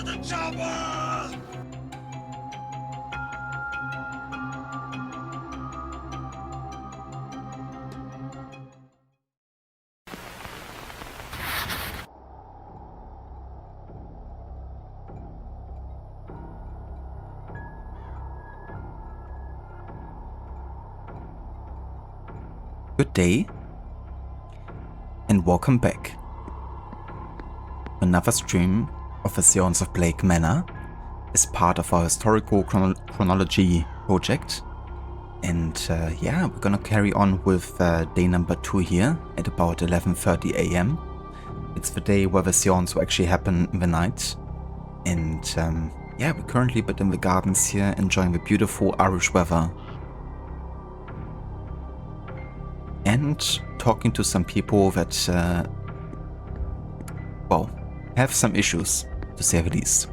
to the chopper! Good day, and welcome back. Another stream of the Séance of Blake Manor is part of our historical chronology project. And yeah, we're gonna carry on with day number 2 here at about 11:30 AM. It's the day where the Séance will actually happen in the night. And yeah, we're currently in the gardens here, enjoying the beautiful Irish weather. And talking to some people that, well, have some issues, to say the least.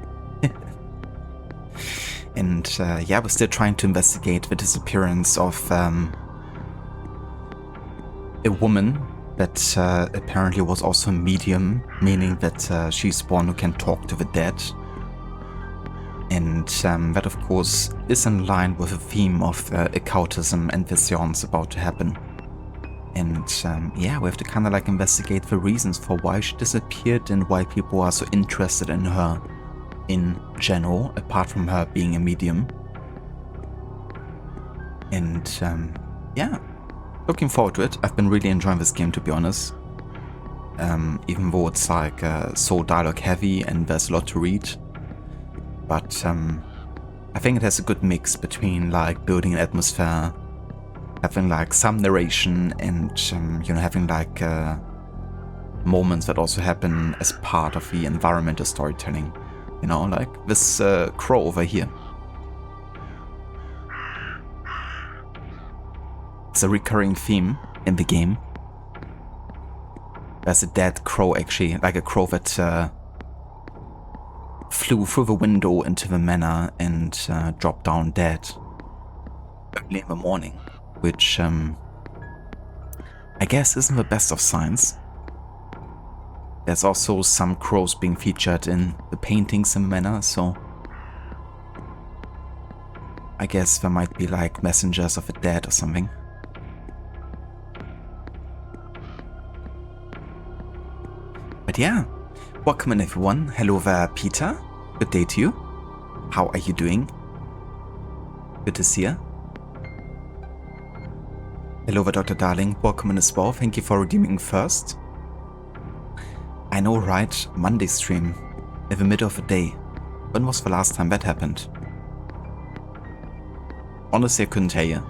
And yeah, we're still trying to investigate the disappearance of a woman that apparently was also a medium, meaning that she's one who can talk to the dead. And that, of course, is in line with the theme of occultism and the seance about to happen. And yeah, we have to kind of like investigate the reasons for why she disappeared and why people are so interested in her in general, apart from her being a medium. And yeah, looking forward to it. I've been really enjoying this game, to be honest. Even though it's like so dialogue heavy and there's a lot to read. But I think it has a good mix between like building an atmosphere, having like some narration, and you know, having like moments that also happen as part of the environmental storytelling. You know, like this crow over here. It's a recurring theme in the game. There's a dead crow, actually, like a crow that flew through the window into the manor and dropped down dead early in the morning. Which, I guess isn't the best of signs. There's also some crows being featured in the paintings in the manor, so I guess there might be like messengers of the dead or something. But yeah, welcome in everyone. Hello there, Peter. Good day to you. How are you doing? Good to see you. Hello there, Dr. Darling. Welcome in as well. Thank you for redeeming first. I know, right? Monday stream. In the middle of the day. When was the last time that happened? Honestly, I couldn't tell you.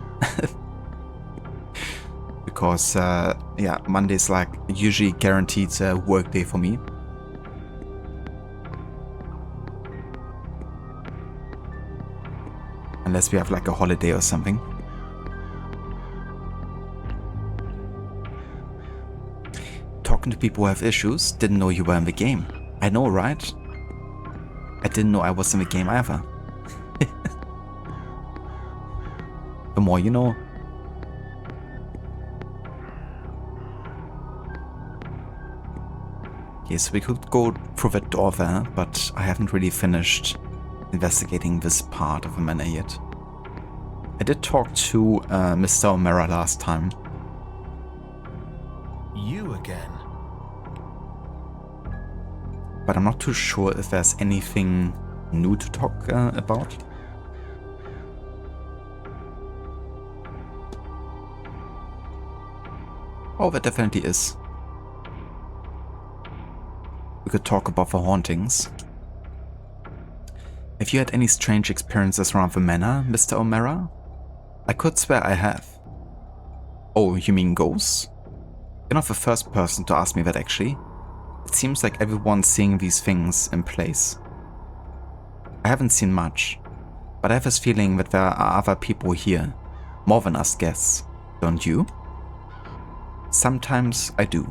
Because, yeah, Monday's like usually guaranteed work day for me. Unless we have like a holiday or something. Talking to people who have issues, didn't know you were in the game. I know, right? I didn't know I was in the game either. The more you know. Yes, we could go through that door there, but I haven't really finished investigating this part of the manor yet. I did talk to Mr. O'Mara last time. You again? But I'm not too sure if there's anything new to talk about. Oh, there definitely is. We could talk about the hauntings. Have you had any strange experiences around the manor, Mr. O'Mara? I could swear I have. Oh, you mean ghosts? You're not the first person to ask me that, actually. It seems like everyone's seeing these things in place. I haven't seen much, but I have this feeling that there are other people here, more than us guests, don't you? Sometimes I do.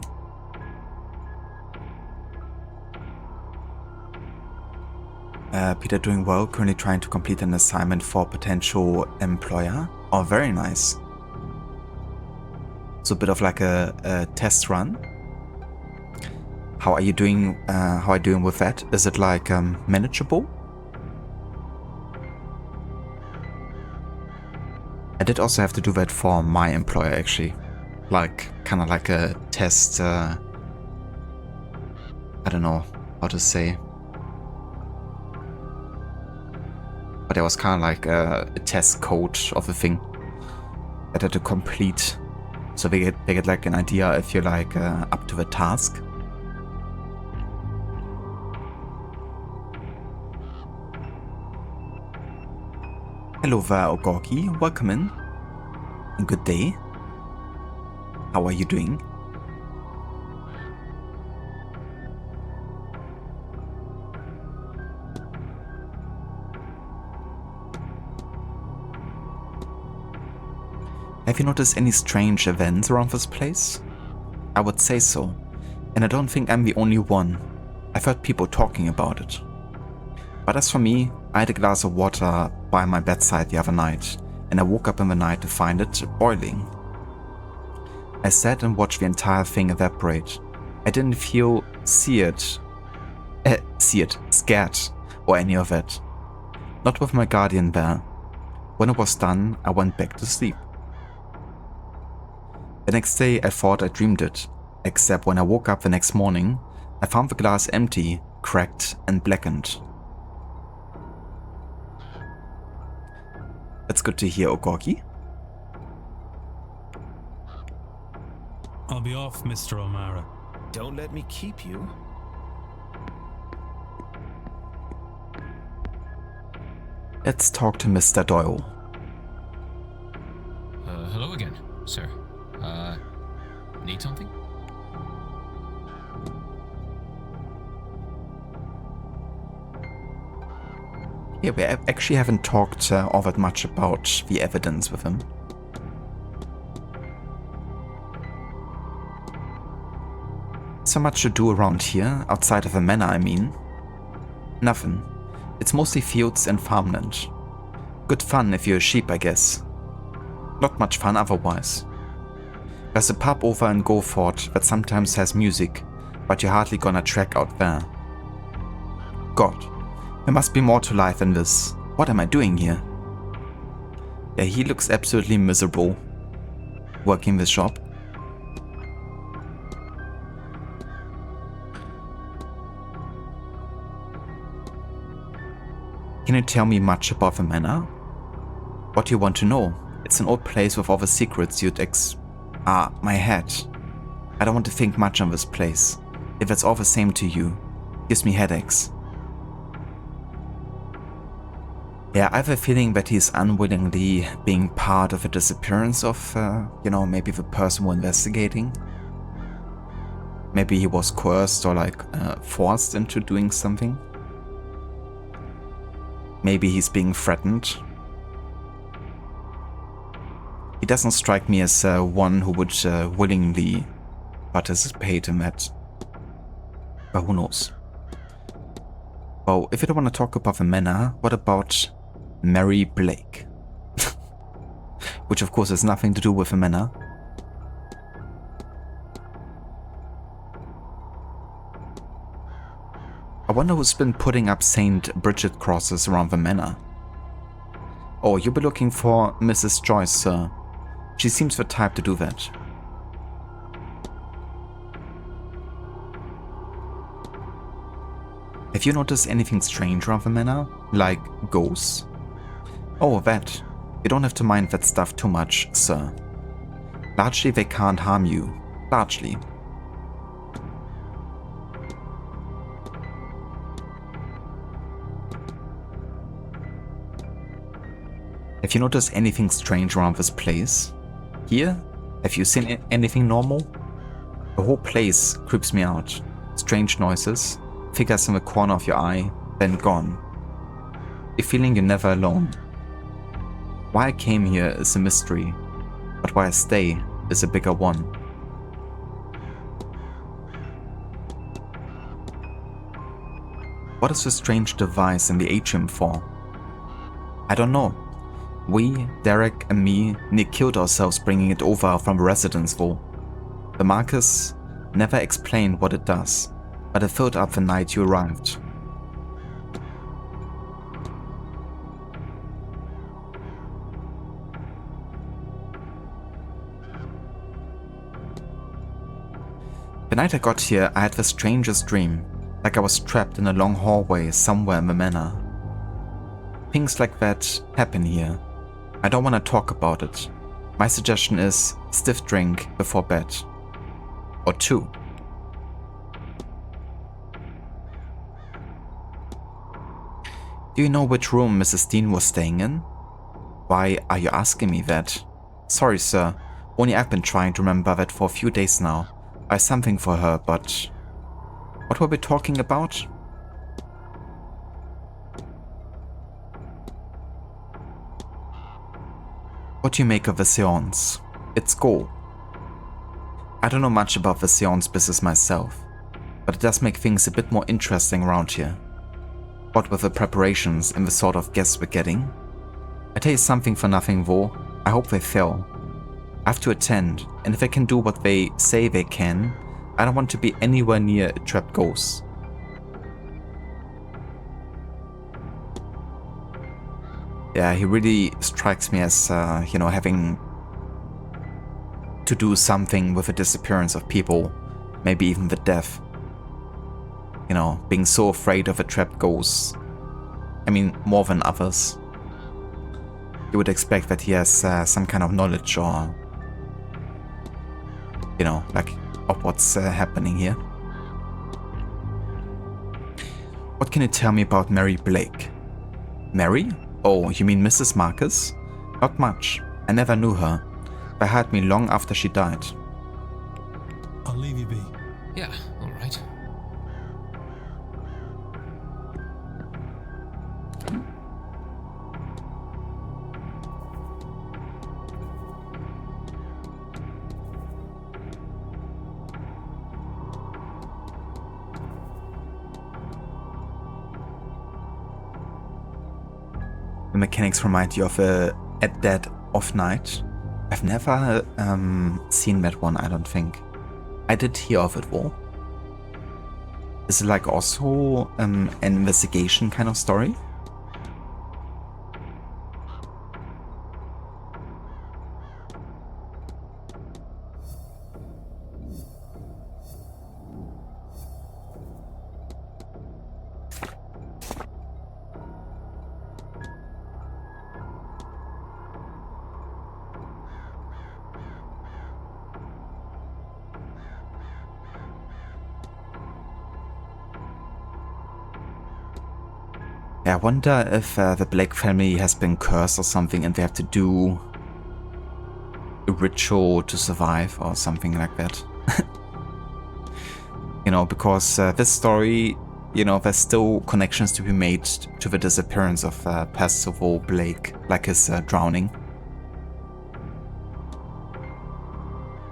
Peter doing well, currently trying to complete an assignment for a potential employer. Oh, very nice. So a bit of like a test run. How are you doing? How are you doing with that? Is it like manageable? I did also have to do that for my employer actually, like kind of like a test. I don't know how to say, but it was kind of like a test code of a thing that I had to complete, so they get like an idea if you're like up to the task. Hello there, Ogorki. Welcome in. Good day. How are you doing? Have you noticed any strange events around this place? I would say so, and I don't think I'm the only one. I've heard people talking about it. But as for me, I had a glass of water by my bedside the other night, and I woke up in the night to find it boiling. I sat and watched the entire thing evaporate. I didn't feel scared, or any of it. Not with my guardian there. When it was done, I went back to sleep. The next day I thought I dreamed it, except when I woke up the next morning, I found the glass empty, cracked and blackened. That's good to hear, Ogorki. I'll be off, Mr. O'Mara. Don't let me keep you. Let's talk to Mr. Doyle. Hello again, sir. Need something? Yeah, we actually haven't talked all that much about the evidence with him. So much to do around here, outside of the manor I mean. Nothing. It's mostly fields and farmland. Good fun if you're a sheep, I guess. Not much fun otherwise. There's a pub over in Goforth that sometimes has music, but you're hardly gonna trek out there. God, there must be more to life than this. What am I doing here? Yeah, he looks absolutely miserable working this shop. Can you tell me much about the manor? What do you want to know? It's an old place with all the secrets you'd my head. I don't want to think much on this place. If it's all the same to you, it gives me headaches. Yeah, I have a feeling that he's unwillingly being part of the disappearance of, maybe the person we're investigating. Maybe he was coerced or forced into doing something. Maybe he's being threatened. He doesn't strike me as one who would willingly participate in that. But who knows? Well, if you don't want to talk about the manor, what about Mary Blake? Which of course has nothing to do with the manor. I wonder who's been putting up St. Bridget crosses around the manor. Oh, you'll be looking for Mrs. Joyce, sir. She seems the type to do that. Have you noticed anything strange around the manor? Like ghosts? Oh, that. You don't have to mind that stuff too much, sir. Largely they can't harm you. Largely. Have you noticed anything strange around this place? Here? Have you seen anything normal? The whole place creeps me out. Strange noises, figures in the corner of your eye, then gone. A feeling you're never alone. Why I came here is a mystery, but why I stay is a bigger one. What is the strange device in the atrium for? I don't know. We, Derek and me, Nick killed ourselves bringing it over from the residence though. The Marcus never explained what it does. but it filled up the night you arrived. The night I got here, I had the strangest dream, like I was trapped in a long hallway somewhere in the manor. Things like that happen here. I don't want to talk about it. My suggestion is stiff drink before bed. Or 2. Do you know which room Mrs. Dean was staying in? Why are you asking me that? Sorry, sir. Only I've been trying to remember that for a few days now. I have something for her, but... What were we talking about? What do you make of the Séance? It's cool. I don't know much about the Séance business myself, but it does make things a bit more interesting around here. What with the preparations and the sort of guests we're getting. I tell you something for nothing though, I hope they fail. I have to attend, and if they can do what they say they can, I don't want to be anywhere near a trapped ghost. Yeah, he really strikes me as, having to do something with the disappearance of people, maybe even the death. Being so afraid of a trapped ghost. I mean, more than others. You would expect that he has some kind of knowledge or, of what's happening here. What can you tell me about Mary Blake? Mary? Oh, you mean Mrs. Marcus? Not much. I never knew her. They hired me long after she died. I'll leave you be. Yeah, alright. The mechanics remind you of a At Dead Off Night. I've never seen that one, I don't think. I did hear of it though. Is it like also an investigation kind of story? I wonder if the Blake family has been cursed or something and they have to do a ritual to survive or something like that. Because this story, there's still connections to be made to the disappearance of Percival Blake, like his drowning.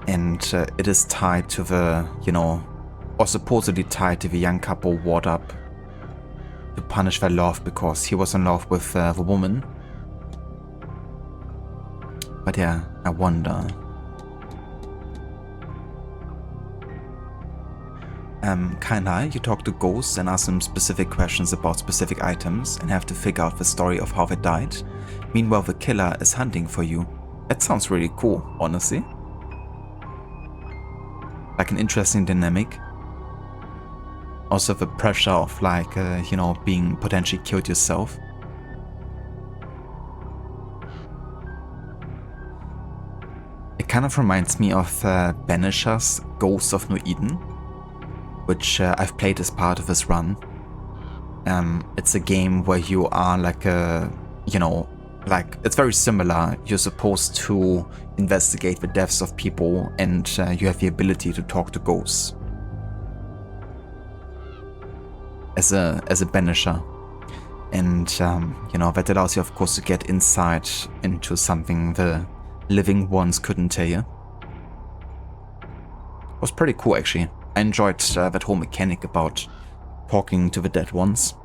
And it is tied to the, or supposedly tied to the young couple ward up to punish their love because he was in love with the woman. But yeah, I wonder. Kinda, you talk to ghosts and ask them specific questions about specific items and have to figure out the story of how they died. Meanwhile, the killer is hunting for you. That sounds really cool, honestly. Like an interesting dynamic. Also the pressure of being potentially killed yourself. It kind of reminds me of Banisher's Ghosts of New Eden, which I've played as part of this run. It's a game where you are it's very similar. You're supposed to investigate the deaths of people and you have the ability to talk to ghosts. As a banisher, and that allows you of course to get insight into something the living ones couldn't tell you. It was pretty cool actually. I enjoyed that whole mechanic about talking to the dead ones.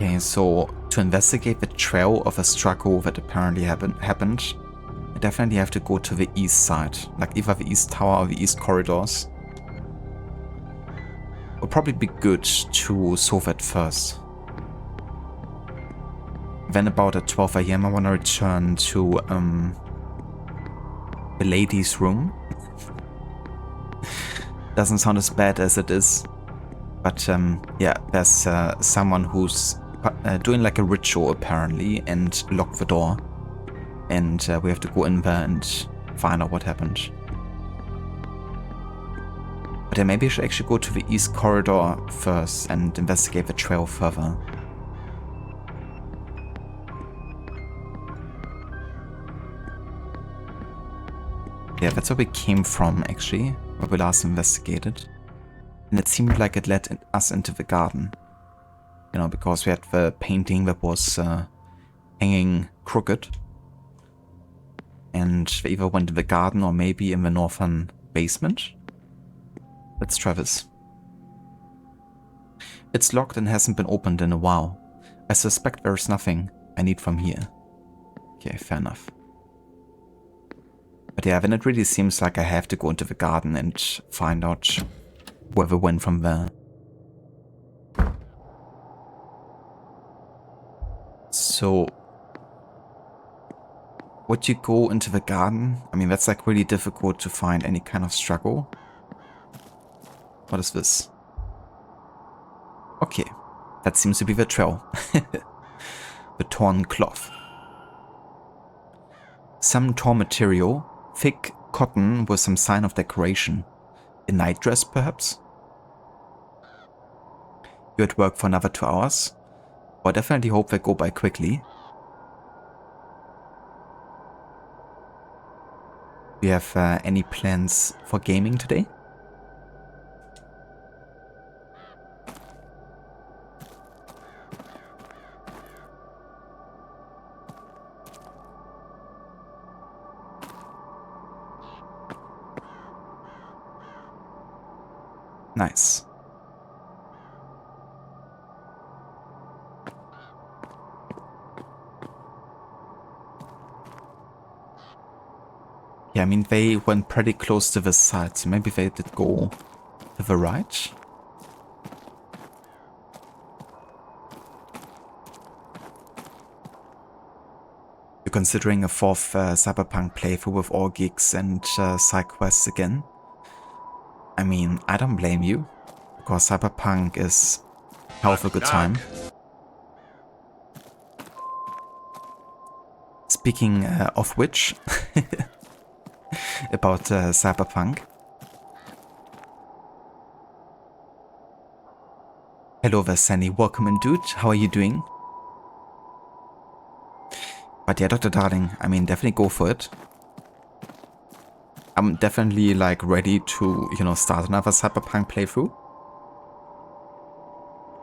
Okay, so to investigate the trail of a struggle that apparently happened, I definitely have to go to the east side, like either the east tower or the east corridors. Would probably be good to solve it first. Then about at 12 AM I want to return to the ladies' room. Doesn't sound as bad as it is. But yeah, there's someone who's doing like a ritual apparently and lock the door. And we have to go in there and find out what happened. But yeah, maybe I should actually go to the east corridor first and investigate the trail further. Yeah, that's where we came from actually, where we last investigated. And it seemed like it led us into the garden. You know, because we had the painting that was hanging crooked. And we either went to the garden or maybe in the northern basement. Let's try this. It's locked and hasn't been opened in a while. I suspect there's nothing I need from here. Okay, fair enough. But yeah, then it really seems like I have to go into the garden and find out where we went from there. So, would you go into the garden? I mean, that's like really difficult to find any kind of struggle. What is this? Okay, that seems to be the trail. The torn cloth. Some torn material, thick cotton with some sign of decoration. A nightdress, perhaps? You're at work for another 2 hours? Well, I definitely hope they go by quickly. Do you have any plans for gaming today? Nice. Yeah, I mean, they went pretty close to the side, so maybe they did go to the right. You're considering a 4th Cyberpunk playthrough with all gigs and side quests again? I mean, I don't blame you, because Cyberpunk is hell of a good time. Speaking of which, about Cyberpunk. Hello there, Sandy. Welcome in, dude. How are you doing? But yeah, Dr. Darling, I mean, definitely go for it. I'm definitely like ready to, you know, start another Cyberpunk playthrough.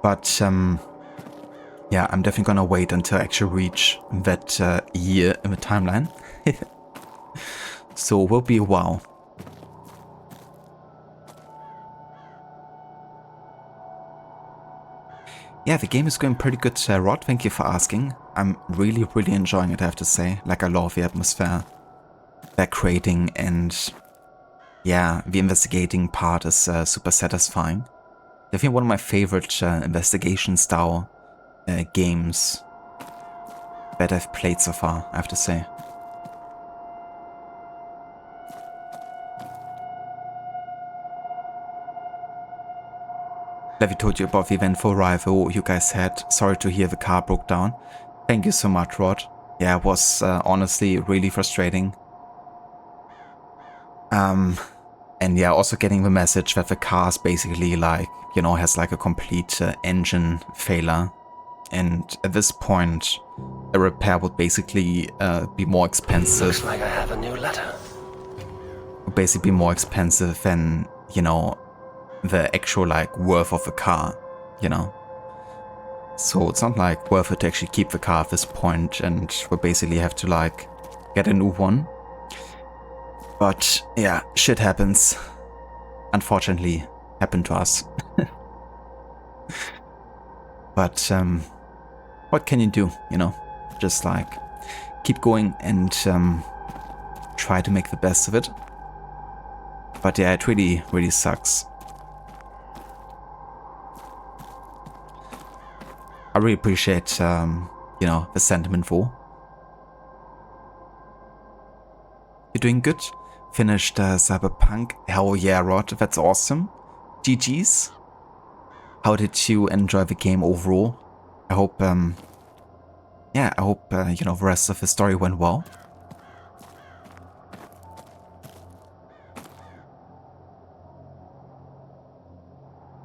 But yeah, I'm definitely gonna wait until I actually reach that year in the timeline. So it will be a while. Yeah, the game is going pretty good, Rod. Thank you for asking. I'm really, really enjoying it, I have to say. Like, I love the atmosphere they're creating, and yeah, the investigating part is super satisfying. Definitely one of my favorite investigation style games that I've played so far, I have to say. Levi told you about the eventful arrival you guys had. Sorry to hear the car broke down. Thank you so much, Rod. Yeah, it was honestly really frustrating. And yeah, also getting the message that the car is basically like, you know, has like a complete engine failure. And at this point, a repair would basically be more expensive. Looks like I have a new letter. Would basically be more expensive than, you know, the actual like worth of the car, you know. So it's not like worth it to actually keep the car at this point, and we basically have to like get a new one. But yeah, shit happens. Unfortunately, happened to us. But what can you do, you know? Just like keep going and try to make the best of it. But yeah, it really, really sucks. I really appreciate, you know, the sentiment for. You're doing good. Finished Cyberpunk. Hell yeah, Rod. That's awesome. GG's. How did you enjoy the game overall? I hope, yeah, I hope, you know, the rest of the story went well.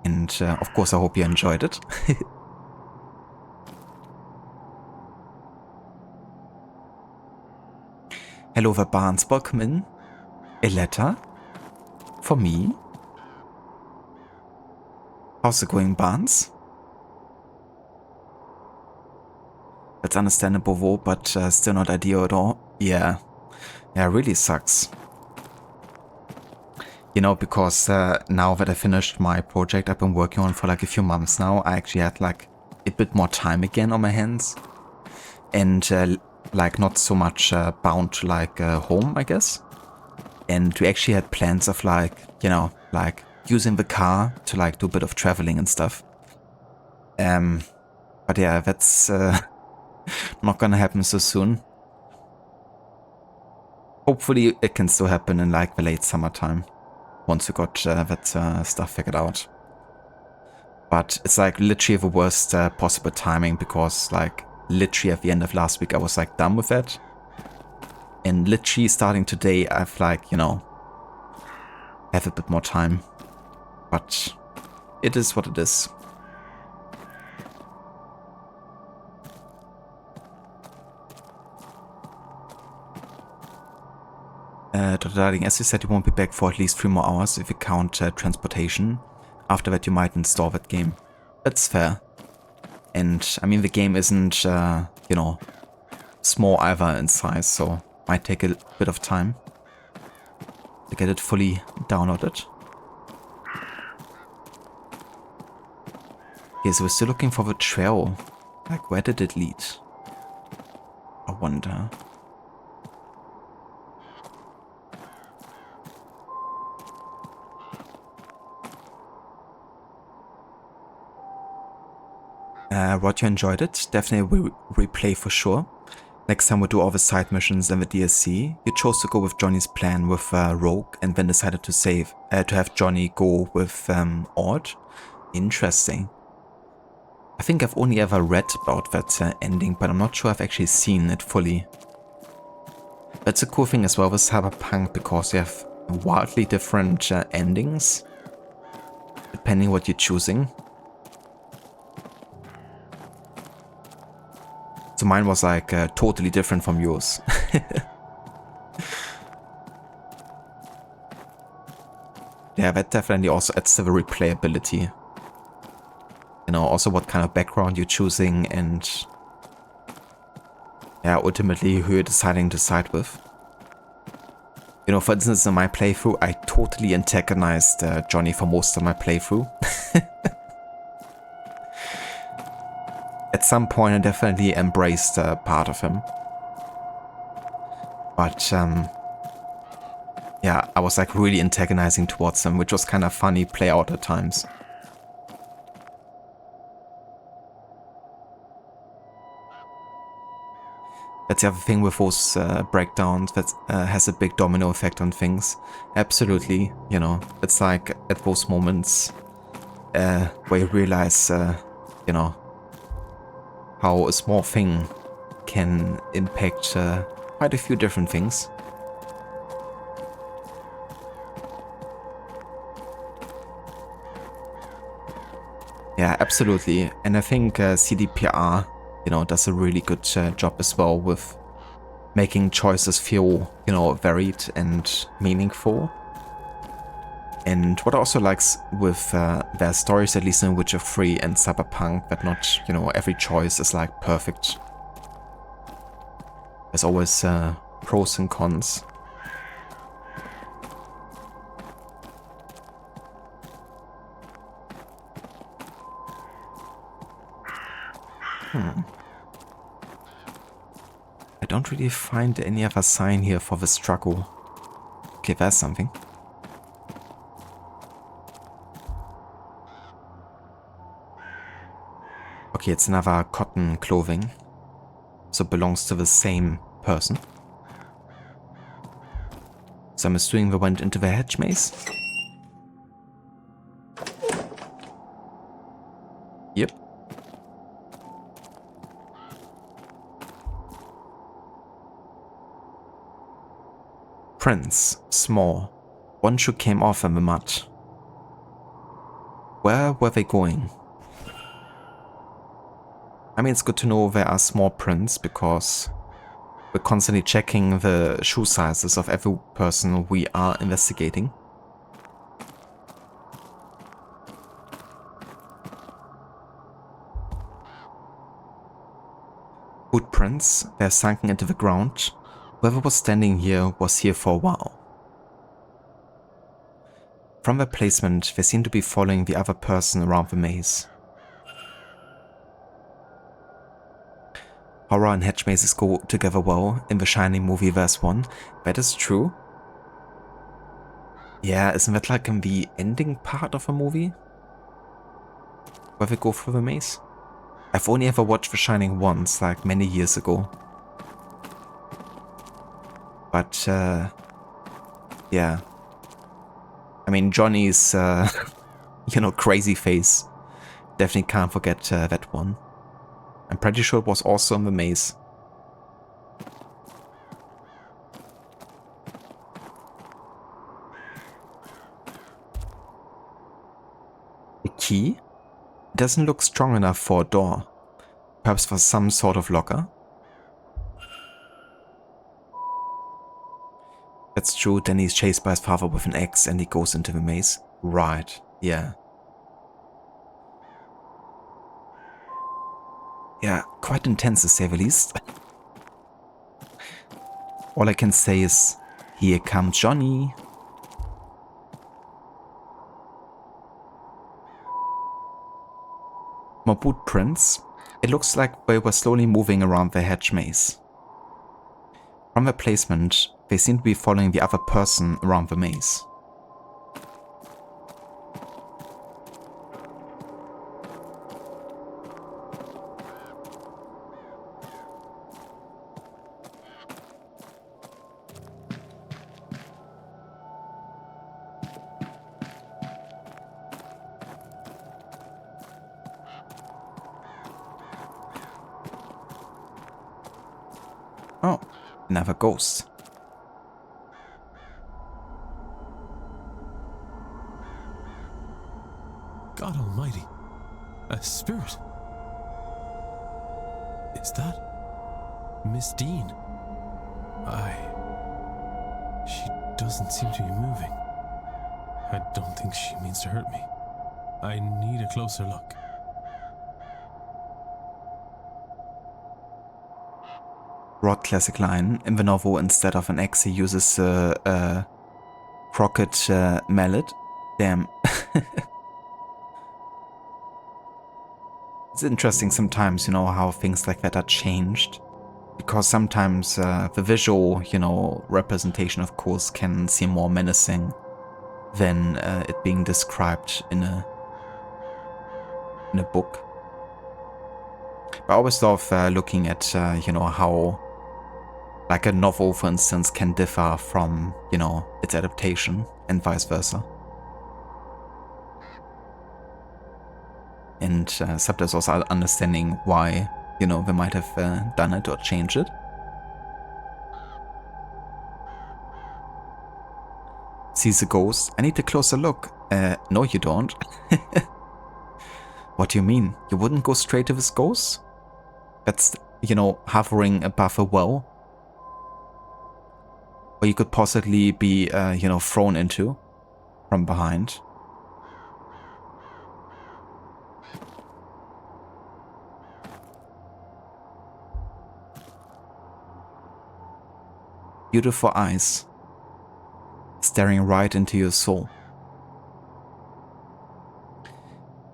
And, of course, I hope you enjoyed it. Hello, the Barnes. Welcome in. A letter? For me? How's it going, Barnes? That's understandable, though, but still not ideal at all. Yeah. Yeah, it really sucks. You know, because now that I finished my project I've been working on for like a few months now, I actually had like a bit more time again on my hands. And like not so much bound to like home, I guess. And we actually had plans of like, you know, like using the car to like do a bit of traveling and stuff. But yeah, that's not gonna happen so soon. Hopefully it can still happen in like the late summertime. Once we got that stuff figured out. But it's like literally the worst possible timing because like literally at the end of last week I was like done with that. And literally starting today I've like, you know, have a bit more time. But it is what it is. Dr. Darling, as you said, you won't be back for at least 3 more hours if you count transportation. After that, you might install that game. That's fair. And, I mean, the game isn't, you know, small either in size, so might take a bit of time to get it fully downloaded. Okay, so we're still looking for the trail. Like, where did it lead? I wonder. Rod, you enjoyed it. Definitely will replay for sure. Next time we'll do all the side missions and the DLC. You chose to go with Johnny's plan with Rogue and then decided to save to have Johnny go with Odd. Interesting. I think I've only ever read about that ending, but I'm not sure I've actually seen it fully. That's a cool thing as well with Cyberpunk because you have wildly different endings depending what you're choosing. So mine was like totally different from yours. Yeah, that definitely also adds to the replayability. You know, also what kind of background you're choosing and yeah, ultimately who you're deciding to side with. You know, for instance, in my playthrough, I totally antagonized Johnny for most of my playthrough. At some point, I definitely embraced part of him. But, yeah, I was like really antagonizing towards him, which was kind of funny play out at times. That's the other thing with those breakdowns that has a big domino effect on things. Absolutely, you know, it's like at those moments where you realize, you know, how a small thing can impact quite a few different things. Yeah, absolutely. And I think CDPR, you know, does a really good job as well with making choices feel, you know, varied and meaningful. And what I also likes with their stories, at least in Witcher 3 and Cyberpunk, that not, you know, every choice is like perfect. There's always pros and cons. don't really find any other sign here for the struggle. Okay, there's something. Okay, it's another cotton clothing. So it belongs to the same person. So I'm assuming they went into the hedge maze. Yep. Prints, small. One shoe came off in the mud. Where were they going? I mean, it's good to know there are small prints because we're constantly checking the shoe sizes of every person we are investigating. Footprints, they're sunken into the ground. Whoever was standing here was here for a while. From their placement, they seem to be following the other person around the maze. Horror and hedge mazes go together well. In the Shining movie there's one. That is true. Yeah, isn't that like in the ending part of a movie? Where they go through the maze? I've only ever watched The Shining once, like many years ago. But, yeah. I mean, Johnny's, you know, crazy face. Definitely can't forget that one. I'm pretty sure it was also in the maze. The key? It doesn't look strong enough for a door. Perhaps for some sort of locker? That's true, then he's chased by his father with an axe and he goes into the maze. Right, yeah. Yeah, quite intense to say the least. All I can say is, here comes Johnny. More boot prints. It looks like they were slowly moving around the hedge maze. From their placement, they seem to be following the other person around the maze. Oh, another ghost. God almighty. A spirit. Is that Miss Dean? She doesn't seem to be moving. I don't think she means to hurt me. I need a closer look. Broad classic line. In the novel, instead of an axe, he uses a crooked mallet. Damn. It's interesting sometimes, you know, how things like that are changed. Because sometimes the visual, you know, representation, of course, can seem more menacing than it being described in a book. But I always love looking at, you know, how like a novel, for instance, can differ from, you know, its adaptation and vice versa. And sometimes also understanding why, you know, they might have done it or changed it. Sees a ghost. I need a closer look. No, you don't. What do you mean? You wouldn't go straight to this ghost? That's, you know, hovering above a well. Or you could possibly be, you know, thrown into from behind. Beautiful eyes, staring right into your soul.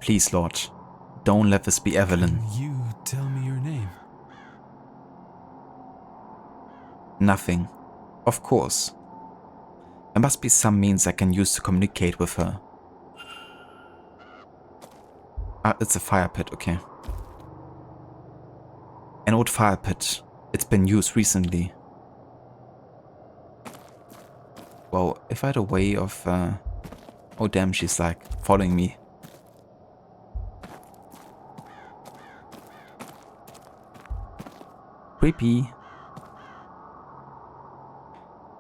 Please, Lord, don't let this be Evelyn. Can you tell me your name? Nothing. Of course. There must be some means I can use to communicate with her. Ah, it's a fire pit, okay. An old fire pit. It's been used recently. Well, if I had a way of... Oh damn, she's like following me. Creepy.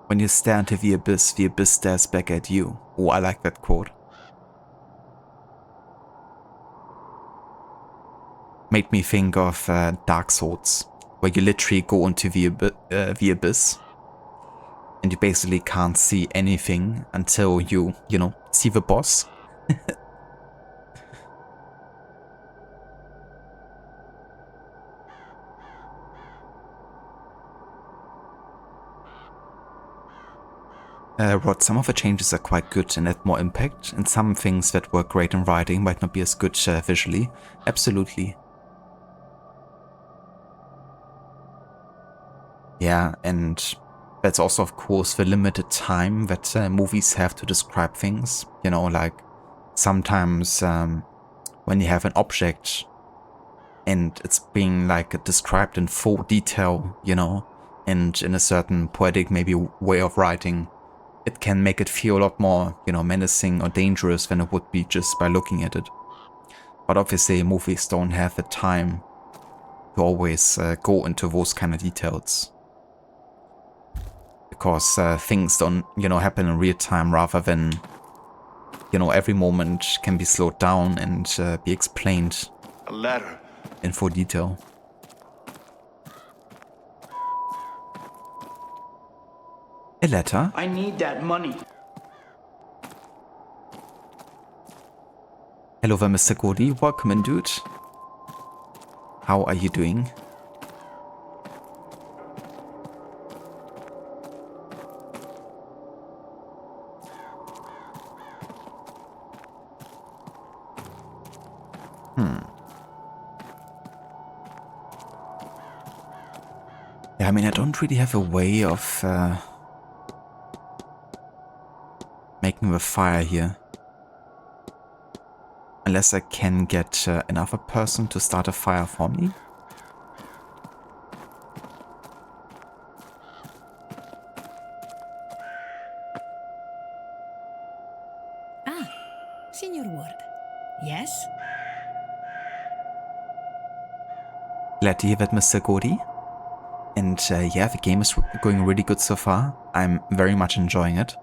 When you stare into the abyss stares back at you. Oh, I like that quote. Made me think of Dark Souls, where you literally go into the abyss and you basically can't see anything until you know, see the boss. Rod, some of the changes are quite good and add more impact, and some things that work great in writing might not be as good visually. Absolutely. Yeah, and that's also, of course, the limited time that movies have to describe things. You know, like sometimes when you have an object and it's being like described in full detail, you know, and in a certain poetic maybe way of writing, it can make it feel a lot more, you know, menacing or dangerous than it would be just by looking at it. But obviously movies don't have the time to always go into those kind of details. Because things don't, you know, happen in real time, rather than, you know, every moment can be slowed down and be explained A letter. in full detail. A letter? I need that money. Hello there, Mr. Gordy. Welcome in, dude. How are you doing? Yeah, I mean, I don't really have a way of making the fire here. Unless I can get another person to start a fire for me. Signor Ward. Yes? Glad to hear that, Mr. Gordy. And yeah, the game is going really good so far. I'm very much enjoying it.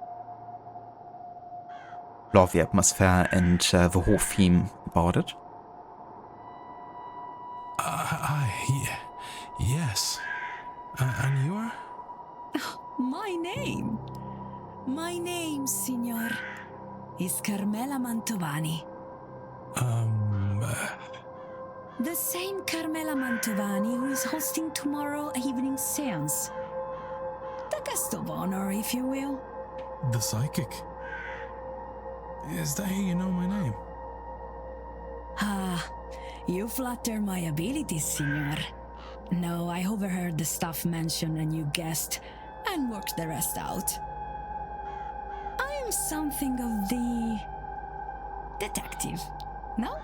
Love the atmosphere and the whole theme about it. Yes. And you are? My name? My name, Signor, is Carmela Mantovani. The same Carmela Mantovani who is hosting tomorrow evening's séance. The guest of honor, if you will. The psychic? Is that how you know my name? Ah, you flatter my abilities, Signor. No, I overheard the staff mention a new guest and worked the rest out. I am something of the detective, no?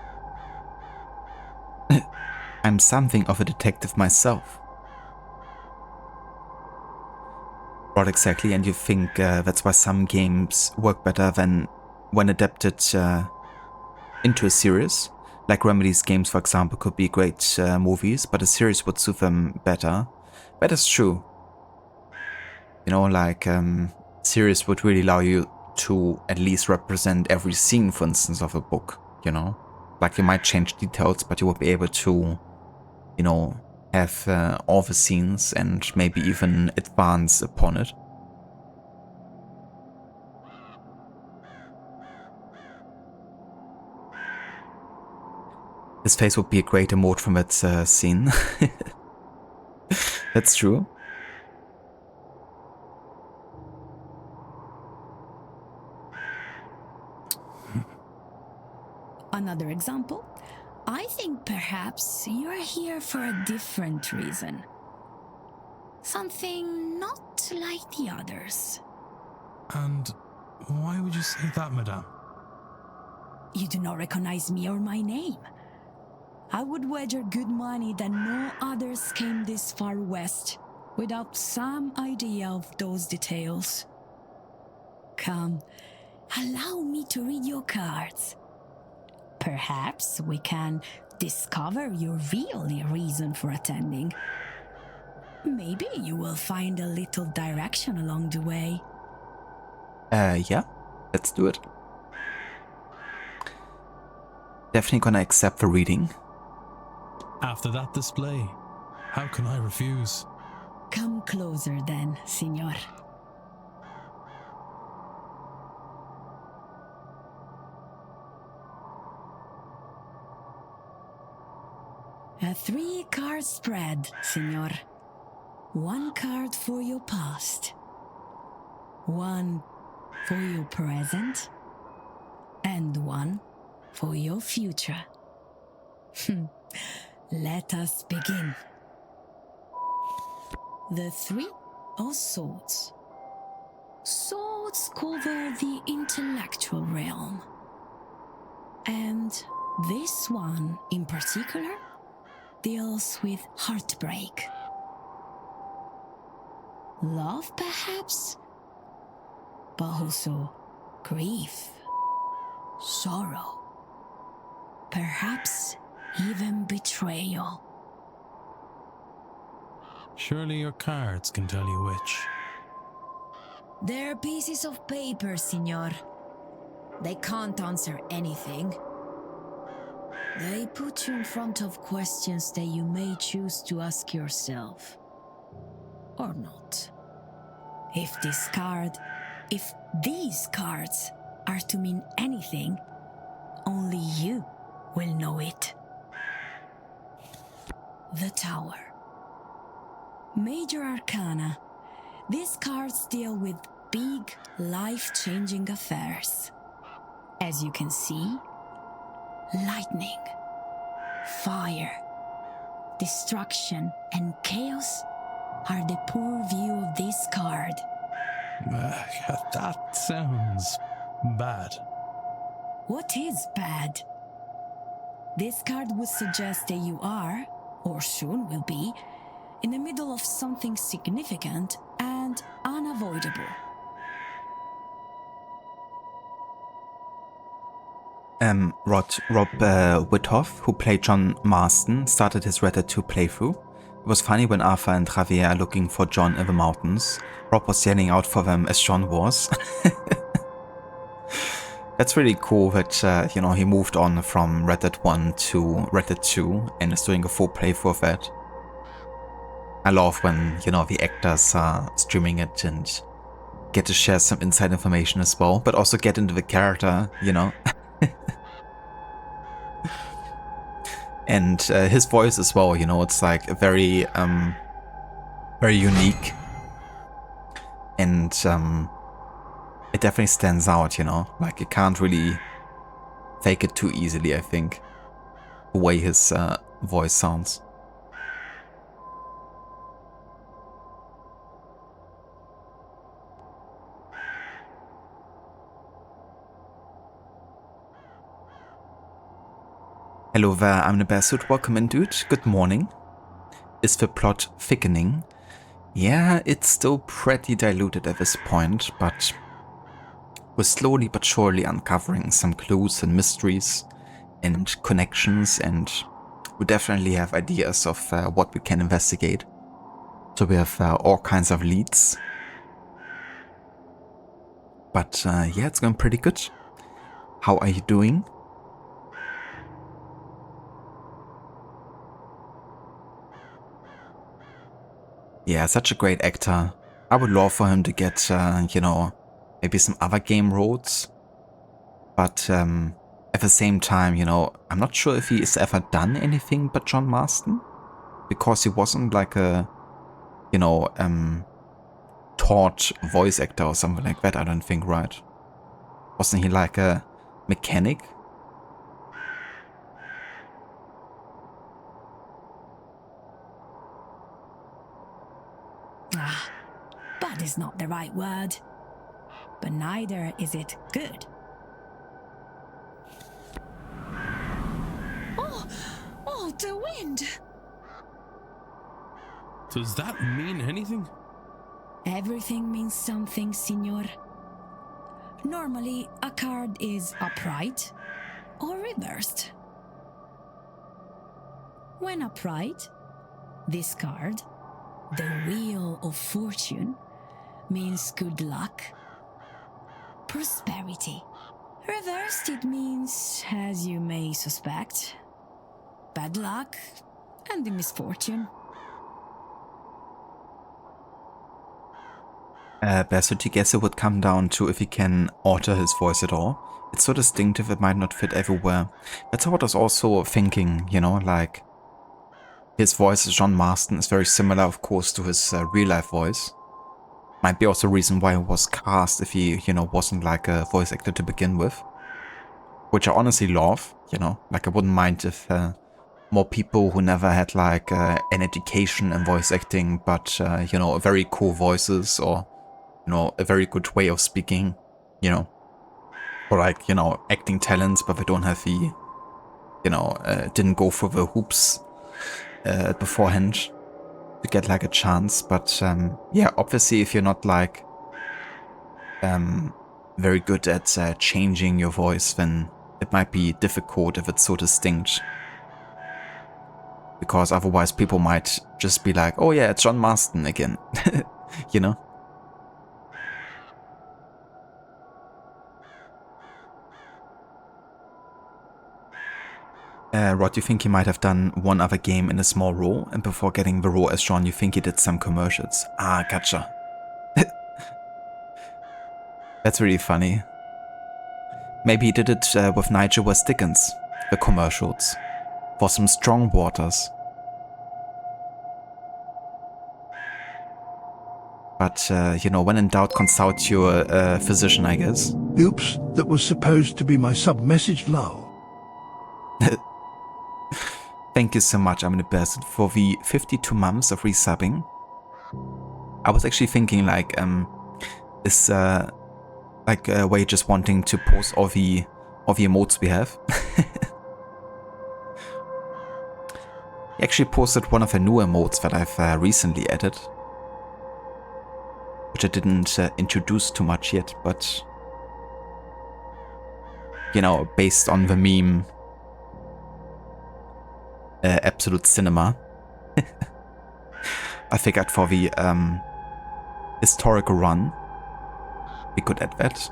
I'm something of a detective myself. Right, exactly, and you think that's why some games work better than when adapted into a series? Like Remedy's games, for example, could be great movies, but a series would suit them better. That is true. You know, like series would really allow you to at least represent every scene, for instance, of a book, you know? Like you might change details, but you would be able to, you know, have all the scenes and maybe even advance upon it. His face would be a great emote from that scene. That's true. Another example? I think perhaps you're here for a different reason. something not like the others. And why would you say that, madame? You do not recognize me or my name. I would wager good money that no others came this far west without some idea of those details. Come, allow me to read your cards. Perhaps we can discover your real reason for attending. Maybe you will find a little direction along the way. Yeah, let's do it. Definitely gonna accept the reading. After that display, how can I refuse? Come closer then, Signor. A 3-card spread, Signor. 1 card for your past, 1 for your present, and 1 for your future. Let us begin. The 3 of Swords. Swords cover the intellectual realm. And this one in particular deals with heartbreak. Love, perhaps, but also grief, sorrow, perhaps even betrayal. Surely your cards can tell you which. They're pieces of paper, Signor. They can't answer anything. They put you in front of questions that you may choose to ask yourself. Or not. If these cards are to mean anything, only you will know it. The Tower. Major Arcana. These cards deal with big, life-changing affairs. As you can see, lightning, fire, destruction, and chaos are the poor view of this card. That sounds bad. What is bad? This card would suggest that you are, or soon will be, in the middle of something significant and unavoidable. Rob Whithoff, who played John Marston, started his Red Dead 2 playthrough. It was funny when Arthur and Javier are looking for John in the mountains. Rob was yelling out for them as John was. That's really cool that, he moved on from Red Dead 1 to Red Dead 2 and is doing a full playthrough of that. I love when, the actors are streaming it and get to share some inside information as well, but also get into the character, And his voice as well, it's like a very, very unique. And it definitely stands out, like you can't really fake it too easily, I think, the way his voice sounds. Hello there, I'm the Bearsuit. Welcome in, dude. Good morning. Is the plot thickening? Yeah, it's still pretty diluted at this point, but we're slowly but surely uncovering some clues and mysteries and connections, and we definitely have ideas of what we can investigate. So we have all kinds of leads. But yeah, it's going pretty good. How are you doing? Yeah, such a great actor. I would love for him to get, maybe some other game roles. But at the same time, I'm not sure if he has ever done anything but John Marston. Because he wasn't like a, taught voice actor or something like that, I don't think, right? Wasn't he like a mechanic? is not the right word, but neither is it good. Oh, the wind! Does that mean anything? Everything means something, Signor. Normally, a card is upright or reversed. When upright, this card, the Wheel of Fortune, means good luck, prosperity. Reversed, it means, as you may suspect, bad luck and the misfortune. Best would you guess it would come down to if he can alter his voice at all? It's so distinctive it might not fit everywhere. That's what I was also thinking, you know, like his voice as John Marston is very similar, of course, to his real-life voice. Might be also a reason why he was cast if he, you know, wasn't like a voice actor to begin with. Which I honestly love, you know, like I wouldn't mind if more people who never had like an education in voice acting, but, you know, very cool voices or, you know, a very good way of speaking, you know, or like, you know, acting talents, but they don't have the, you know, didn't go for the hoops beforehand to get like a chance. But yeah, obviously if you're not like very good at changing your voice, then it might be difficult if it's so distinct. Because otherwise people might just be like, oh yeah, it's John Marston again, you know? Rod, you think he might have done one other game in a small role, and before getting the role as John, you think he did some commercials? Ah, gotcha. That's really funny. Maybe he did it with Nigel West Dickens, the commercials, for some strong waters. But, you know, when in doubt, consult your physician, I guess. Oops, that was supposed to be my sub-message lol. Thank you so much, I'm the best, for the 52 months of resubbing. I was actually thinking, like, is like a way just wanting to post all the emotes we have. He actually posted one of the new emotes that I've recently added, which I didn't introduce too much yet, but, you know, based on the meme Absolute Cinema, I figured for the historical run we could add that.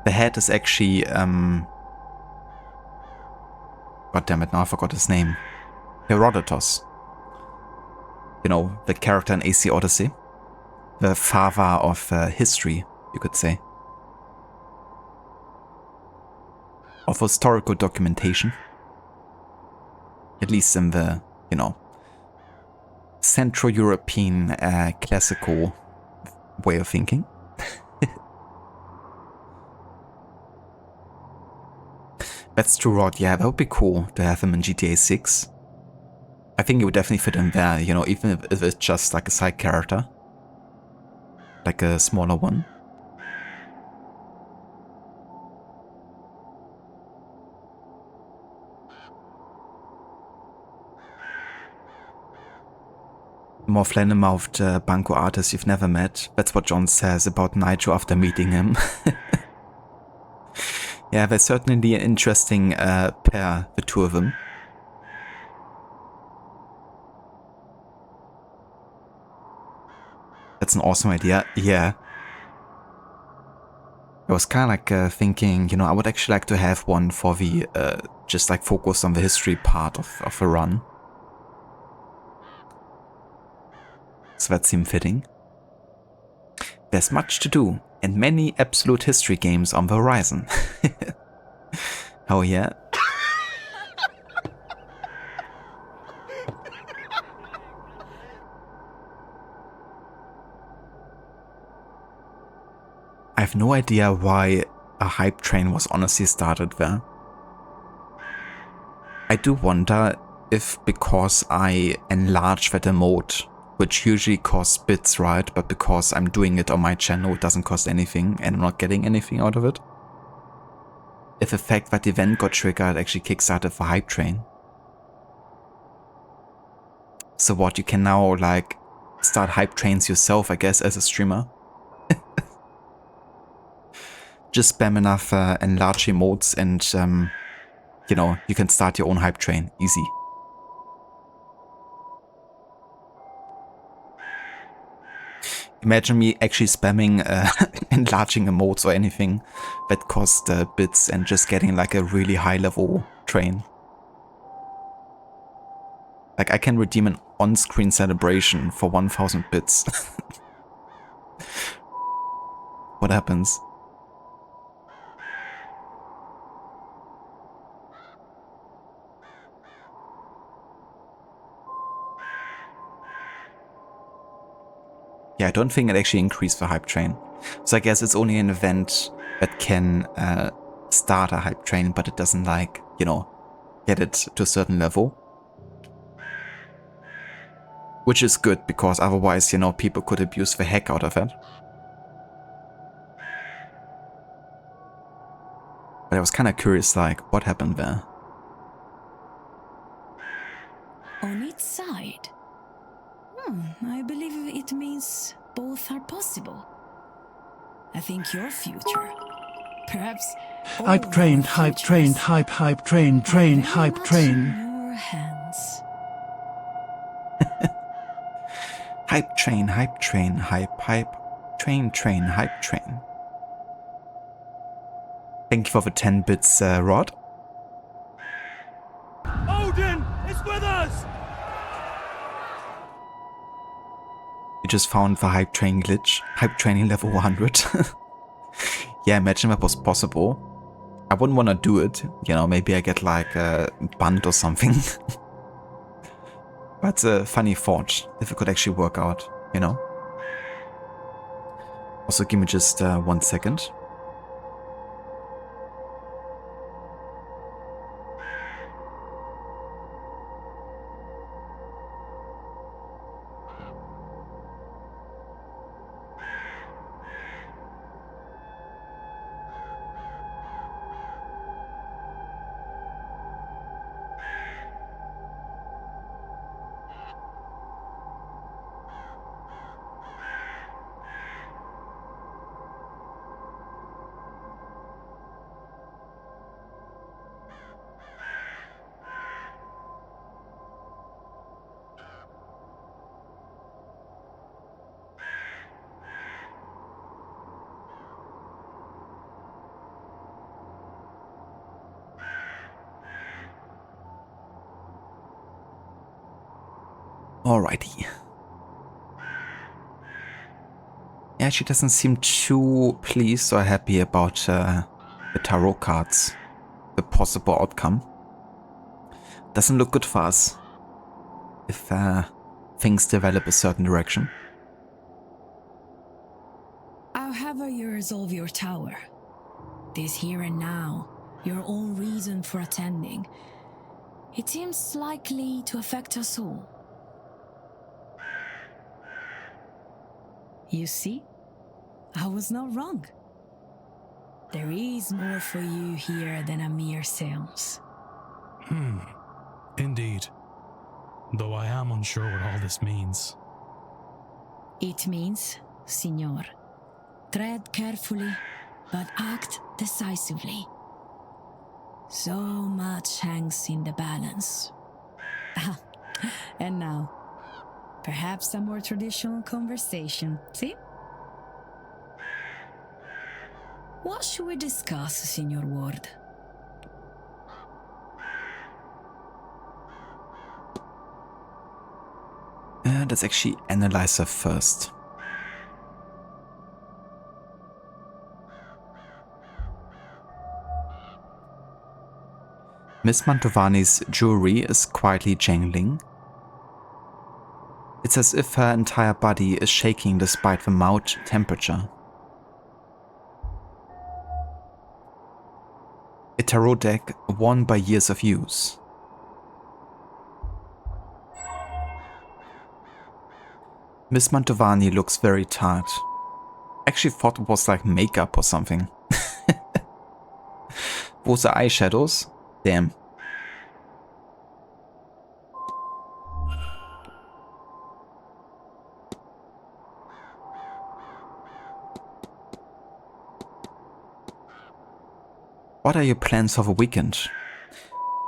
The head is actually god damn it, now I forgot his name. Herodotus. You know, the character in AC Odyssey. The father of history, you could say. Of historical documentation. At least in the, you know, Central European classical way of thinking. That's true, Rod. Yeah, that would be cool to have him in GTA 6. I think he would definitely fit in there, you know, even if it's just like a side character. Like a smaller one. More flannel-mouthed Banco artist you've never met. That's what John says about Nigel after meeting him. Yeah, they're certainly an interesting pair, the two of them. That's an awesome idea, yeah. I was kind of like thinking, you know, I would actually like to have one for the, just like focus on the history part of the run. So that seemed fitting. There's much to do, and many absolute history games on the horizon. Oh yeah. I have no idea why a hype train was honestly started there. I do wonder if because I enlarged that emote which usually costs bits, right? But because I'm doing it on my channel, it doesn't cost anything and I'm not getting anything out of it. If the fact that the event got triggered actually kickstarted the hype train. So what, you can now like start hype trains yourself, I guess, as a streamer. Just spam enough enlarge emotes and you know, you can start your own hype train, easy. Imagine me actually spamming enlarging emotes or anything that cost bits and just getting like a really high level train. Like I can redeem an on-screen celebration for 1000 bits. What happens? Yeah, I don't think it actually increased the hype train. So I guess it's only an event that can start a hype train, but it doesn't like, you know, get it to a certain level. Which is good, because otherwise, you know, people could abuse the heck out of it. But I was kind of curious, like, what happened there? On its side? I believe it means both are possible. I think your future, perhaps all Hype train, our hype train, futures, hype train, train, are very hype much train. in your hands. Hype train, hype train, hype, train, hype train. Thank you for the 10 bits, Rod. Odin is with us! We just found the hype train glitch. Hype training level 100. Yeah, imagine that was possible. I wouldn't want to do it. You know, maybe I get like banned or something. But a funny thought, if it could actually work out, you know? Also, give me just 1 second. Alrighty. Yeah, she doesn't seem too pleased or happy about the tarot cards, the possible outcome. Doesn't look good for us if things develop a certain direction. However you resolve your tower, this here and now, your own reason for attending, it seems likely to affect us all. You see, I was not wrong. There is more for you here than a mere séance. Indeed. Though I am unsure what all this means. It means, Signor, tread carefully, but act decisively. So much hangs in the balance. And now, perhaps a more traditional conversation, see? What should we discuss, Signor Ward? Let's actually analyze her first. Miss Mantovani's jewelry is quietly jangling. It's as if her entire body is shaking despite the mild temperature. A tarot deck worn by years of use. Miss Mantovani looks very tired. Actually thought it was like makeup or something. Those are eyeshadows? Damn. What are your plans for the weekend?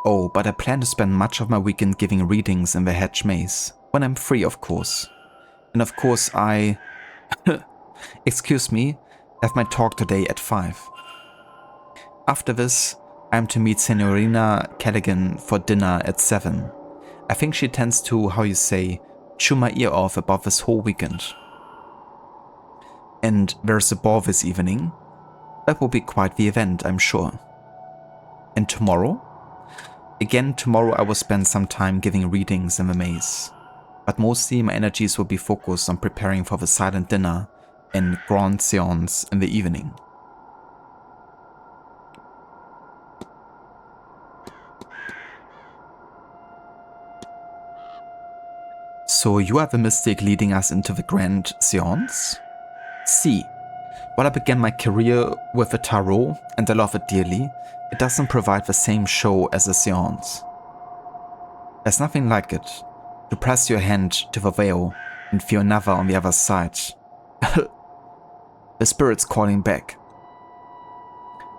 Oh, but I plan to spend much of my weekend giving readings in the hedge maze. When I'm free, of course. And of course I... excuse me, have my talk today at 5. After this, I am to meet Signorina Callaghan for dinner at 7. I think she tends to, how you say, chew my ear off about this whole weekend. And there's a ball this evening. That will be quite the event, I'm sure. And tomorrow? Again, tomorrow I will spend some time giving readings in the maze. But mostly my energies will be focused on preparing for the silent dinner and grand séance in the evening. So you are the mystic leading us into the grand séance? See, while I began my career with the tarot, and I love it dearly, it doesn't provide the same show as a séance. There's nothing like it, to press your hand to the veil and feel another on the other side. The spirit's calling back.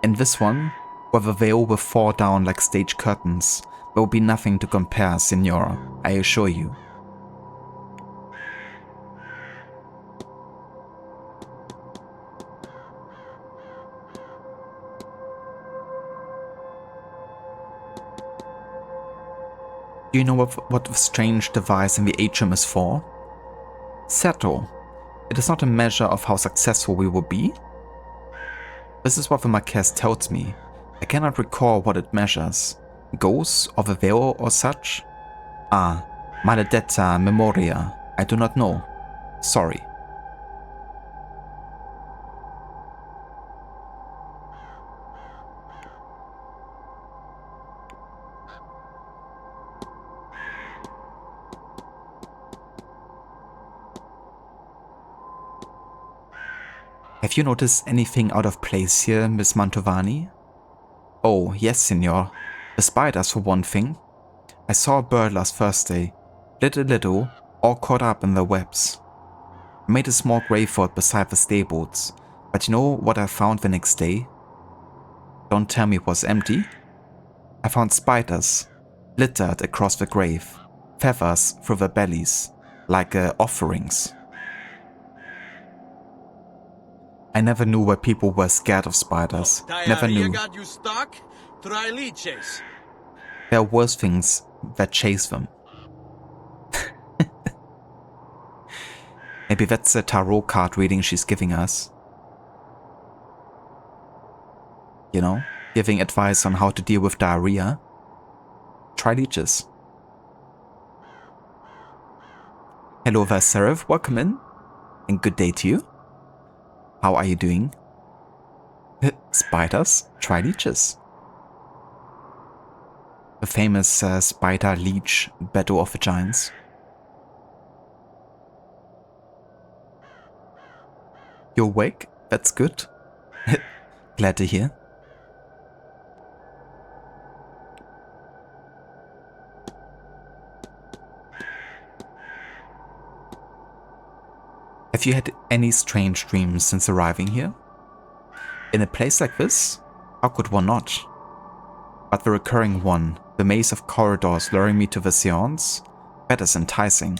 In this one, where the veil will fall down like stage curtains, there will be nothing to compare, Signora, I assure you. Do you know what the strange device in the atrium is for? Settle. It is not a measure of how successful we will be. This is what the Marquess tells me. I cannot recall what it measures. Ghosts of a veil or such? Ah, maledetta memoria. I do not know. Sorry. Have you noticed anything out of place here, Miss Mantovani? Oh, yes, Signor. The spiders, for one thing. I saw a bird last Thursday, little, all caught up in their webs. I made a small grave for it beside the stables, but you know what I found the next day? Don't tell me it was empty. I found spiders, littered across the grave, feathers through their bellies, like offerings. I never knew why people were scared of spiders. Never knew. Got you stuck? Try leeches. There are worse things that chase them. Maybe that's a tarot card reading she's giving us. You know, giving advice on how to deal with diarrhea. Try leeches. Hello there, Seraph. Welcome in. And good day to you. How are you doing? Spiders? Try leeches. The famous spider leech battle of the giants. You're awake? That's good. Glad to hear. Have you had any strange dreams since arriving here? In a place like this? How could one not? But the recurring one, the maze of corridors luring me to the séance, that is enticing.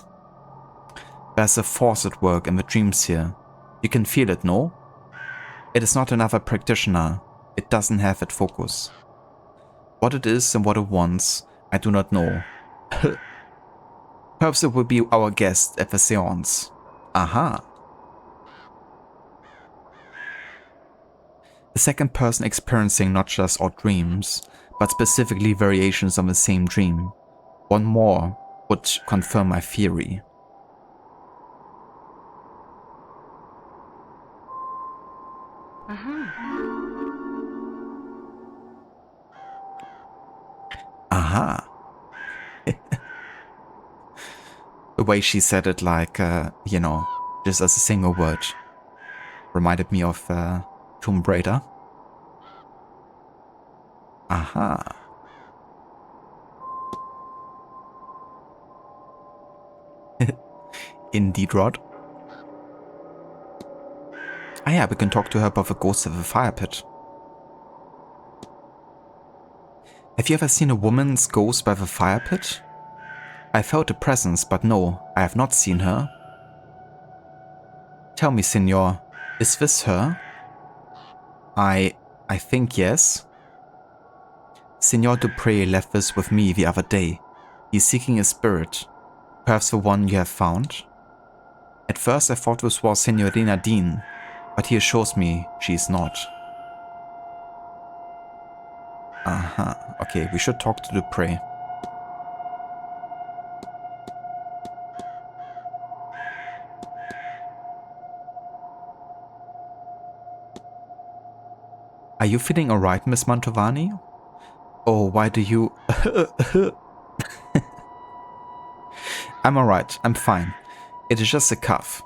There's a force at work in the dreams here. You can feel it, no? It is not another practitioner. It doesn't have that focus. What it is and what it wants, I do not know. Perhaps it will be our guest at the séance. Aha! The second person experiencing not just odd dreams, but specifically variations on the same dream. One more would confirm my theory. Aha! The way she said it, like, you know, just as a single word, reminded me of Tomb Raider. Aha. Indeed, Rod. Ah yeah, we can talk to her about the ghost of the fire pit. Have you ever seen a woman's ghost by the fire pit? I felt a presence, but no, I have not seen her. Tell me, Signor, is this her? I think yes. Signor Dupre left this with me the other day. He's seeking a spirit. Perhaps the one you have found? At first I thought this was Signorina Dean, but he assures me she is not. Aha, okay, we should talk to Dupre. Are you feeling alright, Miss Mantovani? Oh, why do you... I'm alright, I'm fine. It is just a cough.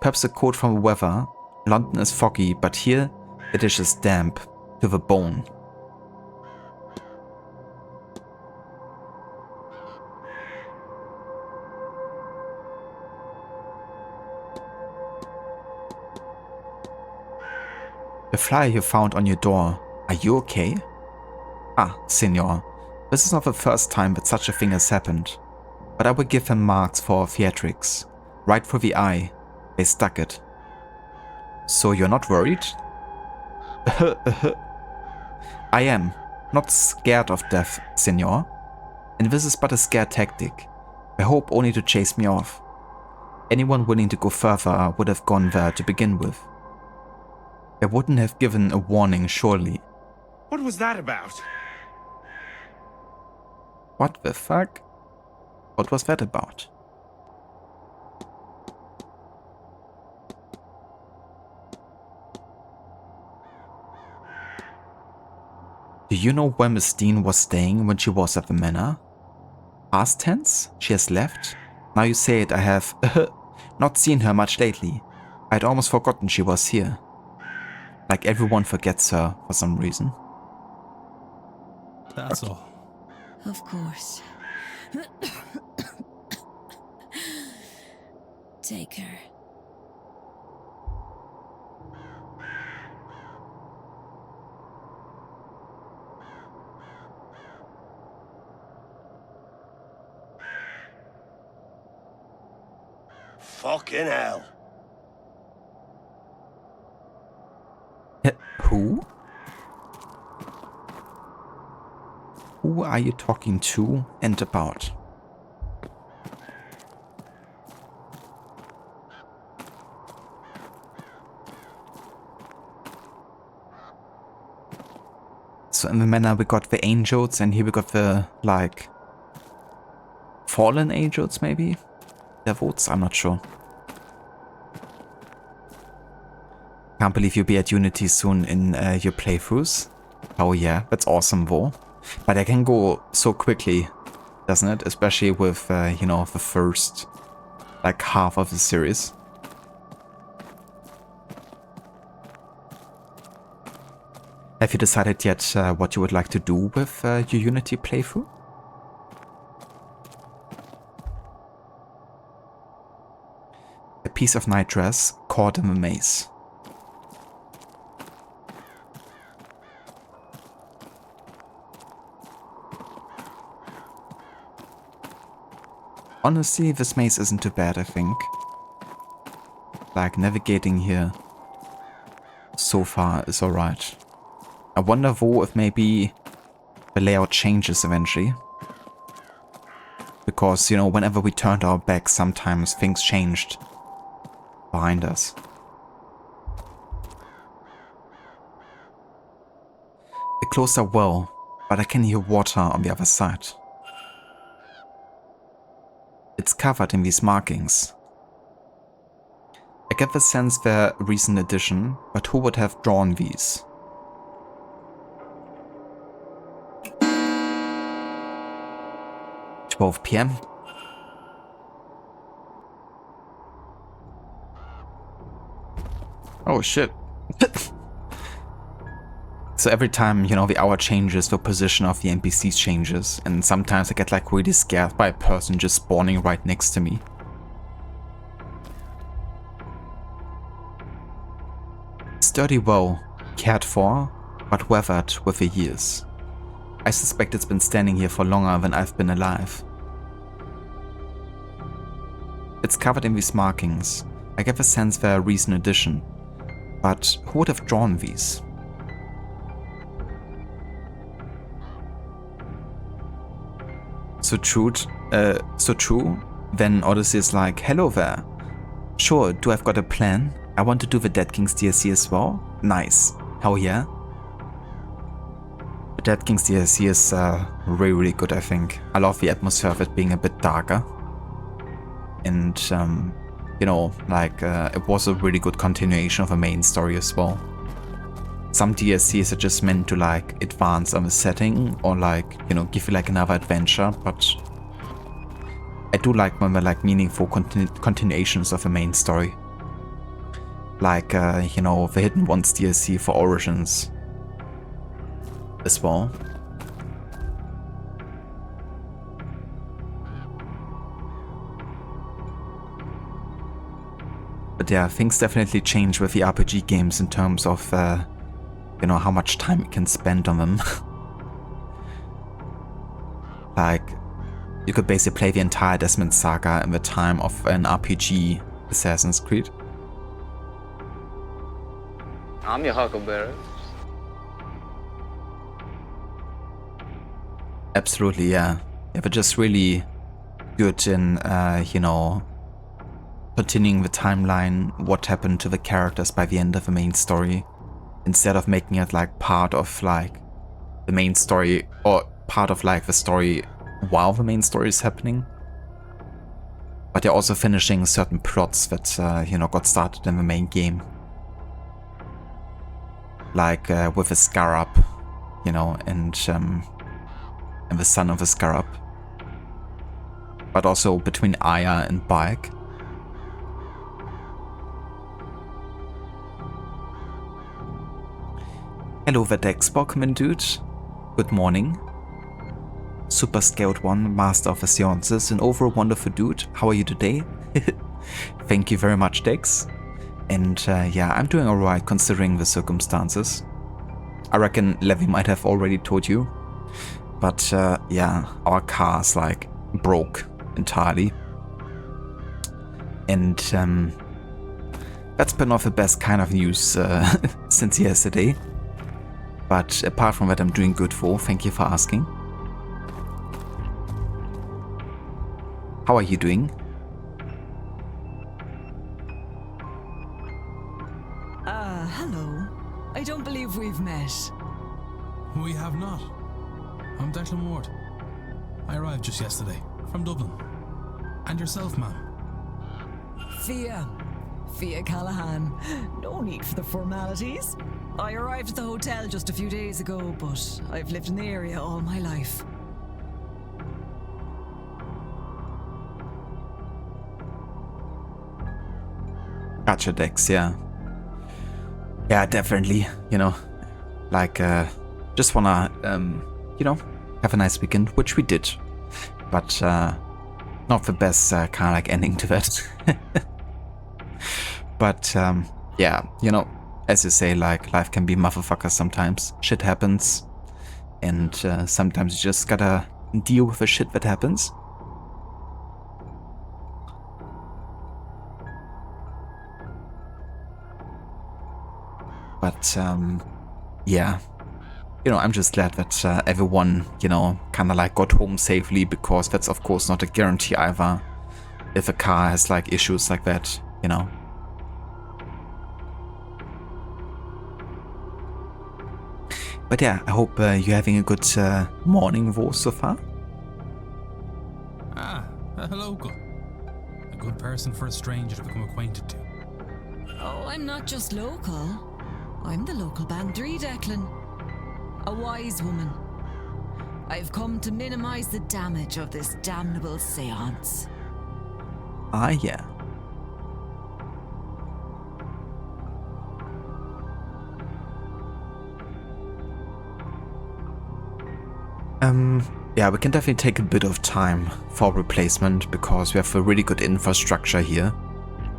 Perhaps a cold from the weather. London is foggy, but here it is just damp to the bone. The flyer you found on your door. Are you okay? Ah, Signor. This is not the first time that such a thing has happened. But I will give them marks for theatrics. Right through the eye. They stuck it. So you're not worried? I am. Not scared of death, Signor. And this is but a scare tactic. I hope only to chase me off. Anyone willing to go further would have gone there to begin with. They wouldn't have given a warning, surely. What was that about? What the fuck? What was that about? Do you know where Miss Dean was staying when she was at the manor? Past tense? She has left? Now you say it, I have not seen her much lately. I'd almost forgotten she was here. Like everyone forgets her for some reason. That's all. Of course. Take her. Fucking hell. Who? Who are you talking to and about? So in the manor we got the angels and here we got the, like, fallen angels maybe? Devils? I'm not sure. Can't believe you'll be at Unity soon in your playthroughs. Oh yeah, that's awesome though. But it can go so quickly, doesn't it? Especially with, you know, the first, like, half of the series. Have you decided yet what you would like to do with your Unity playthrough? A piece of night dress caught in the maze. Honestly, this maze isn't too bad, I think. Like, navigating here so far is alright. I wonder though if maybe the layout changes eventually. Because, you know, whenever we turned our back, sometimes things changed behind us. The closed are well, but I can hear water on the other side. It's covered in these markings. I get the sense they're a recent addition, but who would have drawn these? PM. Oh shit. So every time, you know, the hour changes, the position of the NPCs changes, and sometimes I get like really scared by a person just spawning right next to me. Sturdy woe, cared for, but weathered with the years. I suspect it's been standing here for longer than I've been alive. It's covered in these markings. I get the sense they're a recent addition. But who would have drawn these? So true. Then Odyssey is like, hello there. Sure, do I've got a plan? I want to do the Dead Kings DLC as well. Nice. Hell yeah. The Dead Kings DLC is really good, I think. I love the atmosphere of it being a bit darker. And, you know, like, it was a really good continuation of the main story as well. Some DLCs are just meant to, like, advance on the setting or, like, you know, give you, like, another adventure, but I do like when they're, like, meaningful continuations of the main story. Like, you know, the Hidden Ones DLC for Origins as well. But yeah, things definitely change with the RPG games in terms of, you know, how much time you can spend on them. Like, you could basically play the entire Desmond Saga in the time of an RPG Assassin's Creed. I'm your huckleberry. Absolutely, yeah. Yeah, but just really good in, you know, continuing the timeline, what happened to the characters by the end of the main story, instead of making it like part of like the main story or part of like the story while the main story is happening. But they're also finishing certain plots that, you know, got started in the main game. Like with the Scarab, you know, and the son of the Scarab. But also between Aya and Bayek. Hello there, Dexbockman dude. Good morning. Super Scout 1, Master of the Seances, and overall wonderful dude. How are you today? Thank you very much, Dex. And yeah, I'm doing alright considering the circumstances. I reckon Levi might have already told you. But yeah, our car's like broke entirely. And that's been not the best kind of news since yesterday. But apart from that, I'm doing good for. Thank you for asking. How are you doing? Hello. I don't believe we've met. We have not. I'm Declan Ward. I arrived just yesterday, from Dublin. And yourself, ma'am? Fia Callahan. No need for the formalities. I arrived at the hotel just a few days ago, but I've lived in the area all my life. Gotcha, Dex, yeah. Yeah, definitely, you know, like, just wanna, you know, have a nice weekend, which we did, but, not the best, kind of like ending to that. But, yeah, you know, as you say, like, life can be motherfuckers sometimes. Shit happens, and, sometimes you just gotta deal with the shit that happens. But, yeah, you know, I'm just glad that everyone, you know, kind of like got home safely, because that's of course not a guarantee either if a car has like issues like that, you know. But yeah, I hope you're having a good morning, Vo, so far. Ah, a local. A good person for a stranger to become acquainted to. Oh, I'm not just local. I'm the local Bandri, Declan. A wise woman. I've come to minimize the damage of this damnable séance. Ah, yeah. Yeah, we can definitely take a bit of time for replacement because we have a really good infrastructure here.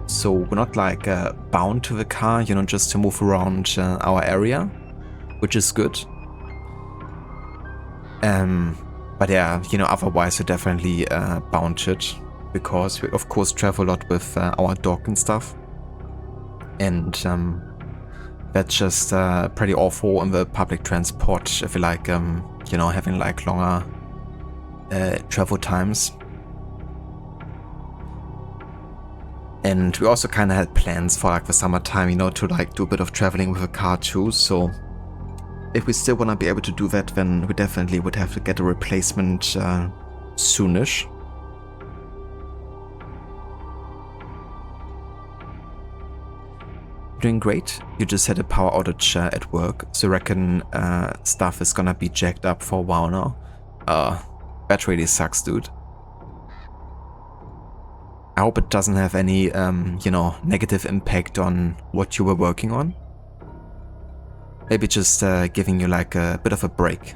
So we're not like bound to the car, you know, just to move around our area, which is good. But yeah, you know, otherwise we're definitely bound to it because we of course travel a lot with our dog and stuff. And that's just pretty awful in the public transport if you like, you know, having like longer travel times. And we also kind of had plans for like the summertime, you know, to like do a bit of traveling with a car too. So if we still want to be able to do that, then we definitely would have to get a replacement soonish. Doing great. You just had a power outage at work, so I reckon stuff is gonna be jacked up for a while now. That really sucks, dude. I hope it doesn't have any, you know, negative impact on what you were working on. Maybe just giving you like a bit of a break.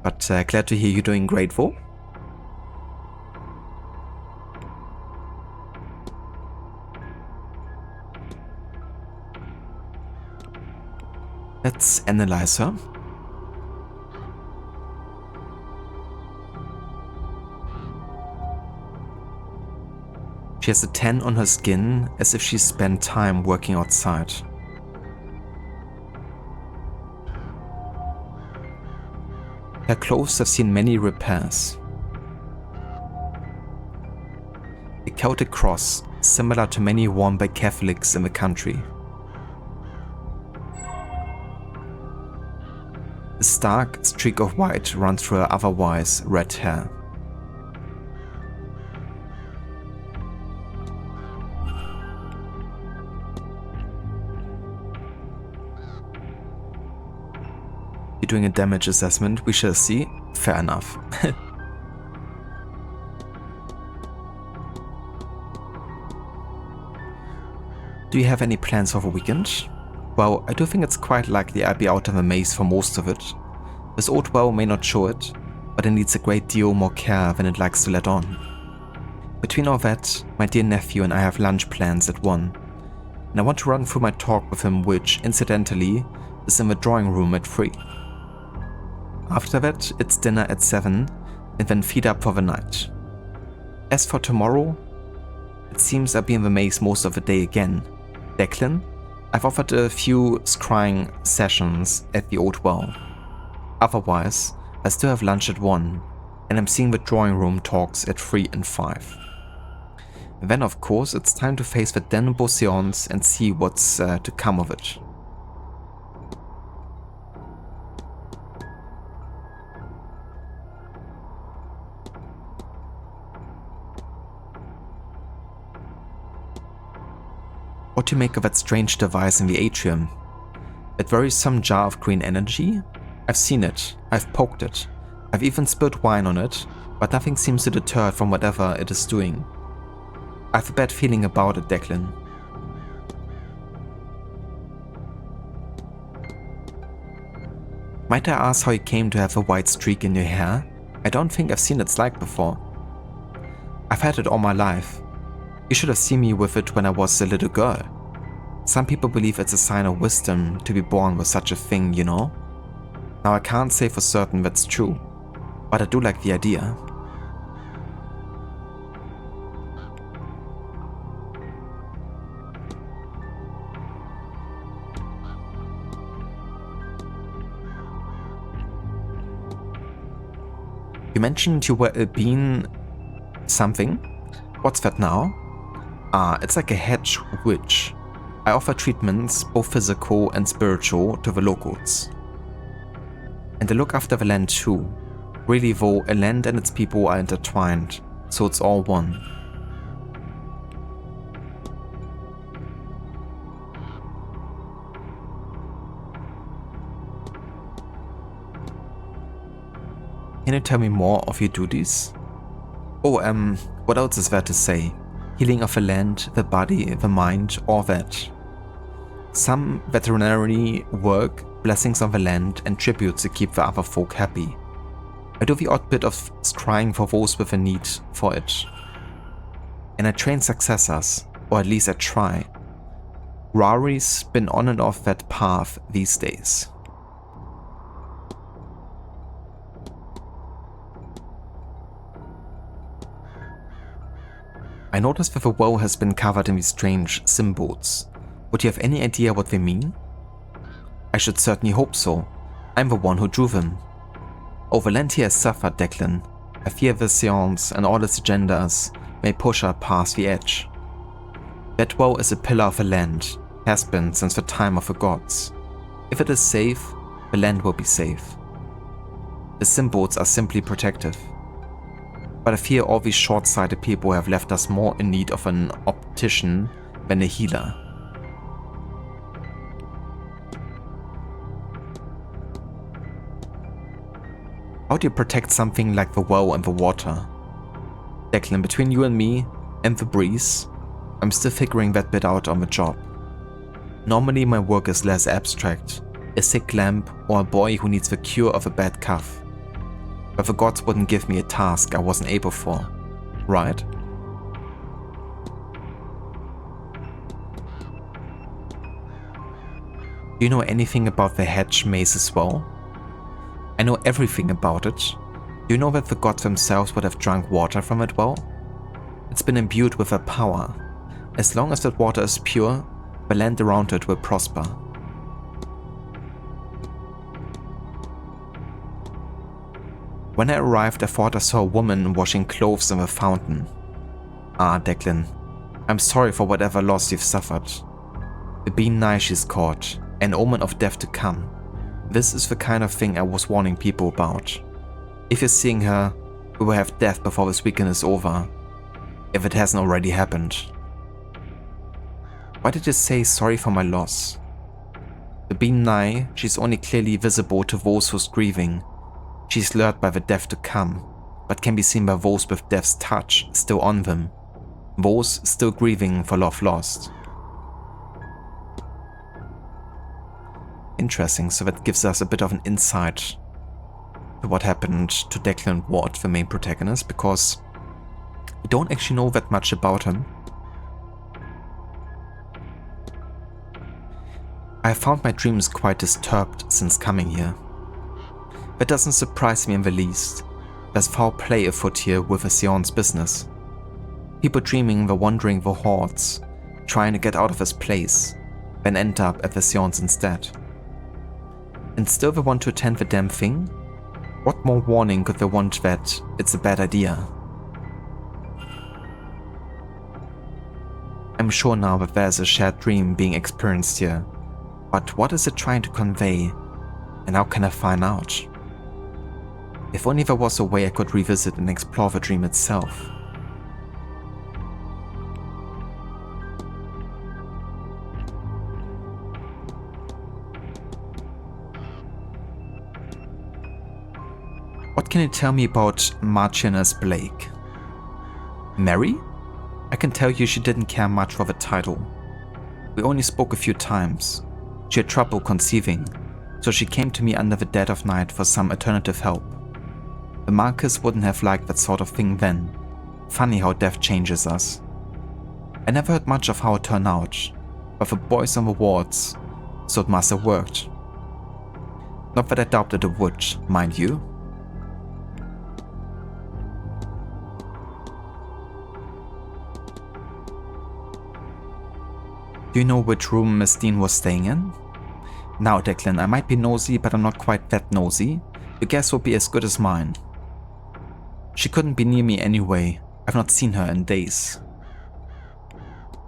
But glad to hear you're doing grateful. Let's analyze her. She has a tan on her skin, as if she spent time working outside. Her clothes have seen many repairs. A Celtic cross, similar to many worn by Catholics in the country. A stark streak of white runs through her otherwise red hair. You're doing a damage assessment, we shall see. Fair enough. Do you have any plans for the weekend? Well, I do think it's quite likely I'll be out of the maze for most of it. This old well may not show it, but it needs a great deal more care than it likes to let on. Between all that, my dear nephew and I have lunch plans at 1, and I want to run through my talk with him, which, incidentally, is in the drawing room at 3. After that, it's dinner at 7, and then feed up for the night. As for tomorrow, it seems I'll be in the maze most of the day again. Declan, I've offered a few scrying sessions at the old well. Otherwise, I still have lunch at 1, and I'm seeing the drawing room talks at 3 and 5. Then of course it's time to face the damnable Séance and see what's to come of it. What to make of that strange device in the atrium? That worrisome jar of green energy? I've seen it, I've poked it, I've even spilled wine on it, but nothing seems to deter it from whatever it is doing. I have a bad feeling about it, Declan. Might I ask how you came to have a white streak in your hair? I don't think I've seen its like before. I've had it all my life. You should have seen me with it when I was a little girl. Some people believe it's a sign of wisdom to be born with such a thing, you know? Now I can't say for certain that's true, but I do like the idea. You mentioned you were a bean something? What's that now? It's like a hedge witch. I offer treatments, both physical and spiritual, to the locals. And I look after the land too. Really though, a land and its people are intertwined, so it's all one. Can you tell me more of your duties? Oh, what else is there to say? Healing of the land, the body, the mind, all that. Some veterinary work, blessings on the land, and tributes to keep the other folk happy. I do the odd bit of scrying for those with a need for it. And I train successors, or at least I try. Rari's been on and off that path these days. I noticed that the well has been covered in these strange symbols. Would you have any idea what they mean? I should certainly hope so. I'm the one who drew them. Oh, the land here has suffered, Declan. I fear the Séance and all its agendas may push her past the edge. That well is a pillar of the land, has been since the time of the gods. If it is safe, the land will be safe. The symbols are simply protective. But I fear all these short-sighted people have left us more in need of an optician than a healer. How do you protect something like the well and the water? Declan, between you and me and the breeze, I'm still figuring that bit out on the job. Normally my work is less abstract, a sick lamp or a boy who needs the cure of a bad cough. But the gods wouldn't give me a task I wasn't able for, right? Do you know anything about the hedge maze as well? I know everything about it. Do you know that the gods themselves would have drunk water from it well? It's been imbued with a power. As long as that water is pure, the land around it will prosper. When I arrived, I thought I saw a woman washing clothes in the fountain. Ah, Declan, I'm sorry for whatever loss you've suffered. The being nice she's caught, an omen of death to come. This is the kind of thing I was warning people about. If you're seeing her, we will have death before this weekend is over, if it hasn't already happened. Why did you say sorry for my loss? The being nigh, she's only clearly visible to those who's grieving. She's lured by the death to come, but can be seen by those with death's touch still on them, those still grieving for love lost. Interesting, so that gives us a bit of an insight to what happened to Declan Ward, the main protagonist, because we don't actually know that much about him. I have found my dreams quite disturbed since coming here. That doesn't surprise me in the least. There's foul play afoot here with a Séance business. People dreaming they're wandering the hordes, trying to get out of this place, then end up at the Séance instead. And still they want to attend the damn thing? What more warning could they want that it's a bad idea? I'm sure now that there's a shared dream being experienced here, but what is it trying to convey, and how can I find out? If only there was a way I could revisit and explore the dream itself. What can you tell me about Marchioness Blake? Mary? I can tell you she didn't care much for the title. We only spoke a few times. She had trouble conceiving, so she came to me under the dead of night for some alternative help. The Marcus wouldn't have liked that sort of thing then. Funny how death changes us. I never heard much of how it turned out, but the boys on the wards, so it must have worked. Not that I doubted it would, mind you. Do you know which room Miss Dean was staying in? Now, Declan, I might be nosy, but I'm not quite that nosy. Your guess will be as good as mine. She couldn't be near me anyway. I've not seen her in days.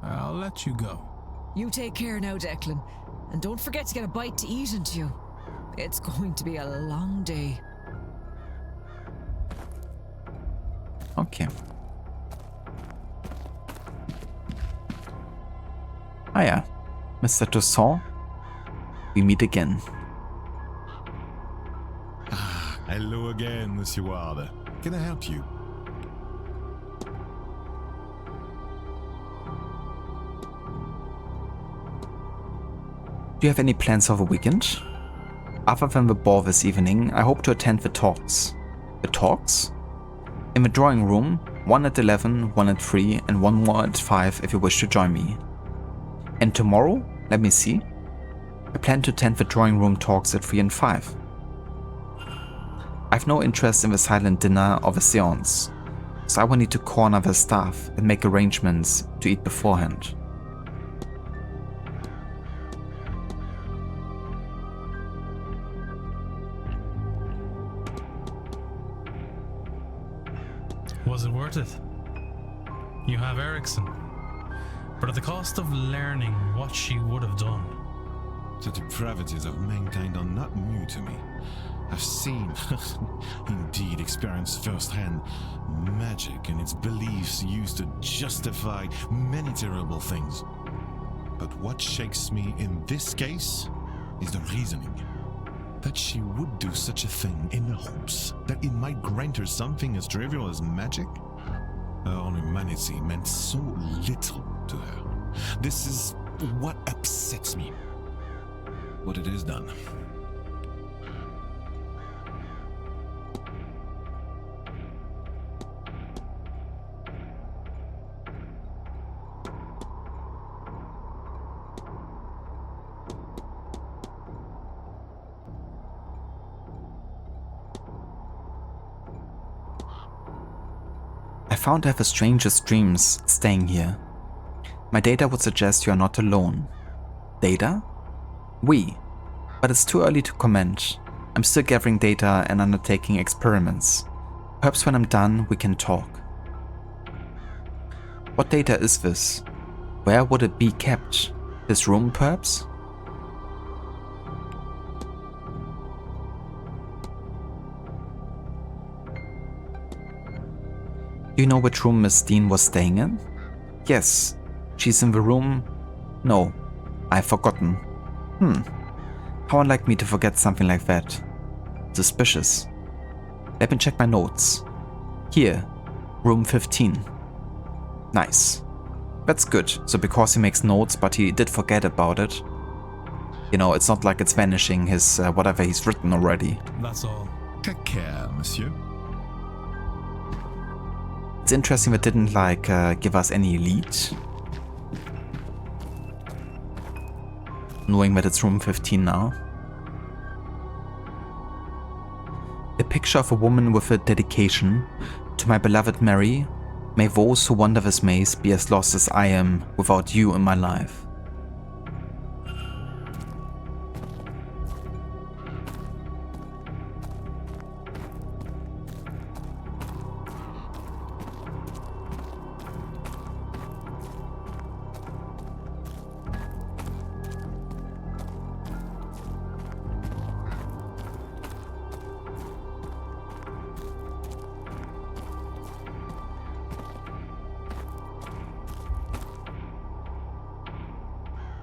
I'll let you go. You take care now, Declan. And don't forget to get a bite to eat into you. It's going to be a long day. Okay. Ah ja, Mr. Toussaint, we meet again. Hello again, Monsieur Ward. Can I help you? Do you have any plans for the weekend? Other than the ball this evening, I hope to attend the talks. The talks? In the drawing room, 1 at 11, 1 at 3, and 1 more at 5 if you wish to join me. And tomorrow, let me see. I plan to attend the drawing room talks at 3 and 5. I've no interest in the silent dinner or the séance, so I will need to corner the staff and make arrangements to eat beforehand. Was it worth it? You have Ericsson, but at the cost of learning what she would have done. The depravities of mankind are not new to me. I've seen, indeed experienced firsthand, magic and its beliefs used to justify many terrible things. But what shakes me in this case is the reasoning. That she would do such a thing in hopes that it might grant her something as trivial as magic? Her own humanity meant so little to her. This is what upsets me. What it is done. I found I have the strangest dreams staying here. My data would suggest you are not alone. Data? We. But it's too early to comment. I'm still gathering data and undertaking experiments. Perhaps when I'm done, we can talk. What data is this? Where would it be kept? This room, perhaps? Do you know which room Miss Dean was staying in? Yes. She's in the room... No. I've forgotten. How unlike me to forget something like that. Suspicious. Let me check my notes. Here. Room 15. Nice. That's good. So because he makes notes but he did forget about it. You know, it's not like it's vanishing his whatever he's written already. That's all. Take care, monsieur. It's interesting that didn't give us any lead. Knowing that it's room 15 now. A picture of a woman with a dedication. To my beloved Mary, may those who wander this maze be as lost as I am without you in my life.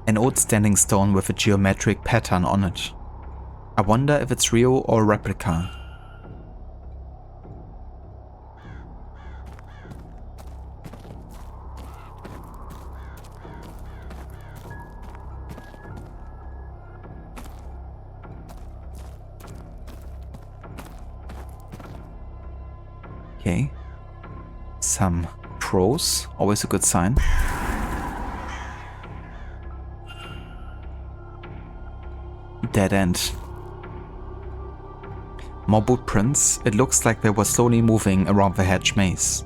An old standing stone with a geometric pattern on it. I wonder if it's real or a replica. Okay. Some pros, always a good sign. Dead end. More boot prints. It looks like they were slowly moving around the hedge maze.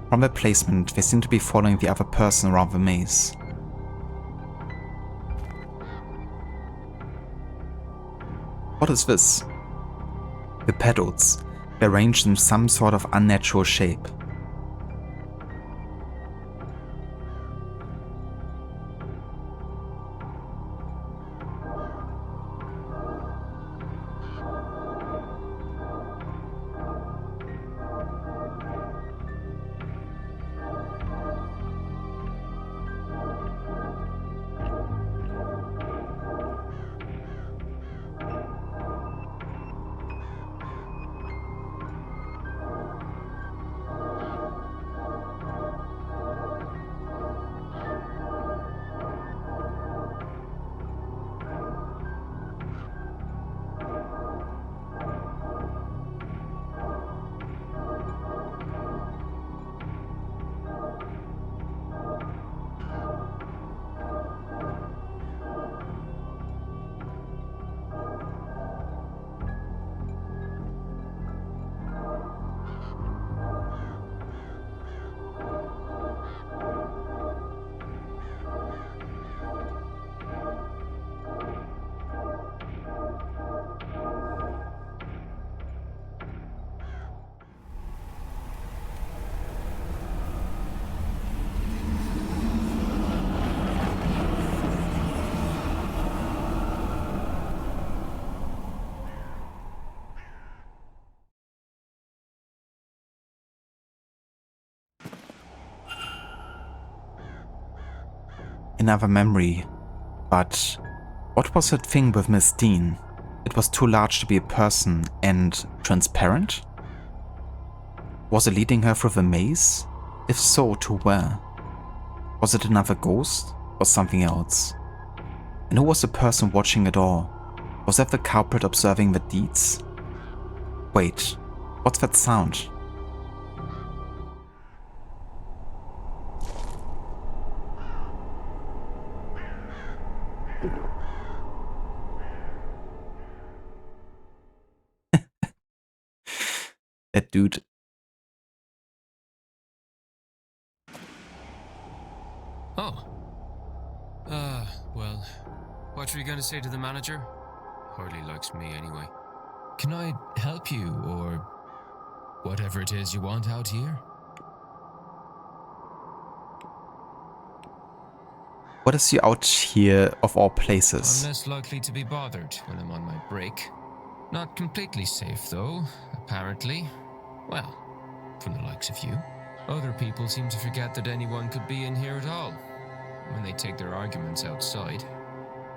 From their placement, they seem to be following the other person around the maze. What is this? The petals. They're arranged in some sort of unnatural shape. another memory, but what was that thing with Miss Dean? It was too large to be a person and transparent? Was it leading her through the maze? If so, to where? Was it another ghost or something else? And who was the person watching it all? Was that the culprit observing the deeds? Wait, what's that sound? That dude. Oh. Well, what were you going to say to the manager? Hardly likes me anyway. Can I help you, or whatever it is you want out here? What is you out here of all places? I'm less likely to be bothered when I'm on my break. Not completely safe, though, apparently. Well, from the likes of you. Other people seem to forget that anyone could be in here at all. When they take their arguments outside,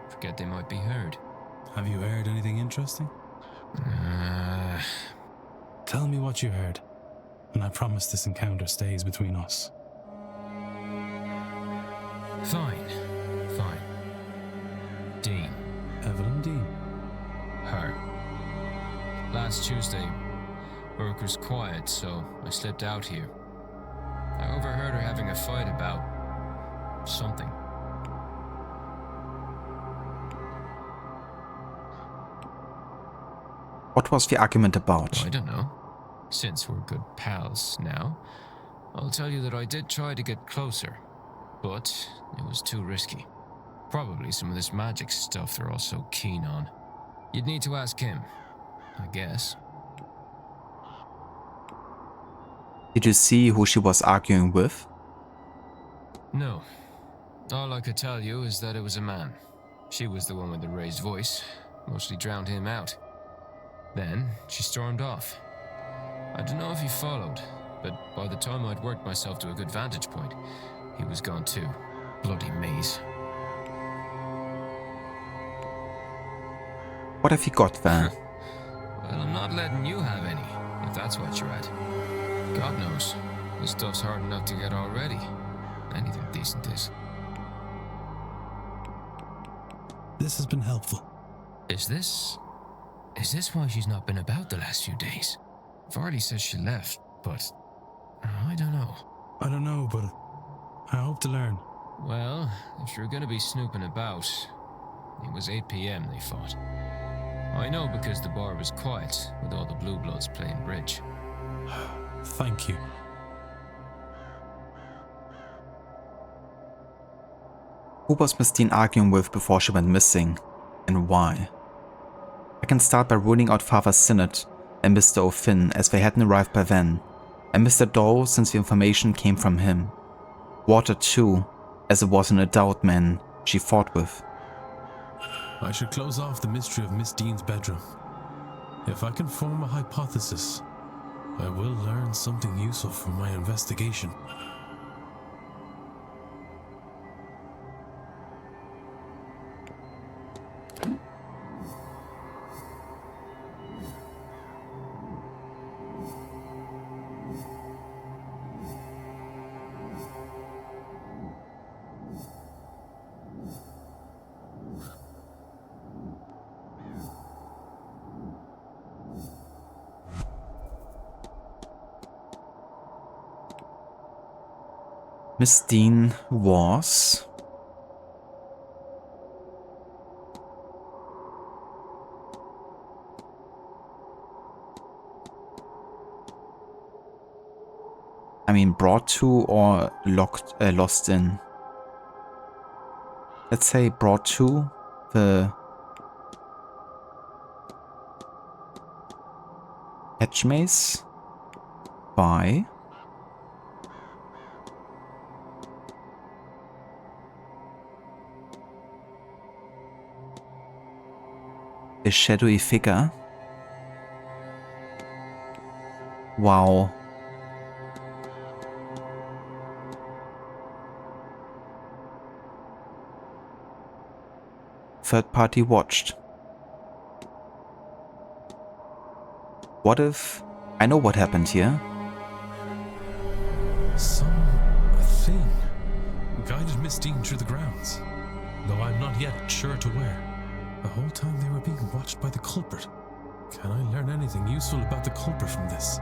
forget they might be heard. Have you heard anything interesting? Tell me what you heard, and I promise this encounter stays between us. Fine. Dean. Evelyn Dean. Her. Last Tuesday, work was quiet, so I slipped out here. I overheard her having a fight about something. What was the argument about? I don't know. Since we're good pals now, I'll tell you that I did try to get closer, but it was too risky. Probably some of this magic stuff they're all so keen on. You'd need to ask him, I guess. Did you see who she was arguing with? No. All I could tell you is that it was a man. She was the one with the raised voice, mostly drowned him out. Then she stormed off. I don't know if he followed, but by the time I'd worked myself to a good vantage point, he was gone too. Bloody maze. What have you got there? Well, I'm not letting you have any, if that's what you're at. God knows, this stuff's hard enough to get already. Anything decent is. This has been helpful. Is this why she's not been about the last few days? Varley says she left, but I don't know. I don't know, but I hope to learn. Well, if you're gonna be snooping about, it was 8 p.m. they fought. I know because the bar was quiet with all the Blue Bloods playing bridge. Thank you. Who was Miss Dean arguing with before she went missing, and why? I can start by ruling out Father Sinnott and Mr. O'Finn as they hadn't arrived by then, and Mr. Doe since the information came from him. Walter too, as it was an adult man she fought with. I should close off the mystery of Miss Dean's bedroom. If I can form a hypothesis, I will learn something useful from my investigation. Miss Dean was... brought to or lost in. Let's say brought to the hedge maze by a shadowy figure. Wow. third party watched. What if... I know what happened here. Something guided Miss Dean through the grounds, though I'm not yet sure to where. The whole time they were being watched by the culprit. Can I learn anything useful about the culprit from this?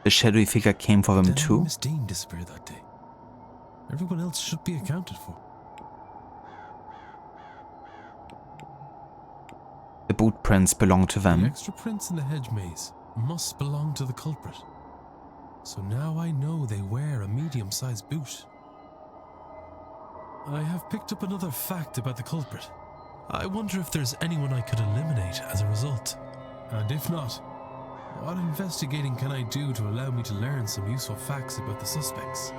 The shadowy figure came for them Did too? Miss Dean disappear that day? Everyone else should be accounted for. The boot prints belong to The them. extra prints in the hedge maze must belong to the culprit. So now I know they wear a medium-sized boot. I have picked up another fact about the culprit. I wonder if there's anyone I could eliminate as a result. And if not, what investigating can I do to allow me to learn some useful facts about the suspects?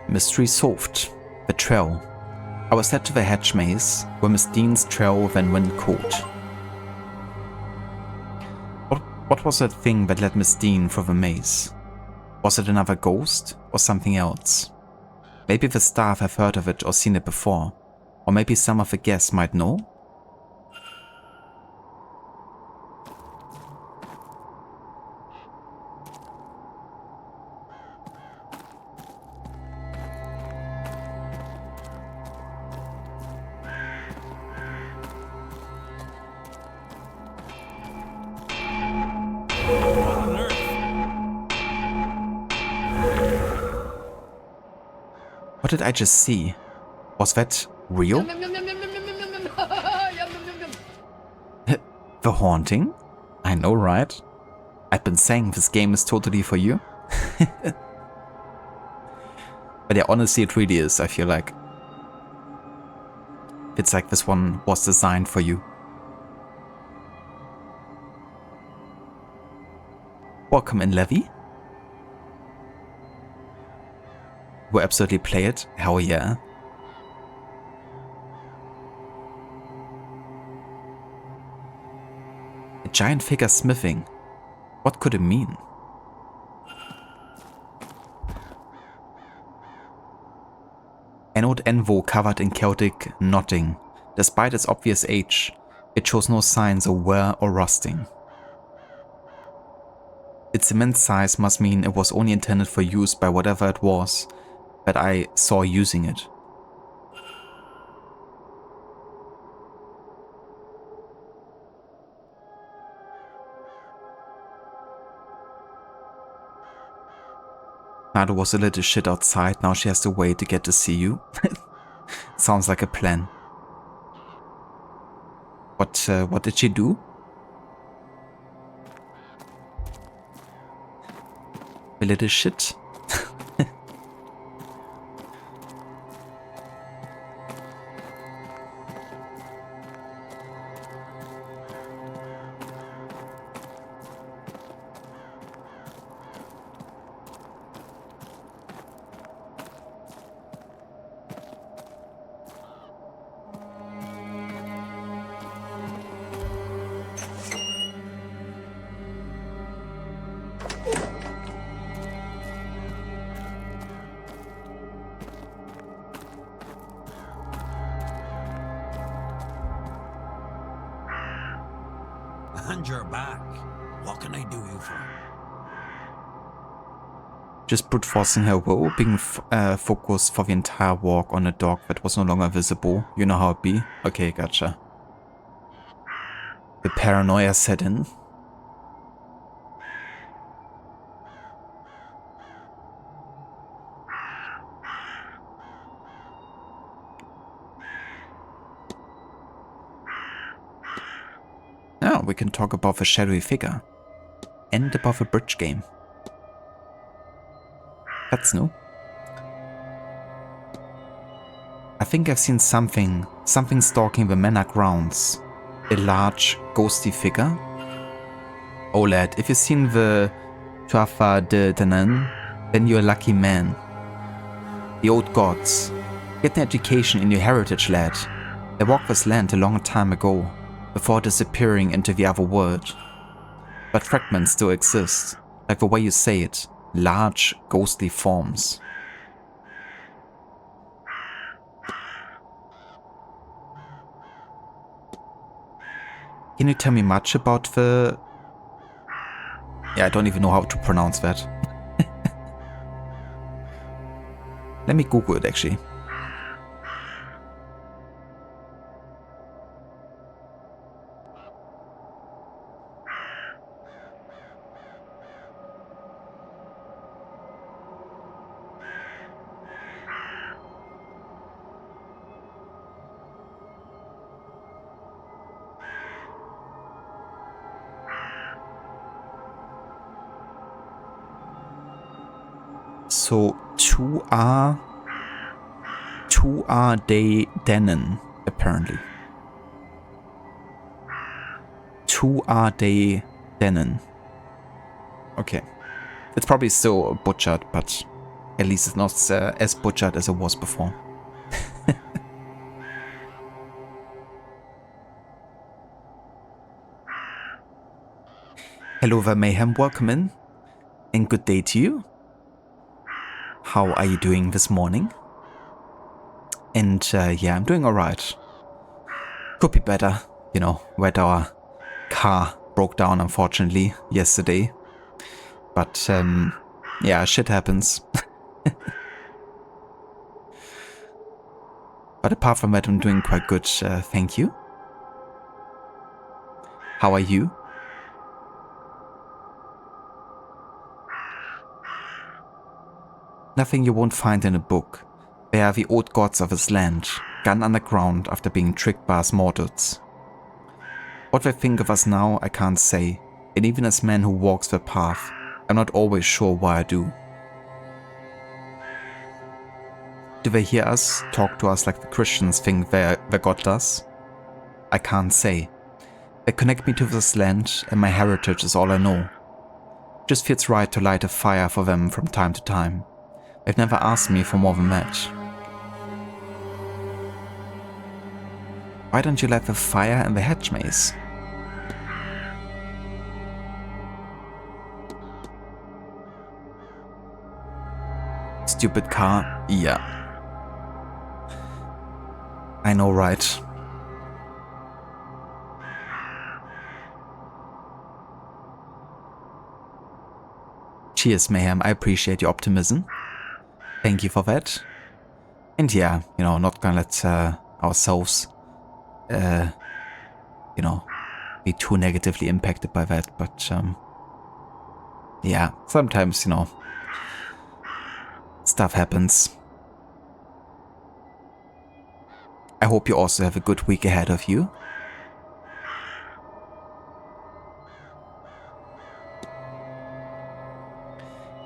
Mystery solved. The trail. I was led to the hedge maze, where Miss Dean's trail then went cold. What was that thing that led Miss Dean through the maze? Was it another ghost, or something else? Maybe the staff have heard of it or seen it before, or maybe some of the guests might know? What did I just see? Was that real? The haunting? I know, right? I've been saying this game is totally for you. But yeah, honestly, it really is, I feel like. It's like this one was designed for you. Welcome in, Levy. We'll absolutely play it. Hell yeah. A giant figure smithing. What could it mean? An old envo covered in Celtic knotting. Despite its obvious age, it shows no signs of wear or rusting. Its immense size must mean it was only intended for use by whatever it was that I saw using it. Nado was a little shit outside, now she has to wait to get to see you. Sounds like a plan. What did she do? A little shit. And you're back. What can I do you for? Just brute forcing her will, being focused for the entire walk on a dog that was no longer visible. You know how it be? Okay, gotcha. The paranoia set in. Now we can talk about the shadowy figure. And about the bridge game. That's new. I think I've seen something stalking the Manor grounds. A large, ghosty figure. Oh lad, if you've seen the Tuatha de Danann, then you're a lucky man. The old gods. Get an education in your heritage, lad. They walked this land a long time ago, before disappearing into the other world. But fragments still exist, like the way you say it, large, ghostly forms. Can you tell me much about the... Yeah, I don't even know how to pronounce that. Let me Google it, actually. So, Tuatha De Danann, apparently. Tuatha De Danann. Okay. It's probably still butchered, but at least it's not as butchered as it was before. Hello there, Mayhem. Welcome in. And good day to you. How are you doing this morning? And yeah, I'm doing alright. Could be better. You know, we had our car broke down, unfortunately, yesterday. But yeah, shit happens. But apart from that, I'm doing quite good, thank you. How are you? Nothing you won't find in a book. They are the old gods of his land, gone underground after being tricked by us mortals. What they think of us now, I can't say, and even as man who walks the path, I'm not always sure why I do. Do they hear us, talk to us like the Christians think their God does? I can't say. They connect me to this land, and my heritage is all I know. Just feels right to light a fire for them from time to time. They've never asked me for more than that. Why don't you light the fire in the hedge maze? Stupid car, yeah. I know, right? Cheers, Mayhem. I appreciate your optimism. Thank you for that. And yeah, you know, not gonna let ourselves, you know, be too negatively impacted by that. But yeah, sometimes, you know, stuff happens. I hope you also have a good week ahead of you.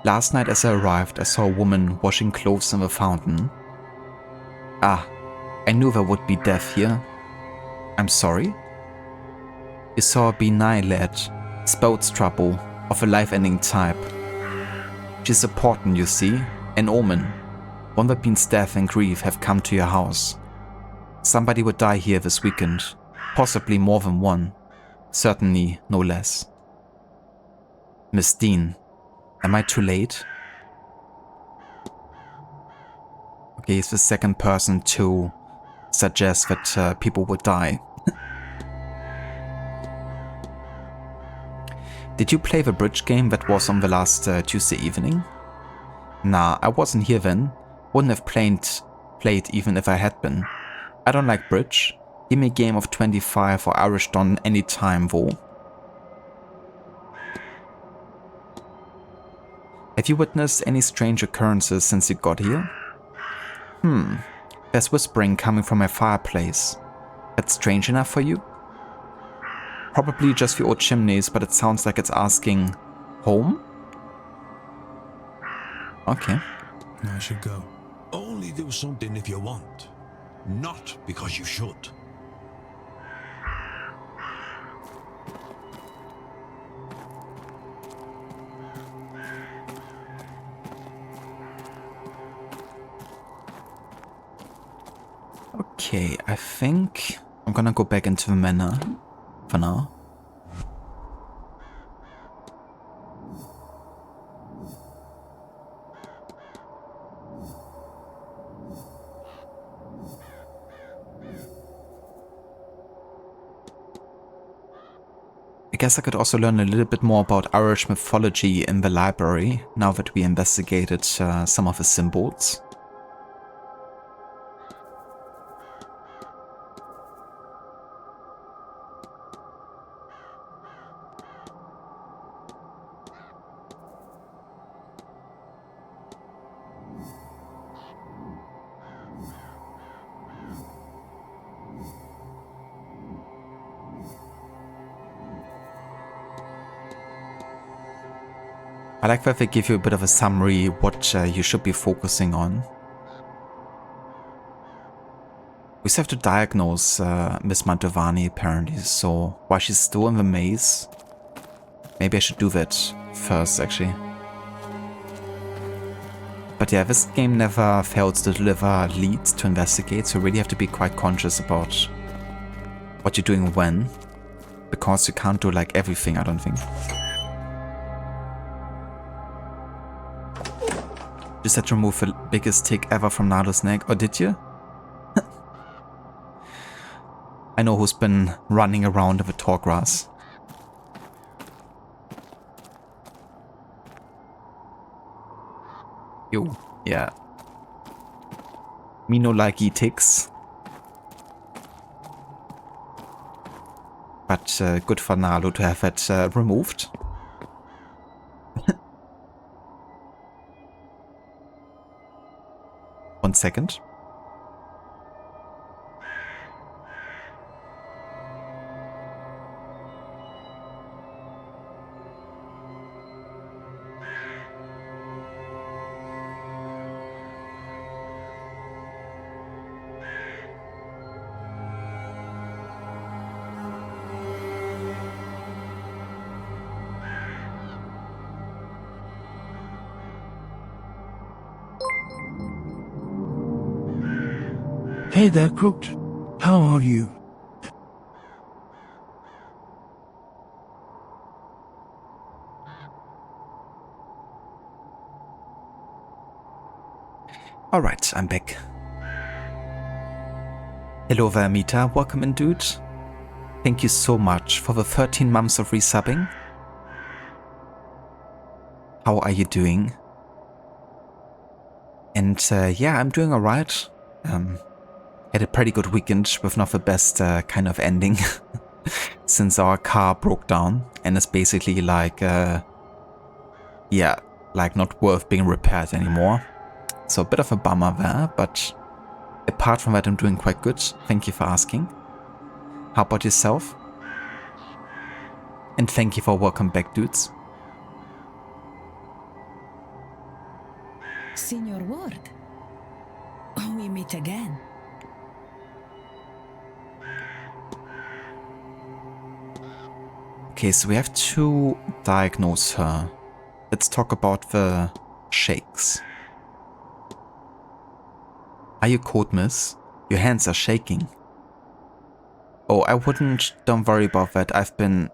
Last night as I arrived, I saw a woman washing clothes in the fountain. Ah, I knew there would be death here. I'm sorry? You saw a benign lad, spouts trouble, of a life-ending type. She's important, you see, an omen. One that means death and grief have come to your house. Somebody would die here this weekend, possibly more than one, certainly no less. Miss Dean, am I too late? Okay, he's the second person to suggest that people would die. Did you play the bridge game that was on the last Tuesday evening? Nah, I wasn't here then. Wouldn't have played even if I had been. I don't like bridge. Give me a game of 25 or Irish Dawn any time though. Have you witnessed any strange occurrences since you got here? There's whispering coming from my fireplace. That's strange enough for you? Probably just the old chimneys, but it sounds like it's asking, home? Okay. I should go. Only do something if you want, not because you should. Okay, I think I'm gonna go back into the manor for now. I guess I could also learn a little bit more about Irish mythology in the library, now that we investigated some of the symbols. I like that they give you a bit of a summary what you should be focusing on. We still have to diagnose Miss Mantovani apparently, so while she's still in the maze, maybe I should do that first actually. But yeah, this game never fails to deliver leads to investigate, so you really have to be quite conscious about what you're doing when, because you can't do like everything, I don't think. Just had to remove the biggest tick ever from Nado's neck, or did you? I know who's been running around in the tall grass. Yo, yeah. Me no like ticks. But good for Nalo to have that removed. One second. Hey there, Crooked. How are you? Alright, I'm back. Hello there, Mita. Welcome in, dude. Thank you so much for the 13 months of resubbing. How are you doing? And yeah, I'm doing alright. Had a pretty good weekend with not the best kind of ending since our car broke down and it's basically like, yeah, like not worth being repaired anymore. So a bit of a bummer there, but apart from that, I'm doing quite good. Thank you for asking. How about yourself? And thank you for welcome back, dudes. Signor Ward, we meet again. Okay, so we have to diagnose her. Let's talk about the shakes. Are you cold, miss? Your hands are shaking. Oh, I wouldn't. Don't worry about that. I've been...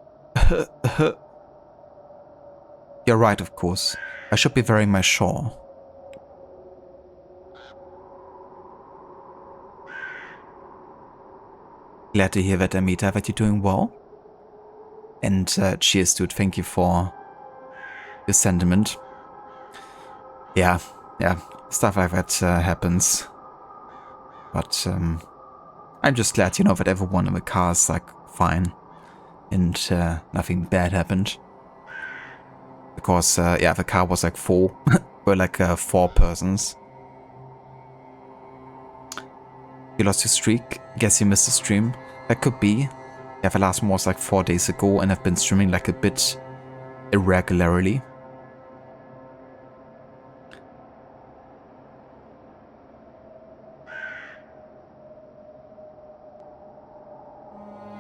You're right, of course. I should be wearing my shawl. Glad to hear that, Amita, that you're doing well. And cheers, dude. Thank you for your sentiment. Yeah, stuff like that happens. But I'm just glad, you know, that everyone in the car is like fine and nothing bad happened. Because yeah, the car was like full. We're like 4 persons. You lost your streak? Guess you missed the stream? That could be. Yeah, the last one was like 4 days ago and I've been streaming like a bit irregularly.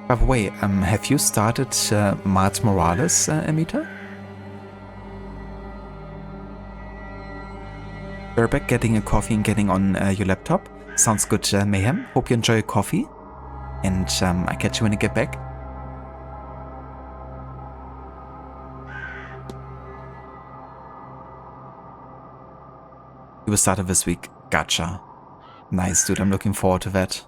By the way, have you started Miles Morales, Amita? You're back getting a coffee and getting on your laptop? Sounds good, Mayhem. Hope you enjoy your coffee. And I catch you when you get back. You were started this week. Gotcha. Nice, dude. I'm looking forward to that.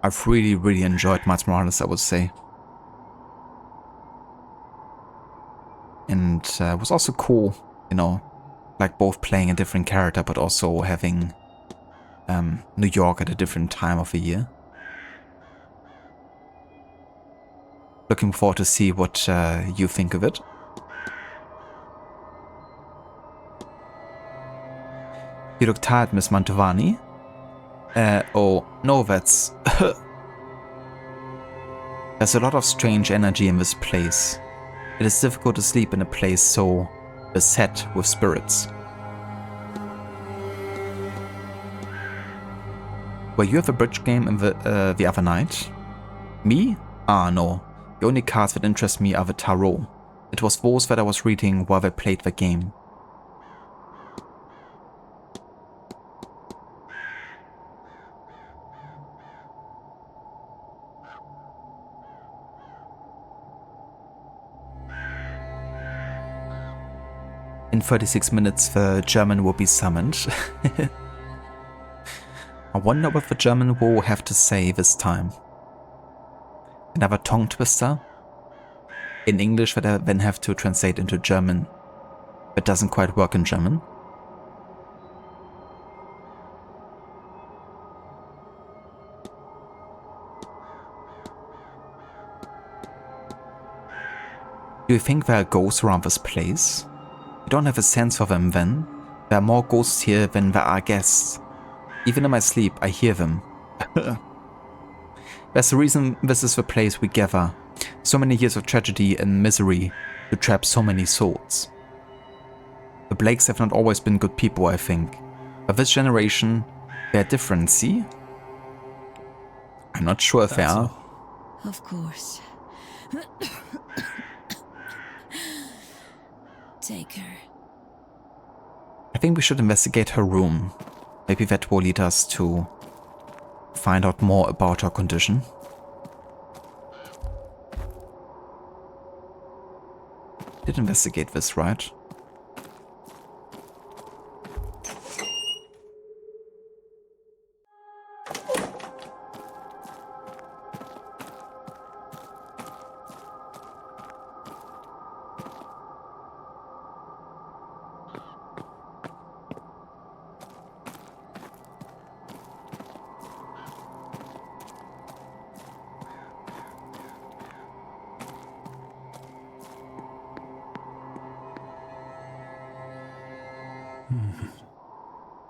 I've really enjoyed Miles Morales, I would say. And it was also cool, you know, like both playing a different character, but also having New York at a different time of the year. Looking forward to see what you think of it. You look tired, Miss Mantovani. Oh, no, that's... There's a lot of strange energy in this place. It is difficult to sleep in a place so beset with spirits. Were you at the bridge game in the other night? Me? Ah, no. The only cards that interest me are the tarot. It was those that I was reading while I played the game. In 36 minutes, the German will be summoned. I wonder what the German will have to say this time. Another tongue twister? In English that I then have to translate into German. That doesn't quite work in German. Do you think there are ghosts around this place? You don't have a sense for them then? There are more ghosts here than there are guests. Even in my sleep, I hear them. There's a reason this is the place we gather. So many years of tragedy and misery to trap so many souls. The Blakes have not always been good people, I think. But this generation, they're different, see? I'm not sure if they are. Of course. Take her. I think we should investigate her room. Maybe that will lead us to find out more about her condition. Did investigate this, right?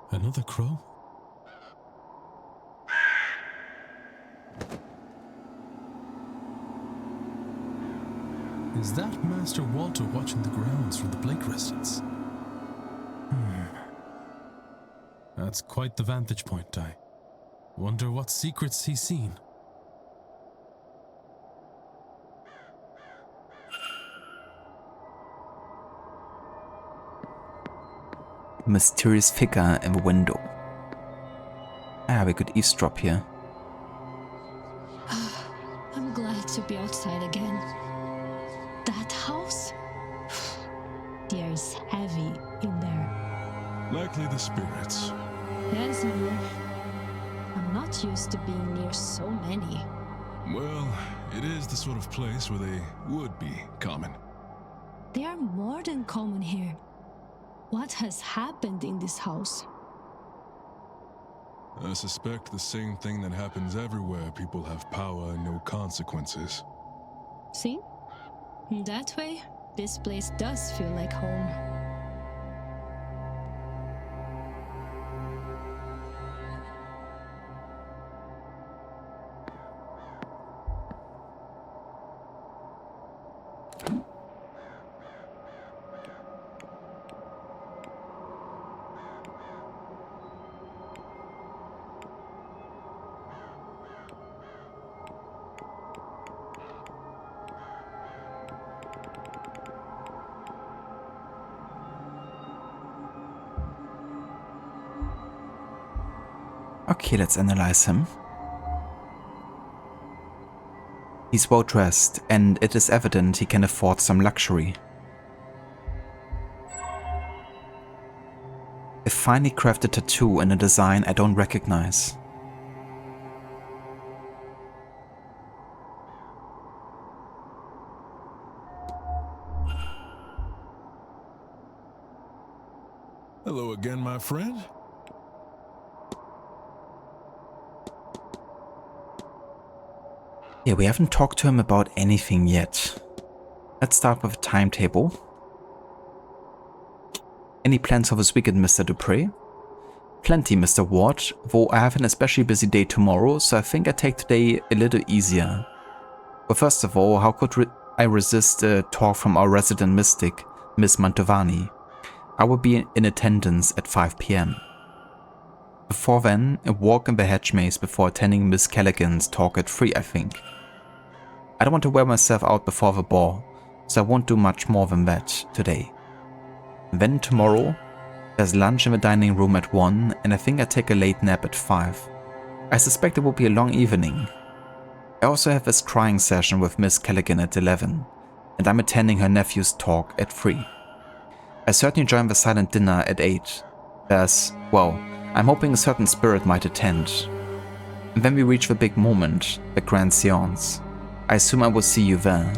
Another crow? Is that Master Walter watching the grounds from the Blake residence? That's quite the vantage point. I wonder what secrets he's seen. Mysterious figure in the window. Ah, we could eavesdrop here. I'm glad to be outside again. That house? The air is heavy in there. Likely the spirits. Yes, Manor. I'm not used to being near so many. Well, it is the sort of place where they would be common. They are more than common here. What has happened in this house? I suspect the same thing that happens everywhere people have power and no consequences. See? In that way, this place does feel like home. Okay, let's analyze him. He's well dressed, and it is evident he can afford some luxury. A finely crafted tattoo in a design I don't recognize. Hello again, my friend. Yeah, we haven't talked to him about anything yet. Let's start with a timetable. Any plans for this weekend, Mr. Dupree? Plenty, Mr. Ward, though I have an especially busy day tomorrow, so I think I take today a little easier. But first of all, how could I resist a talk from our resident mystic, Miss Mantovani? I will be in attendance at 5 p.m. Before then, a walk in the hedge maze before attending Miss Callaghan's talk at 3, I think. I don't want to wear myself out before the ball, so I won't do much more than that today. Then tomorrow, there's lunch in the dining room at 1, and I think I take a late nap at 5. I suspect it will be a long evening. I also have a scrying session with Miss Callaghan at 11, and I'm attending her nephew's talk at 3. I certainly join the silent dinner at 8. I'm hoping a certain spirit might attend. And then we reach the big moment, the grand séance. I assume I will see you there.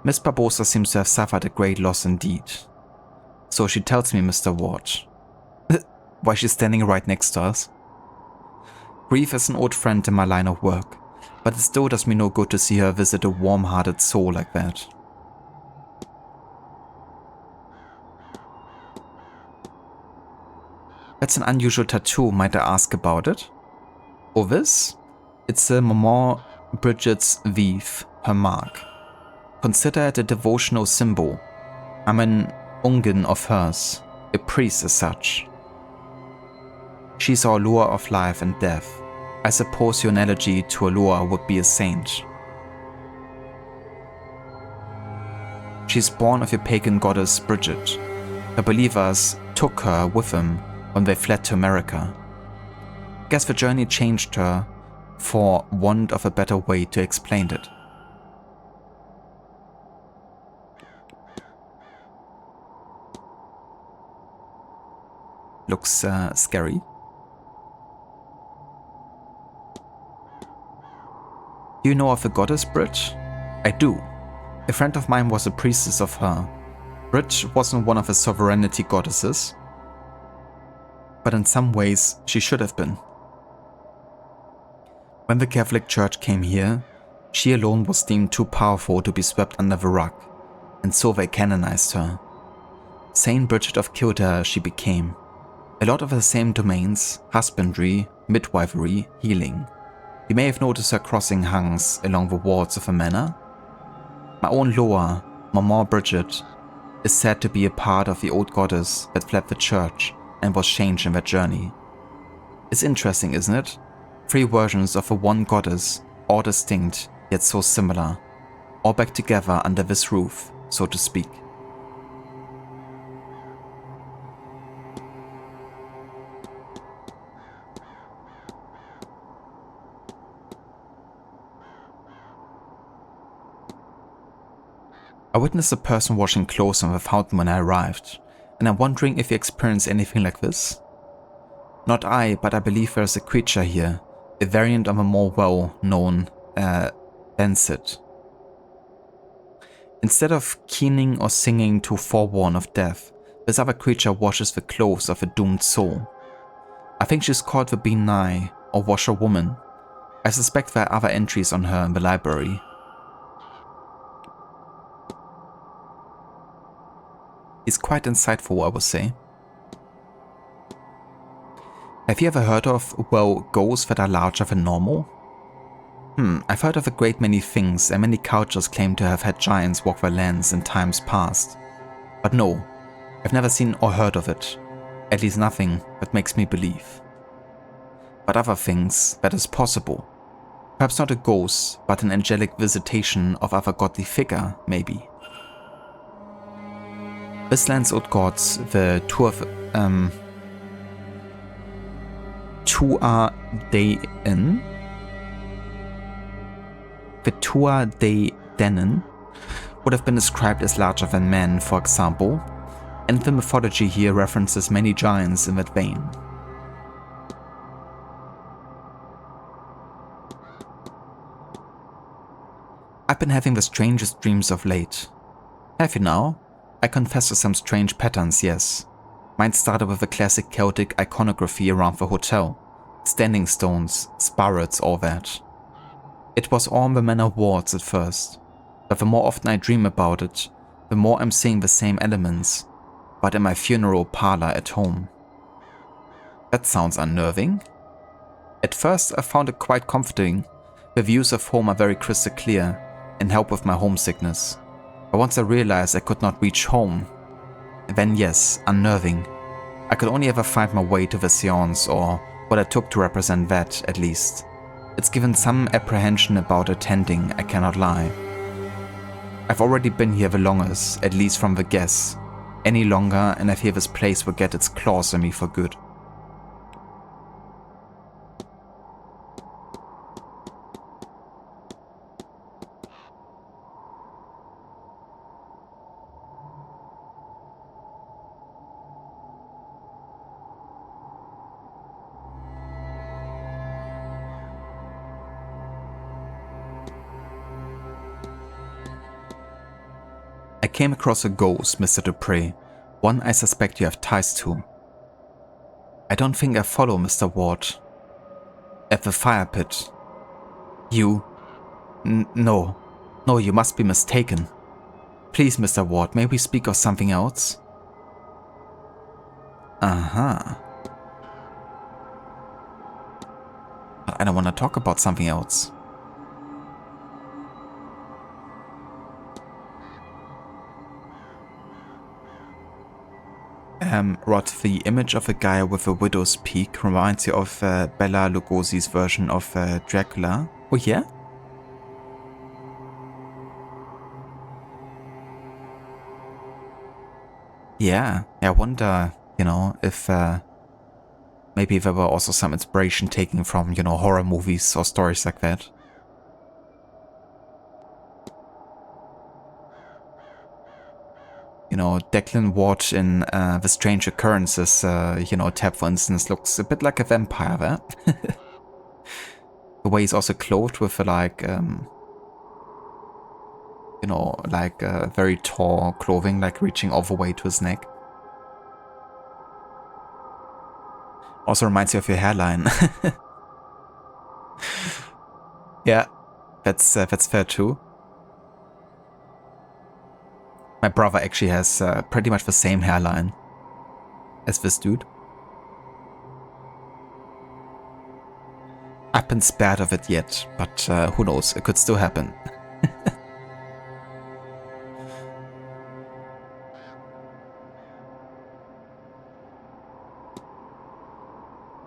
Miss Barbosa seems to have suffered a great loss indeed. So she tells me, Mr. Ward. Why she's standing right next to us? Grief is an old friend in my line of work, but it still does me no good to see her visit a warm-hearted soul like that. That's an unusual tattoo, might I ask about it? Oh, this? It's a Manor Bridget's Vive, her mark. Consider it a devotional symbol. I'm an ungin of hers, a priest as such. She's our lure of life and death. I suppose your analogy to a lure would be a saint. She's born of a pagan goddess Bridget. The believers took her with them when they fled to America. Guess the journey changed her, for want of a better way to explain it. Looks scary. Do you know of the goddess Bridge? I do. A friend of mine was a priestess of her. Bridge wasn't one of the sovereignty goddesses, but in some ways she should have been. When the Catholic Church came here, she alone was deemed too powerful to be swept under the rug, and so they canonized her. Saint Bridget of Kildare she became. A lot of the same domains, husbandry, midwifery, healing. You may have noticed her crossing hungs along the walls of a manor. My own Loa, Manor Bridget, is said to be a part of the old goddess that fled the church and was changed in that journey. It's interesting, isn't it? 3 versions of the one goddess, all distinct, yet so similar, all back together under this roof, so to speak. I witnessed a person washing clothes on the fountain when I arrived, and I'm wondering if you experienced anything like this. Not I, but I believe there's a creature here, a variant of a more well-known Bensit. Instead of keening or singing to forewarn of death, this other creature washes the clothes of a doomed soul. I think she's called the Benai, or Washerwoman. I suspect there are other entries on her in the library. He's quite insightful, I would say. Have you ever heard of, ghosts that are larger than normal? I've heard of a great many things, and many cultures claim to have had giants walk their lands in times past. But no, I've never seen or heard of it. At least nothing that makes me believe. but other things that is possible. Perhaps not a ghost, but an angelic visitation of other godly figure, maybe. This land's old gods, the Tuatha Dé Danann, would have been described as larger than men, for example, and the mythology here references many giants in that vein. I've been having the strangest dreams of late. Have you now? I confess to some strange patterns, yes. Mine started with the classic Celtic iconography around the hotel. Standing stones, spirits, all that. It was all on the Manor wards at first, but the more often I dream about it, the more I'm seeing the same elements, but in my funeral parlor at home. That sounds unnerving. At first I found it quite comforting. The views of home are very crystal clear and help with my homesickness. But once I realized I could not reach home, then yes, unnerving. I could only ever find my way to the Séance, or what I took to represent that, at least. It's given some apprehension about attending, I cannot lie. I've already been here the longest, at least from the guess. Any longer and I fear this place will get its claws on me for good. I came across a ghost, Mr. Dupree, one I suspect you have ties to. I don't think I follow Mr. Ward. At the fire pit. You... No, you must be mistaken. Please, Mr. Ward, may we speak of something else? Uh-huh. But I don't want to talk about something else. Rod, the image of a guy with a widow's peak reminds you of Bela Lugosi's version of Dracula. Oh yeah? Yeah, I wonder, if maybe there were also some inspiration taken from, horror movies or stories like that. Declan Ward in The Strange Occurrences, Tab, for instance, looks a bit like a vampire there. The way he's also clothed with, very tall clothing, reaching all the way to his neck. Also reminds you of your hairline. Yeah, that's fair too. My brother actually has pretty much the same hairline as this dude. I've been spared of it yet, but who knows, it could still happen.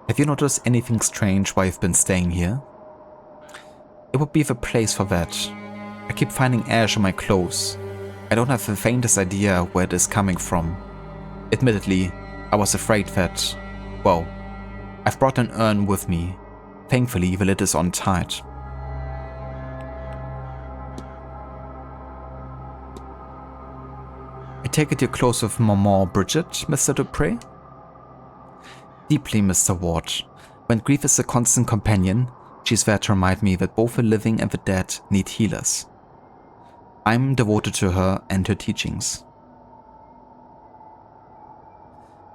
Have you noticed anything strange while you've been staying here? It would be the place for that. I keep finding ash on my clothes. I don't have the faintest idea where it is coming from. Admittedly, I was afraid that, well, I've brought an urn with me. Thankfully, the lid is on tight. I take it you're close with Maman Bridget, Mr. Dupree? Deeply, Mr. Ward. When grief is a constant companion, she's there to remind me that both the living and the dead need healers. I'm devoted to her and her teachings.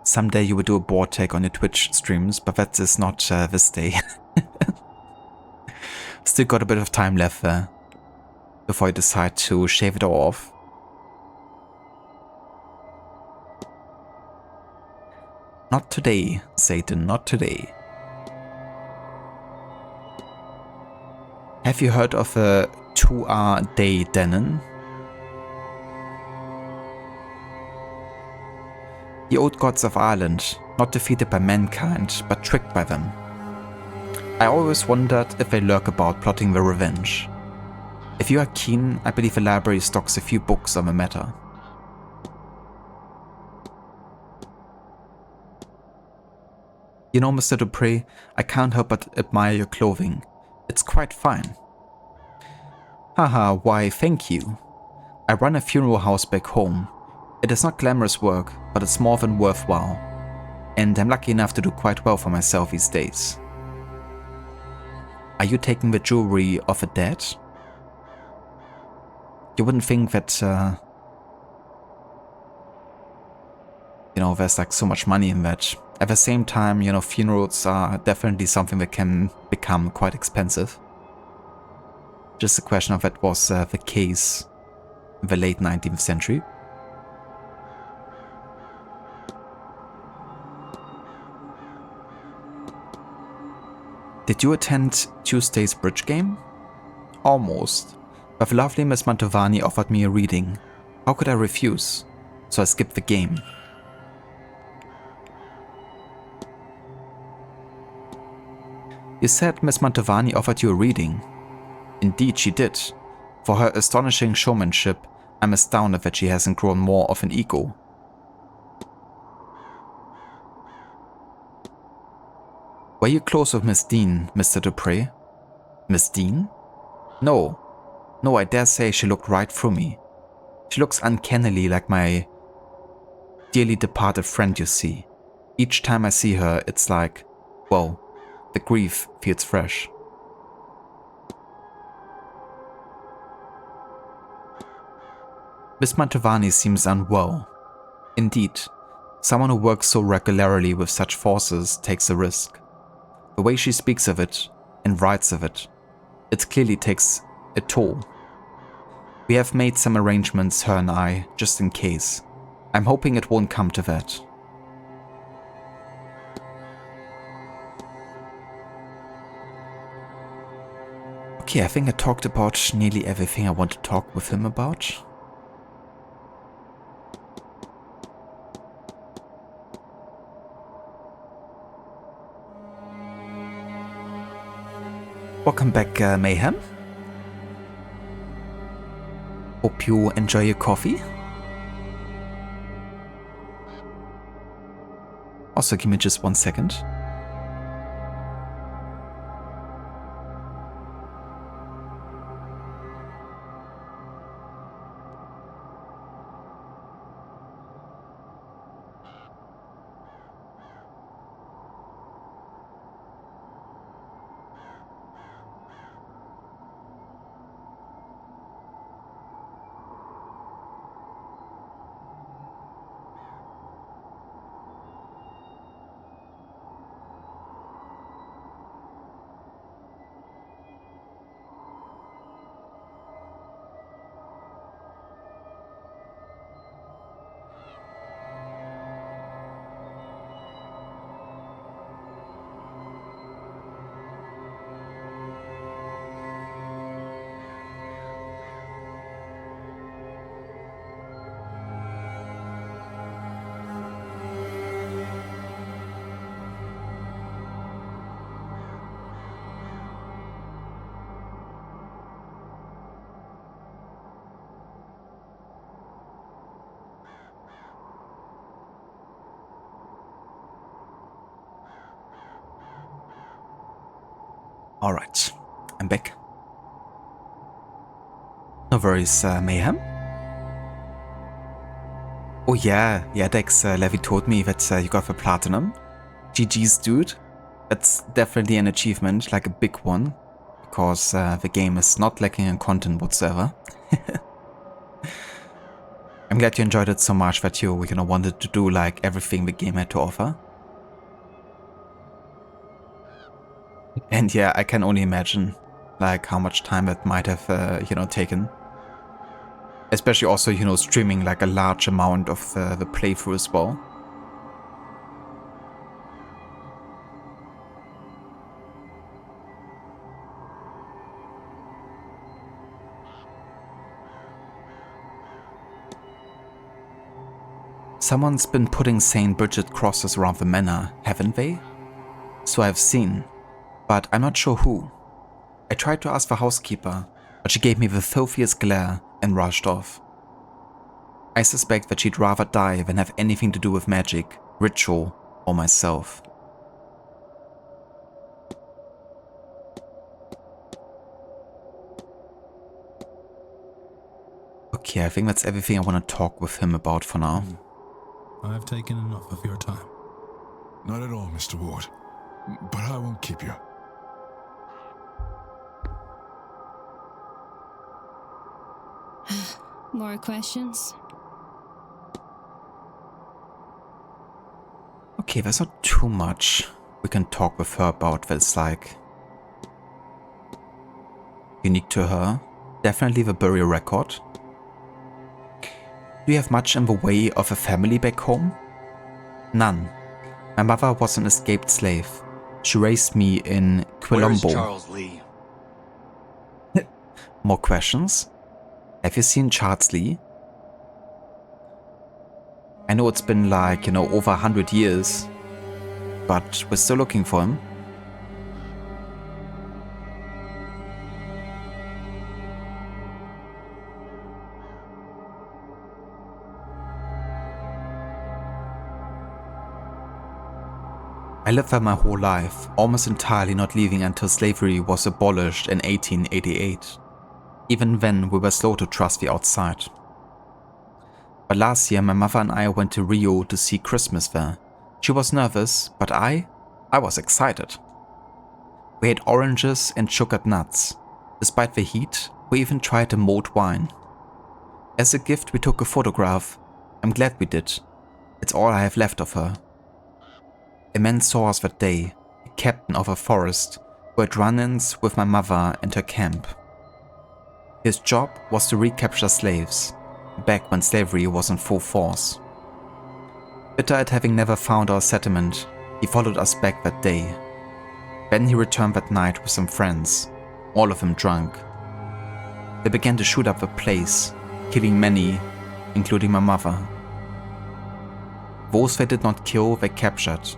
Someday you will do a board take on your Twitch streams, but that is not this day. Still got a bit of time left there before you decide to shave it all off. Not today, Satan, not today. Have you heard of a Tuatha Dé Danann? The old gods of Ireland, not defeated by mankind, but tricked by them. I always wondered if they lurk about plotting their revenge. If you are keen, I believe the library stocks a few books on the matter. You know, Mr. Dupré, I can't help but admire your clothing. It's quite fine. Haha, why thank you. I run a funeral house back home. It is not glamorous work, but it's more than worthwhile. And I'm lucky enough to do quite well for myself these days. Are you taking the jewelry of the dead? You wouldn't think that, you know, there's like so much money in that. At the same time, you know, funerals are definitely something that can become quite expensive. Just a question of that was the case in the late 19th century. Did you attend Tuesday's bridge game? Almost. But the lovely Miss Mantovani offered me a reading. How could I refuse? So I skipped the game. You said Miss Mantovani offered you a reading. Indeed she did. For her astonishing showmanship, I'm astounded that she hasn't grown more of an ego. Were you close with Miss Dean, Mr. Dupré? Miss Dean? No. No, I dare say she looked right through me. She looks uncannily like my dearly departed friend, you see. Each time I see her, it's like, well, the grief feels fresh. Miss Mantovani seems unwell. Indeed, someone who works so regularly with such forces takes a risk. The way she speaks of it and writes of it, it clearly takes a toll. We have made some arrangements, her and I, just in case. I'm hoping it won't come to that. Okay, I think I talked about nearly everything I want to talk with him about. Welcome back, Mayhem. Hope you enjoy your coffee. Also, give me just 1 second. Alright, I'm back. No worries, Mayhem. Oh yeah, Dex, Levi told me that you got the platinum. GG's, dude. That's definitely an achievement, like a big one. Because the game is not lacking in content whatsoever. I'm glad you enjoyed it so much that you wanted to do like everything the game had to offer. And yeah, I can only imagine like how much time that might have, taken. Especially also, streaming like a large amount of the playthrough as well. Someone's been putting St. Bridget crosses around the manor, haven't they? So I've seen. but I'm not sure who. I tried to ask the housekeeper, but she gave me the filthiest glare and rushed off. I suspect that she'd rather die than have anything to do with magic, ritual, or myself. Okay, I think that's everything I want to talk with him about for now. I've taken enough of your time. Not at all, Mr. Ward. But I won't keep you. More questions? Okay, there's not too much we can talk with her about that's like unique to her. Definitely the burial record. Do you have much in the way of a family back home? None. My mother was an escaped slave. She raised me in Quilombo. Where's Charles Lee? More questions? Have you seen Charles Lee? I know it's been like, over 100 years, but we're still looking for him. I lived there my whole life, almost entirely not leaving until slavery was abolished in 1888. Even then, we were slow to trust the outside. But last year, my mother and I went to Rio to see Christmas there. She was nervous, but I was excited. We ate oranges and sugared nuts. Despite the heat, we even tried a mulled wine. As a gift, we took a photograph. I'm glad we did. It's all I have left of her. A man saw us that day, a captain of a forest, who had run-ins with my mother and her camp. His job was to recapture slaves, back when slavery was in full force. Bitter at having never found our settlement, he followed us back that day. Then he returned that night with some friends, all of them drunk. They began to shoot up the place, killing many, including my mother. Those they did not kill, they captured,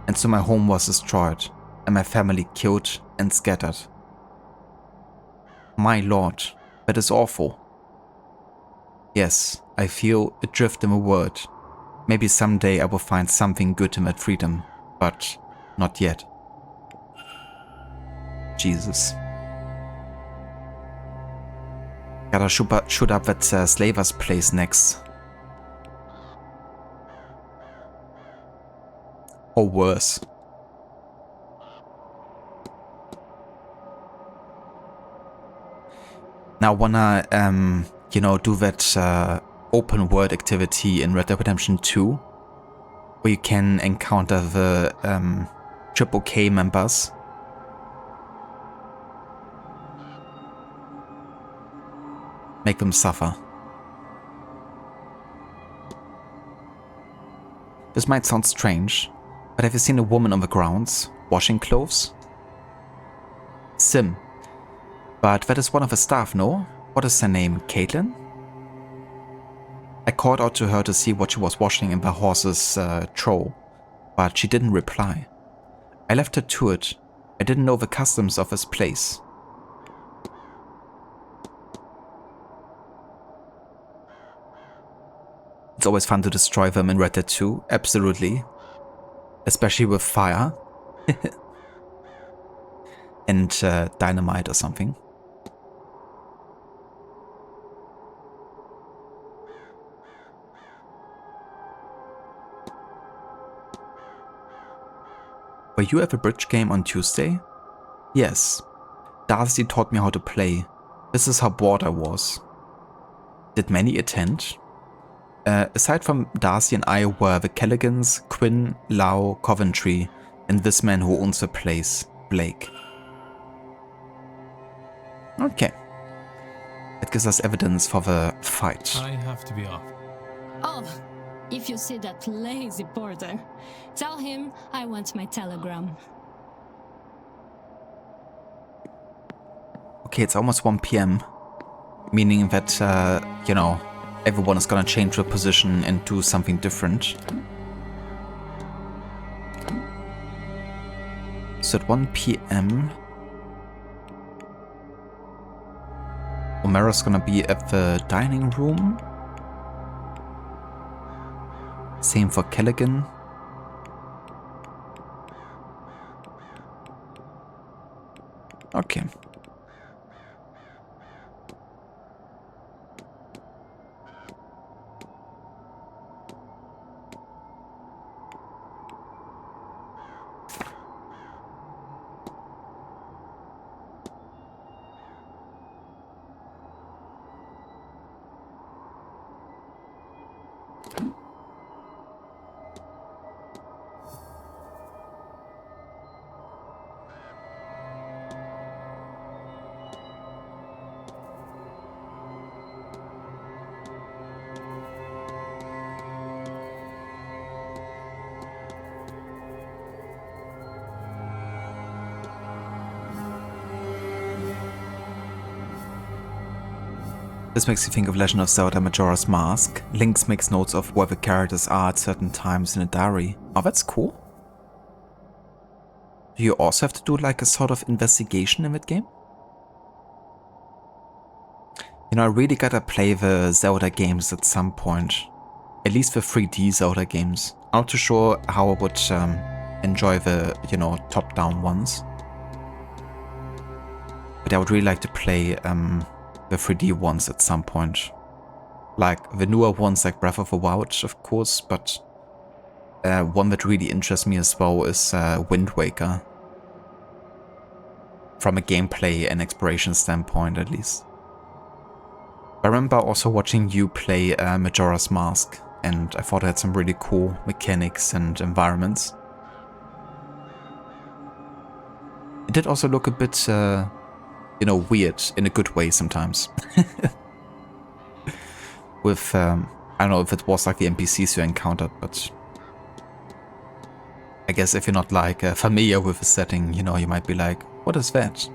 and so my home was destroyed, and my family killed and scattered. My lord, that is awful. Yes, I feel adrift in a word. Maybe someday I will find something good in that freedom, but not yet. Jesus. Gotta shoot up that slaver's place next. Or worse. Now I wanna, do that open world activity in Red Dead Redemption 2, where you can encounter the Triple K members. Make them suffer. This might sound strange, but have you seen a woman on the grounds, washing clothes? Sim. But that is one of the staff, no? What is her name, Caitlin? I called out to her to see what she was washing in the horse's trough, but she didn't reply. I left her to it. I didn't know the customs of this place. It's always fun to destroy them in Red Dead 2, absolutely. Especially with fire. And dynamite or something. Were you at the bridge game on Tuesday? Yes. Darcy taught me how to play. This is how bored I was. Did many attend? Aside from Darcy and I were the Kelligans, Quinn, Lau, Coventry, and this man who owns the place, Blake. Okay. That gives us evidence for the fight. I have to be off. Oh, if you see that lazy porter, tell him I want my telegram. Okay, it's almost 1 PM, meaning that, everyone is gonna change their position and do something different. So at 1 p.m. Omera's gonna be at the dining room. Same for Callaghan. Okay. This makes you think of Legend of Zelda Majora's Mask. Link makes notes of where the characters are at certain times in a diary. Oh, that's cool. Do you also have to do like a sort of investigation in that game? You know, I really gotta play the Zelda games at some point. At least the 3D Zelda games. I'm not too sure how I would enjoy the, you know, top-down ones. But I would really like to play the 3D ones at some point. Like the newer ones like Breath of the Wild, of course, but one that really interests me as well is Wind Waker. From a gameplay and exploration standpoint, at least. I remember also watching you play Majora's Mask, and I thought it had some really cool mechanics and environments. It did also look a bit, you know, weird in a good way sometimes. With, I don't know if it was like the NPCs you encountered, but I guess if you're not like familiar with the setting, you know, you might be like, what is that?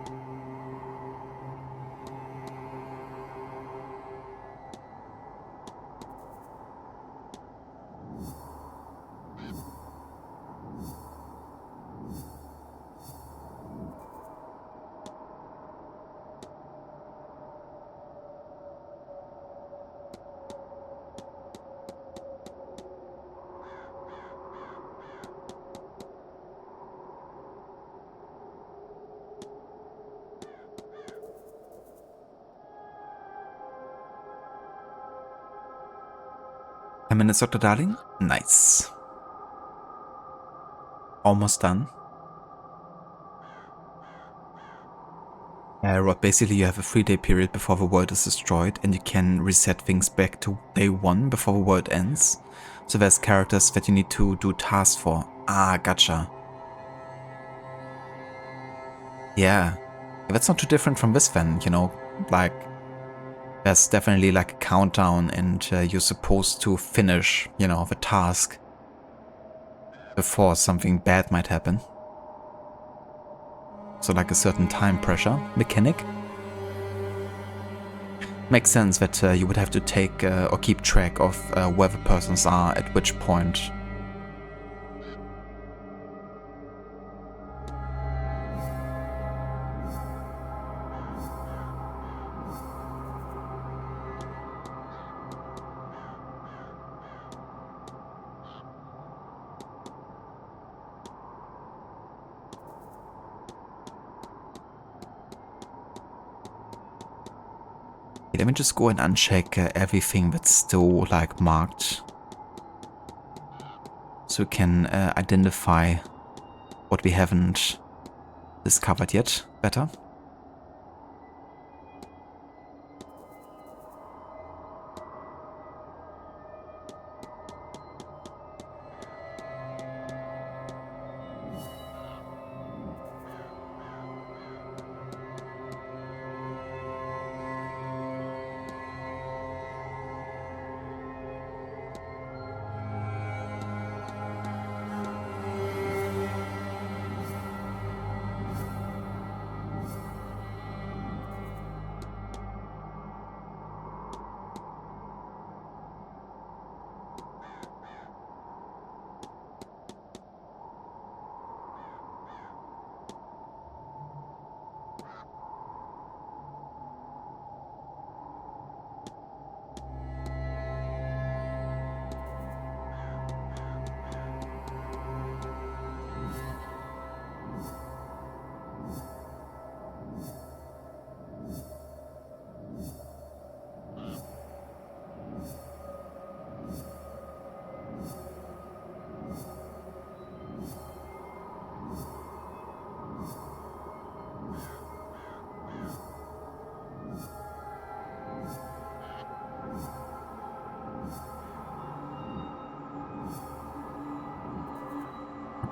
Minutes, Dr. Darling? Nice. Almost done. Rod, basically you have a 3-day period before the world is destroyed and you can reset things back to day 1 before the world ends. So there's characters that you need to do tasks for. Ah, gotcha. Yeah. That's not too different from this then, you know, like there's definitely like a countdown and you're supposed to finish, you know, the task before something bad might happen. So like a certain time pressure mechanic. Makes sense that you would have to take or keep track of where the persons are at which point. Let me just go and uncheck everything that's still like marked. So we can identify what we haven't discovered yet better.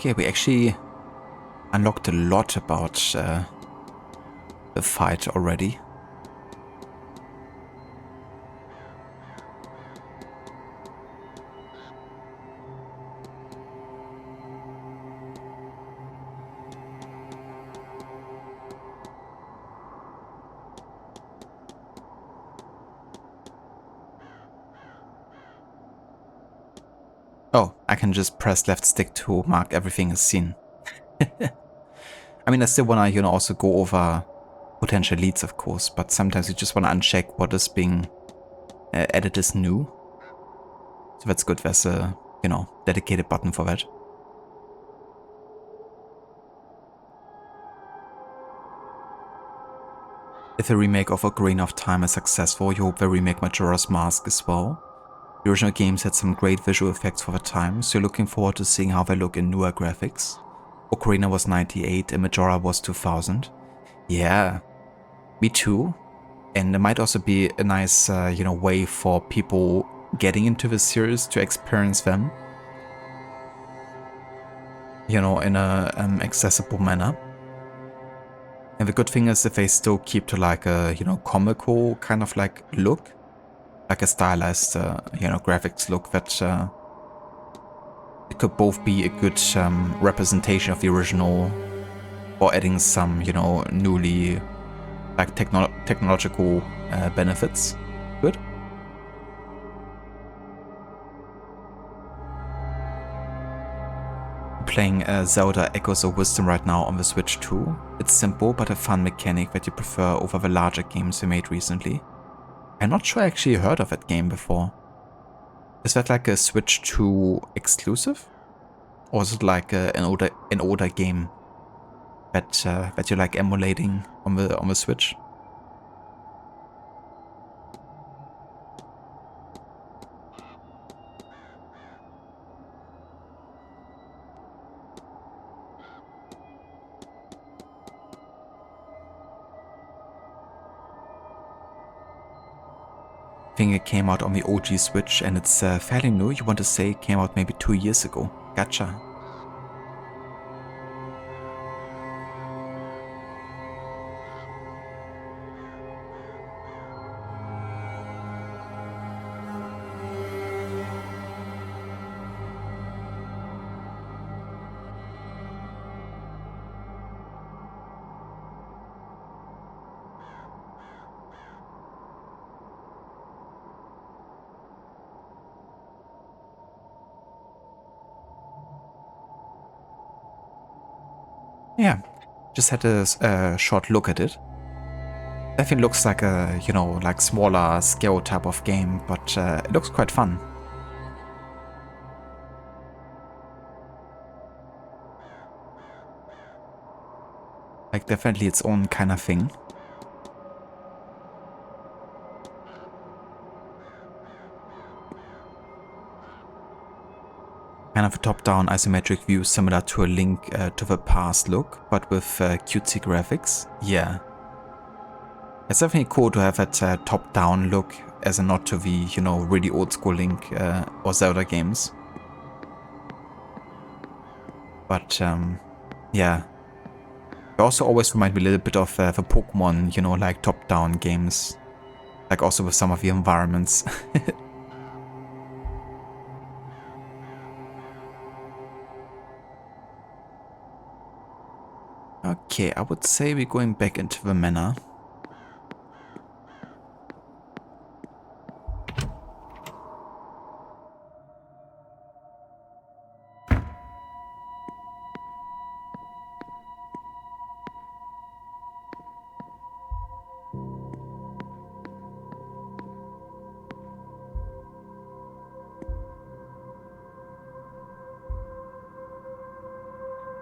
Okay, we actually unlocked a lot about the fight already. Oh, I can just press left stick to mark everything as seen. I mean, I still wanna, you know, also go over potential leads, of course, but sometimes you just wanna uncheck what is being added as new. So that's good, there's a, you know, dedicated button for that. If a remake of Ocarina of Time is successful, you hope they remake Majora's Mask as well. The original games had some great visual effects for the time, so you're looking forward to seeing how they look in newer graphics. Ocarina was 98 and Majora was 2000. Yeah, me too. And it might also be a nice, you know, way for people getting into the series to experience them, you know, in a accessible manner. And the good thing is that they still keep to like a, you know, comical kind of like look, like a stylized, you know, graphics look that it could both be a good representation of the original or adding some, you know, newly like technological benefits. Good. Playing Zelda Echoes of Wisdom right now on the Switch too. It's simple but a fun mechanic that you prefer over the larger games we made recently. I'm not sure I actually heard of that game before. Is that like a Switch 2 exclusive? Or is it like an older game that you like emulating on the Switch? I think it came out on the OG Switch and it's fairly new. You want to say it came out maybe 2 years ago. Gotcha. Yeah, just had a short look at it. Definitely looks like a, you know, like smaller scale type of game, but it looks quite fun. Like definitely its own kind of thing. Kind of a top-down isometric view similar to a Link to the Past look, but with cutesy graphics. Yeah. It's definitely cool to have that top-down look as a nod to the, you know, really old-school Link or Zelda games. But yeah. They also always remind me a little bit of the Pokemon, you know, like top-down games. Like also with some of the environments. Okay, I would say we're going back into the manor.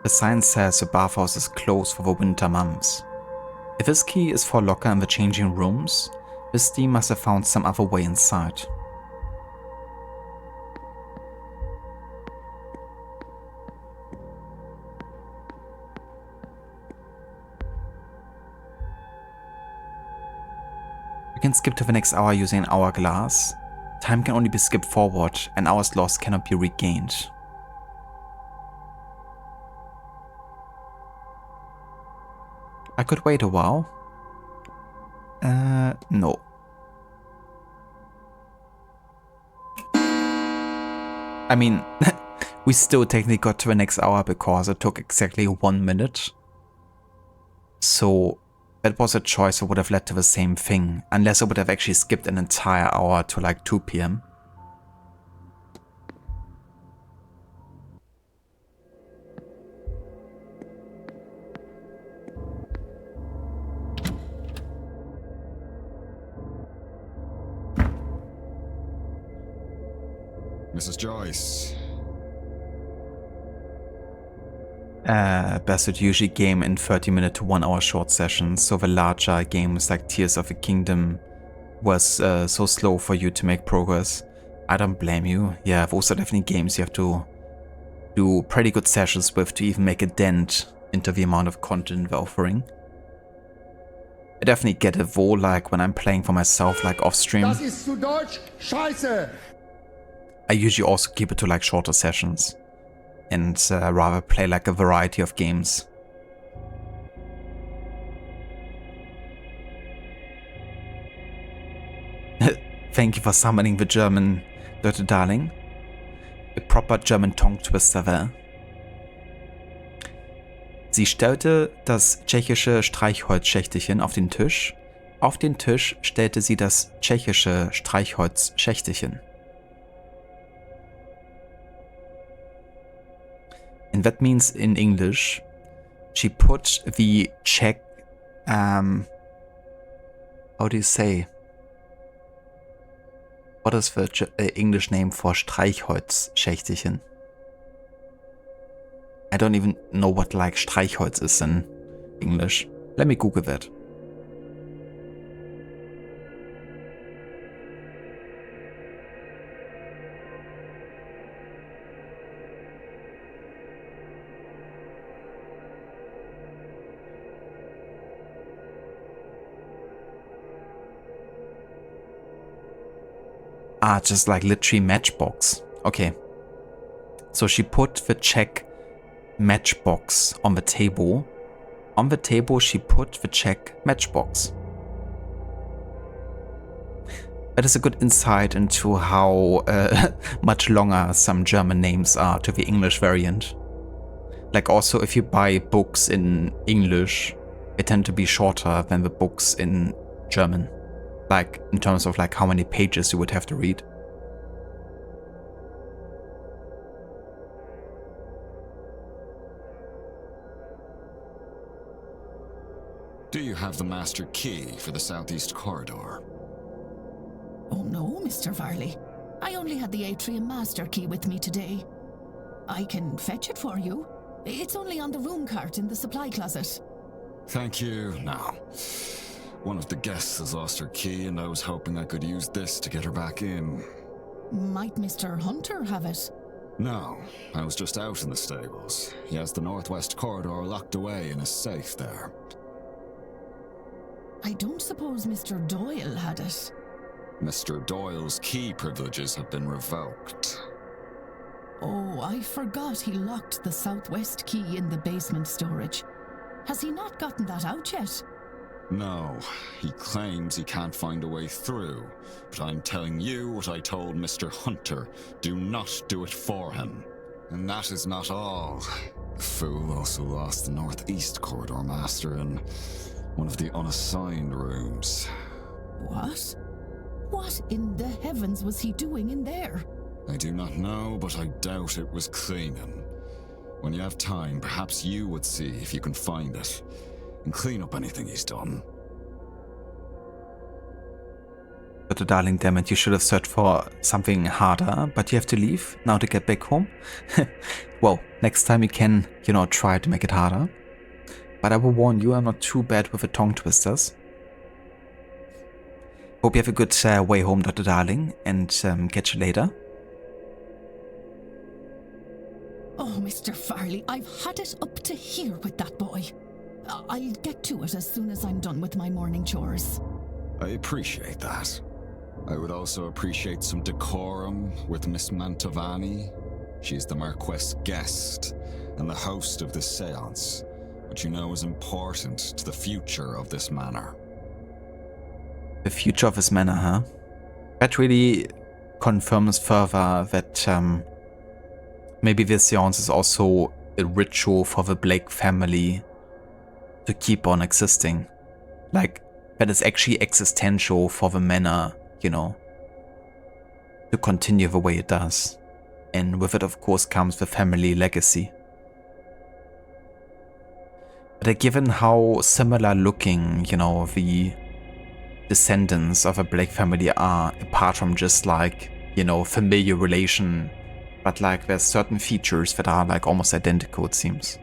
The sign says the bathhouse is closed for the winter months. If this key is for a locker in the changing rooms, this team must have found some other way inside. You can skip to the next hour using an hourglass. Time can only be skipped forward, and hours lost cannot be regained. I could wait a while. No. I mean, we still technically got to the next hour because it took exactly 1 minute. So that was a choice that would have led to the same thing, unless I would have actually skipped an entire hour to like 2 p.m. Mrs. Joyce. Best would usually game in 30-minute to 1 hour short sessions, so the larger games like Tears of the Kingdom was so slow for you to make progress. I don't blame you. Yeah, those are definitely games you have to do pretty good sessions with to even make a dent into the amount of content they're offering. I definitely get it though, like when I'm playing for myself, like off stream. Das ist zu Deutsch Scheiße. I usually also keep it to like shorter sessions and rather play like a variety of games. Thank you for summoning the German Dirty Darling. A proper German tongue twister there. Sie stellte das tschechische Streichholzschächtelchen auf den Tisch. Auf den Tisch stellte sie das tschechische Streichholzschächtelchen. And that means in English, she put the Czech, how do you say? What is the English name for Streichholzschächtelchen? I don't even know what like Streichholz is in English. Let me Google that. Ah, just like literally matchbox. Okay. So she put the Czech matchbox on the table. On the table, she put the Czech matchbox. That is a good insight into how much longer some German names are to the English variant. Like also, if you buy books in English, they tend to be shorter than the books in German. Like, in terms of like how many pages you would have to read. Do you have the master key for the southeast corridor? Oh no, Mr. Varley. I only had the atrium master key with me today. I can fetch it for you. It's only on the room cart in the supply closet. Thank you. Now, one of the guests has lost her key, and I was hoping I could use this to get her back in. Might Mr. Hunter have it? No, I was just out in the stables. He has the northwest corridor locked away in a safe there. I don't suppose Mr. Doyle had it. Mr. Doyle's key privileges have been revoked. Oh, I forgot he locked the southwest key in the basement storage. Has he not gotten that out yet? No, he claims he can't find a way through, but I'm telling you what I told Mr. Hunter. Do not do it for him. And that is not all. The fool also lost the northeast corridor master in one of the unassigned rooms. What? What in the heavens was he doing in there? I do not know, but I doubt it was cleaning. When you have time, perhaps you would see if you can find it, and clean up anything he's done. But darling, damn it, you should have searched for something harder, but you have to leave now to get back home. Well, next time you can, try to make it harder. But I will warn you, I'm not too bad with the tongue twisters. Hope you have a good way home, Dr. Darling, and catch you later. Oh, Mr. Farley, I've had it up to here with that boy. I'll get to it as soon as I'm done with my morning chores. I appreciate that. I would also appreciate some decorum with Miss Mantovani. She's the Marquess' guest and the host of this séance. which you know is important to the future of this manor. The future of his manor, huh? That really confirms further that maybe the Séance is also a ritual for the Blake family to keep on existing. Like, that is actually existential for the manor, you know, to continue the way it does. And with it, of course, comes the family legacy. But given how similar looking, you know, the descendants of a Blake family are, apart from just like, you know, familiar relation, but like there's certain features that are like almost identical, it seems.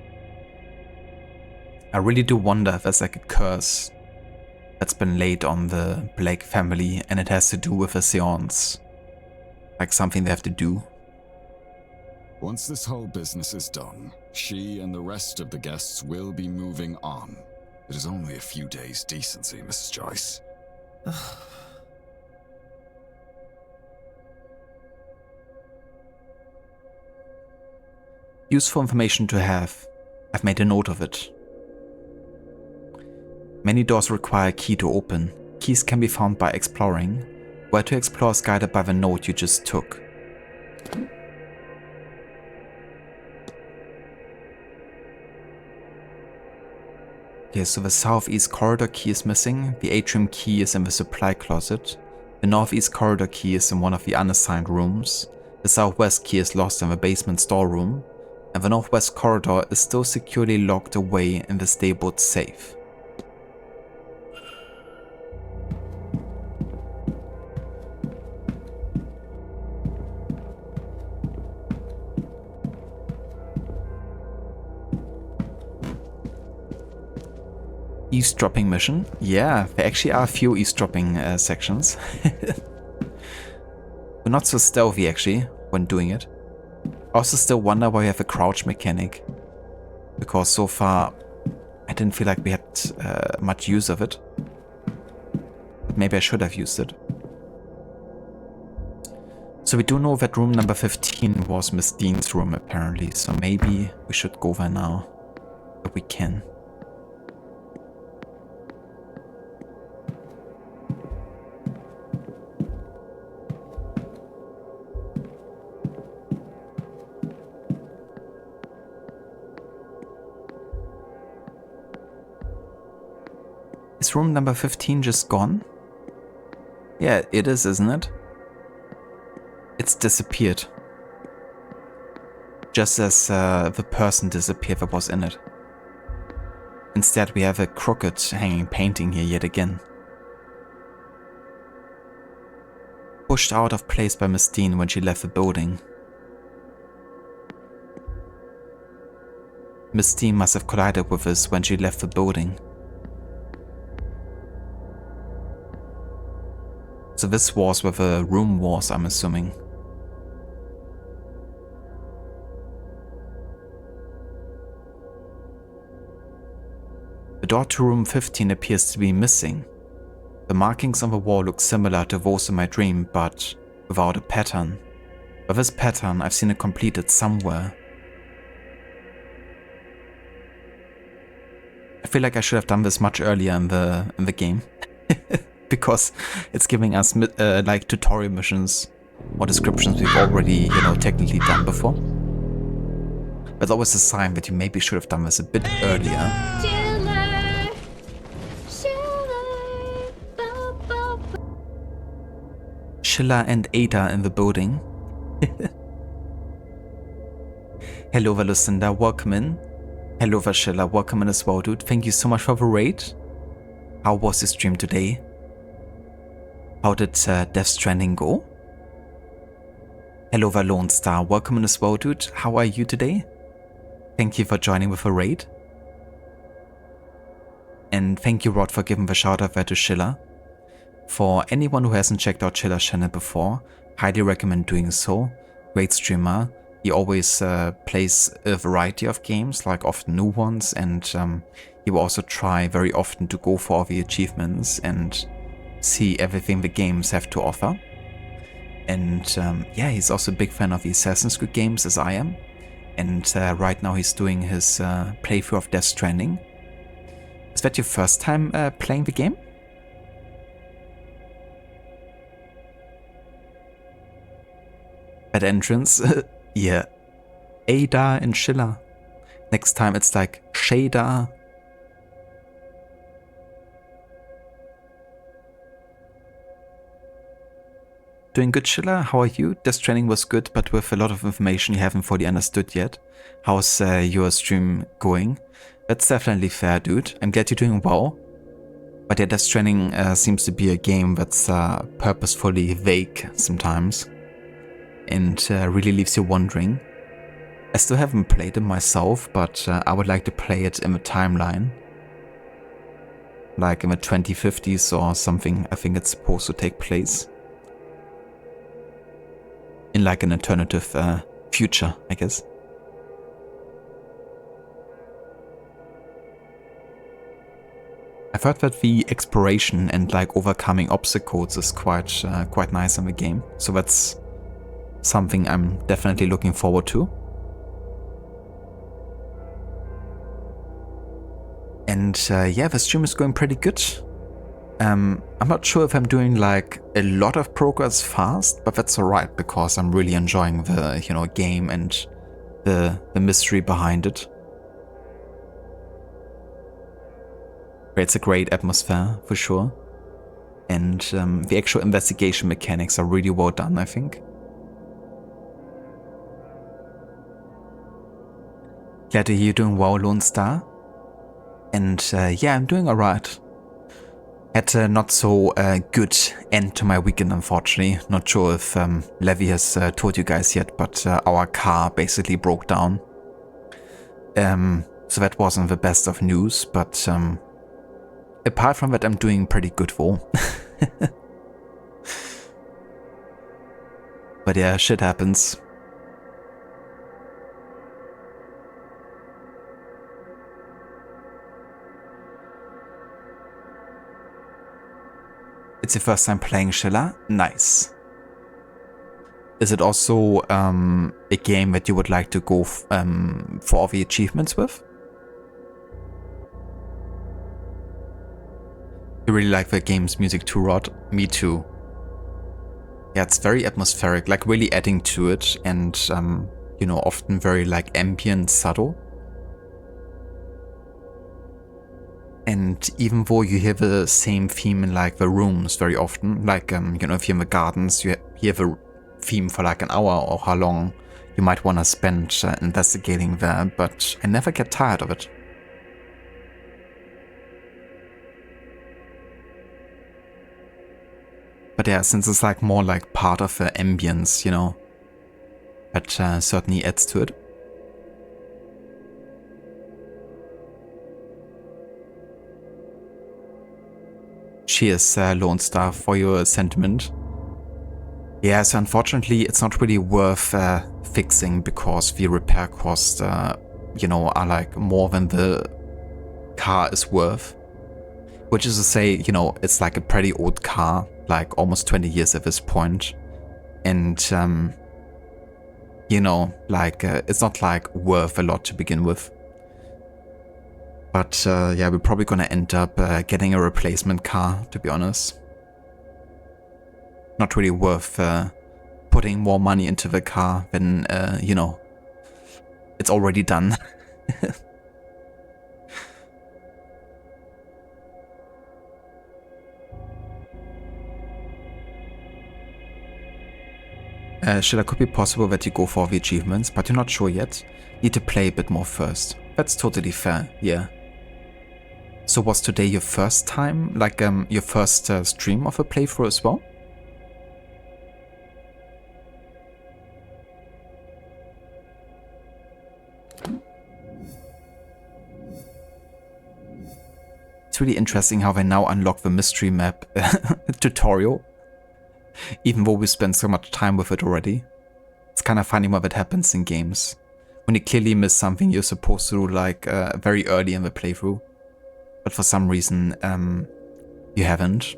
I really do wonder if there's like a curse that's been laid on the Blake family and it has to do with a Séance. Like something they have to do. Once this whole business is done, she and the rest of the guests will be moving on. It is only a few days' decency, Mrs. Joyce. Useful information to have. I've made a note of it. Many doors require a key to open. Keys can be found by exploring. Where to explore is guided by the note you just took. Okay, so the southeast corridor key is missing. The atrium key is in the supply closet. The northeast corridor key is in one of the unassigned rooms. The southwest key is lost in the basement storeroom. And the northwest corridor is still securely locked away in the stabled safe. Eavesdropping mission? Yeah, there actually are a few eavesdropping sections. We're not so stealthy actually when doing it. I also still wonder why we have a crouch mechanic. Because so far I didn't feel like we had much use of it. But maybe I should have used it. So we do know that room number 15 was Miss Dean's room apparently. So maybe we should go there now. If we can. Is room number 15 just gone? Yeah, it is, isn't it? It's disappeared. Just as the person disappeared that was in it. Instead, we have a crooked hanging painting here yet again. Pushed out of place by Miss Dean when she left the building. Miss Dean must have collided with us when she left the building. So this was where the room was, I'm assuming. The door to room 15 appears to be missing. The markings on the wall look similar to those in my dream, but without a pattern. But this pattern, I've seen it completed somewhere. I feel like I should have done this much earlier in the game. Because it's giving us like tutorial missions or descriptions we've already, you know, technically done before. But it's always a sign that you maybe should have done this a bit earlier. Schiller and Ada in the building. Hello, Lucinda, welcome in. Hello, Schiller, welcome in as well, dude. Thank you so much for the raid. How was the stream today? How did Death Stranding go? Hello, Lone Star. Welcome in as well, dude. How are you today? Thank you for joining with a raid. And thank you, Rod, for giving the shout out there to Schiller. For anyone who hasn't checked out Schiller's channel before, highly recommend doing so. Great streamer. He always plays a variety of games, like often new ones, and he will also try very often to go for all the achievements and see everything the games have to offer. And yeah, he's also a big fan of the Assassin's Creed games, as I am. and right now he's doing his playthrough of Death Stranding. Is that your first time playing the game? That entrance? Yeah. Ada and Schiller. Next time it's like Shada. Doing good, Schiller? How are you? Death Stranding was good, but with a lot of information you haven't fully understood yet. How's your stream going? That's definitely fair, dude. I'm glad you're doing well. But yeah, Death Stranding seems to be a game that's purposefully vague sometimes. And really leaves you wondering. I still haven't played it myself, but I would like to play it in the timeline. Like in the 2050s or something, I think it's supposed to take place. In like an alternative future, I guess. I've heard that the exploration and like overcoming obstacles is quite nice in the game, so that's something I'm definitely looking forward to. And yeah, the stream is going pretty good. I'm not sure if I'm doing like a lot of progress fast, but that's alright because I'm really enjoying the game and the mystery behind it. It's a great atmosphere for sure, and the actual investigation mechanics are really well done, I think. Glad to hear you doing well, Lone Star. And yeah, I'm doing alright. Had a not so good end to my weekend, unfortunately. Not sure if Levi has told you guys yet, but our car basically broke down. So that wasn't the best of news, but apart from that, I'm doing pretty good though. But yeah, shit happens. It's your first time playing Schiller? Nice. Is it also a game that you would like to go for all the achievements with? You really like the game's music too, Rod? Me too. Yeah, it's very atmospheric, like really adding to it, and often very like ambient, subtle. And even though you hear the same theme in like the rooms very often, like if you're in the gardens, you hear the theme for like an hour or how long you might want to spend investigating there, but I never get tired of it. But yeah, since it's like more like part of the ambience, that certainly adds to it. Cheers, Lone Star, for your sentiment. Yeah, so unfortunately it's not really worth fixing because the repair costs, are like more than the car is worth. Which is to say, it's like a pretty old car, like almost 20 years at this point. And, it's not like worth a lot to begin with. But yeah, we're probably gonna end up getting a replacement car, to be honest. Not really worth putting more money into the car than, it's already done. Could be possible that you go for the achievements, but you're not sure yet. Need to play a bit more first. That's totally fair, yeah. So was today your first time, like your first stream of a playthrough as well? It's really interesting how they now unlock the mystery map tutorial, even though we spent so much time with it already. It's kind of funny when that happens in games, when you clearly miss something you're supposed to do like very early in the playthrough. But for some reason, you haven't.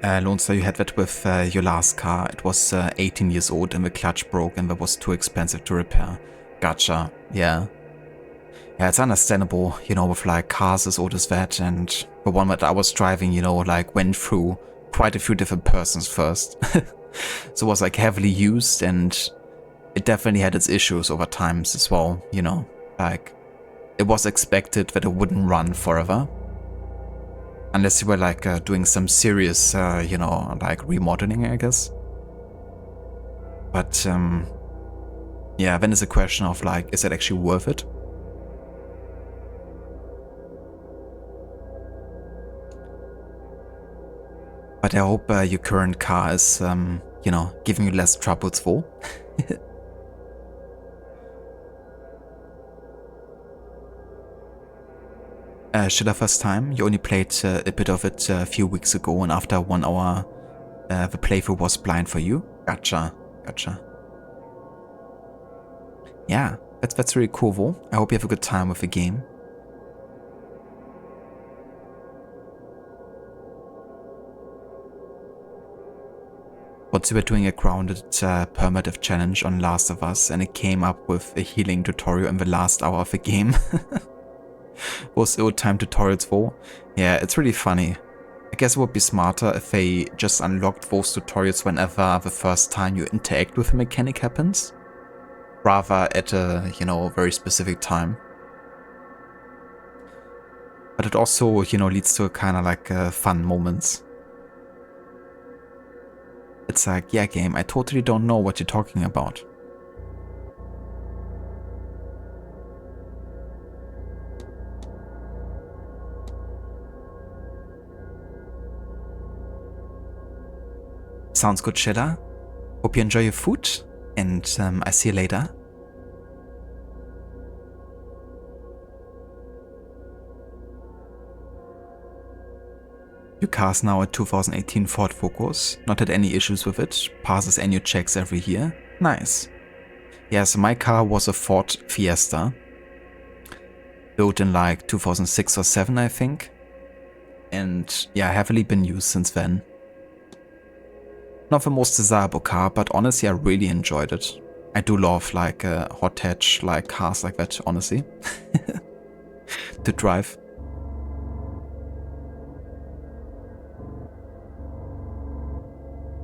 Lone Star, you had that with your last car. It was 18 years old and the clutch broke and that was too expensive to repair. Gotcha, yeah. Yeah, it's understandable, you know, with like cars as old as that, and the one that I was driving, you know, like went through quite a few different persons first. So it was like heavily used, and it definitely had its issues over times as well, you know. Like, it was expected that it wouldn't run forever. Unless you were like doing some serious, you know, like remodeling, I guess. But yeah, then it's a question of like, is it actually worth it? But I hope your current car is, you know, giving you less troubles for. Shida first time, you only played a bit of it a few weeks ago, and after 1 hour, the playthrough was blind for you? Gotcha, gotcha. Yeah, that's really cool, Vo. I hope you have a good time with the game. Once we were doing a grounded permadeath challenge on Last of Us, and it came up with a healing tutorial in the last hour of the game. Was old time tutorials for? Yeah, it's really funny. I guess it would be smarter if they just unlocked those tutorials whenever the first time you interact with a mechanic happens, rather at a, you know, very specific time. But it also, you know, leads to kind of like fun moments. It's like, yeah, game, I totally don't know what you're talking about. Sounds good, Shida. Hope you enjoy your food, and I see you later. Your car's now a 2018 Ford Focus. Not had any issues with it. Passes annual checks every year. Nice. Yeah, so my car was a Ford Fiesta. Built in like 2006 or 7, I think. And yeah, heavily been used since then. Not the most desirable car, but honestly, I really enjoyed it. I do love like hot hatch, like cars like that, honestly, to drive.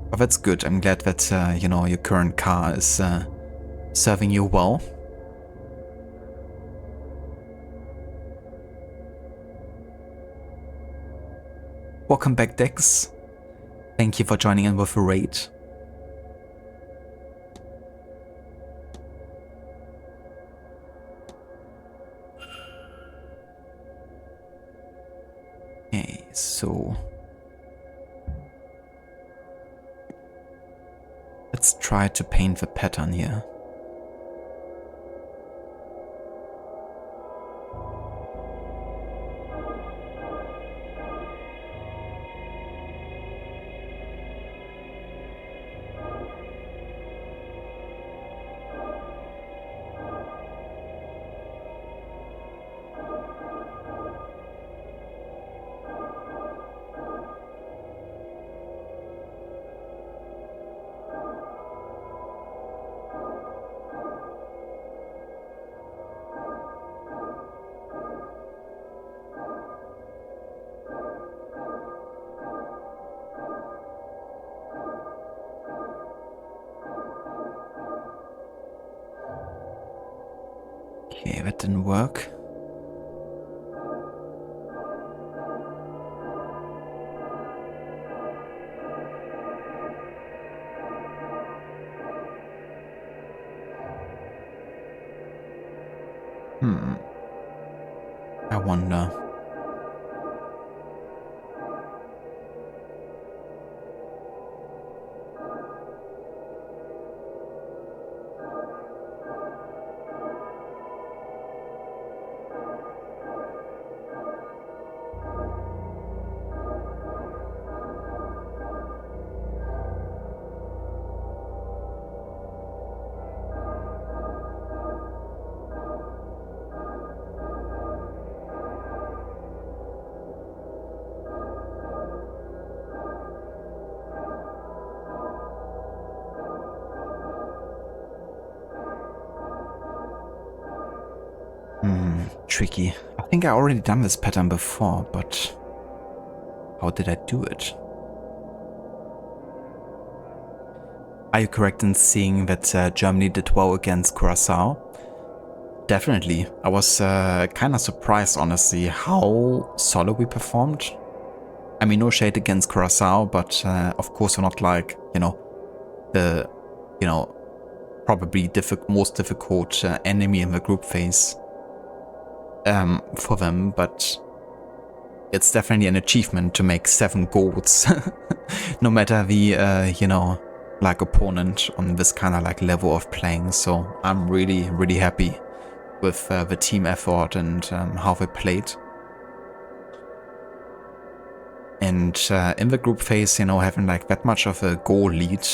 But that's good. I'm glad that, you know, your current car is serving you well. Welcome back, Dex. Thank you for joining in with a raid. Okay, so let's try to paint the pattern here. Okay, that didn't work. I wonder. Tricky. I think I already done this pattern before, but how did I do it? Are you correct in seeing that Germany did well against Curaçao? Definitely. I was kind of surprised, honestly, how solid we performed. I mean, no shade against Curaçao, but of course we're not like, you know, the, you know, probably most difficult enemy in the group phase for them, but it's definitely an achievement to make 7 goals, no matter the, you know, like opponent on this kind of like level of playing. So I'm really, really happy with the team effort and how they played. And in the group phase, you know, having like that much of a goal lead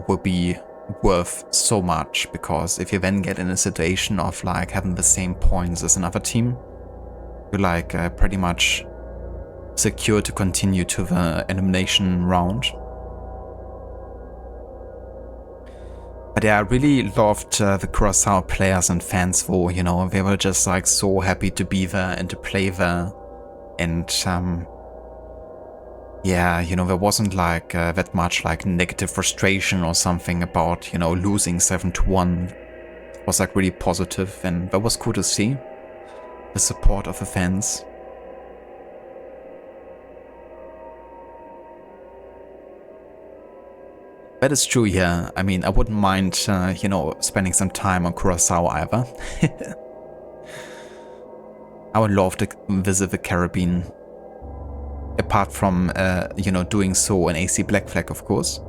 will be worth so much, because if you then get in a situation of like having the same points as another team, you're like pretty much secure to continue to the elimination round. But yeah, I really loved the Curaçao players and fans for, you know, they were just like so happy to be there and to play there. And yeah, you know, there wasn't like that much like negative frustration or something about, you know, losing 7-1. It was like really positive, and that was cool to see the support of the fans. That is true, yeah. I mean, I wouldn't mind, you know, spending some time on Curaçao either. I would love to visit the Caribbean. Apart from, you know, doing so in AC Black Flag, of course.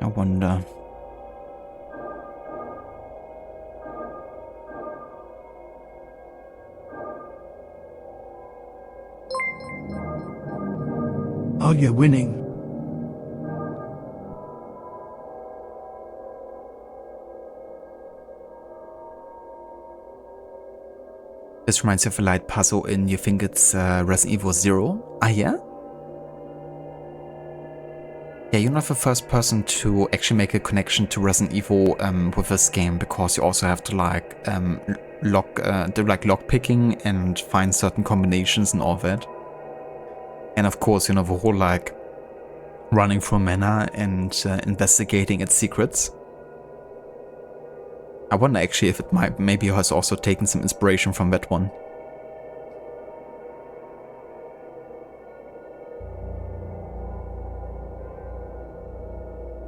I wonder. Are you winning? This reminds me of a light puzzle in, you think it's Resident Evil 0? Ah, yeah? Yeah, you're not the first person to actually make a connection to Resident Evil with this game, because you also have to like do like lock picking and find certain combinations and all that. And of course, you know, the whole like running through Manor and investigating its secrets. I wonder actually if it maybe has also taken some inspiration from that one.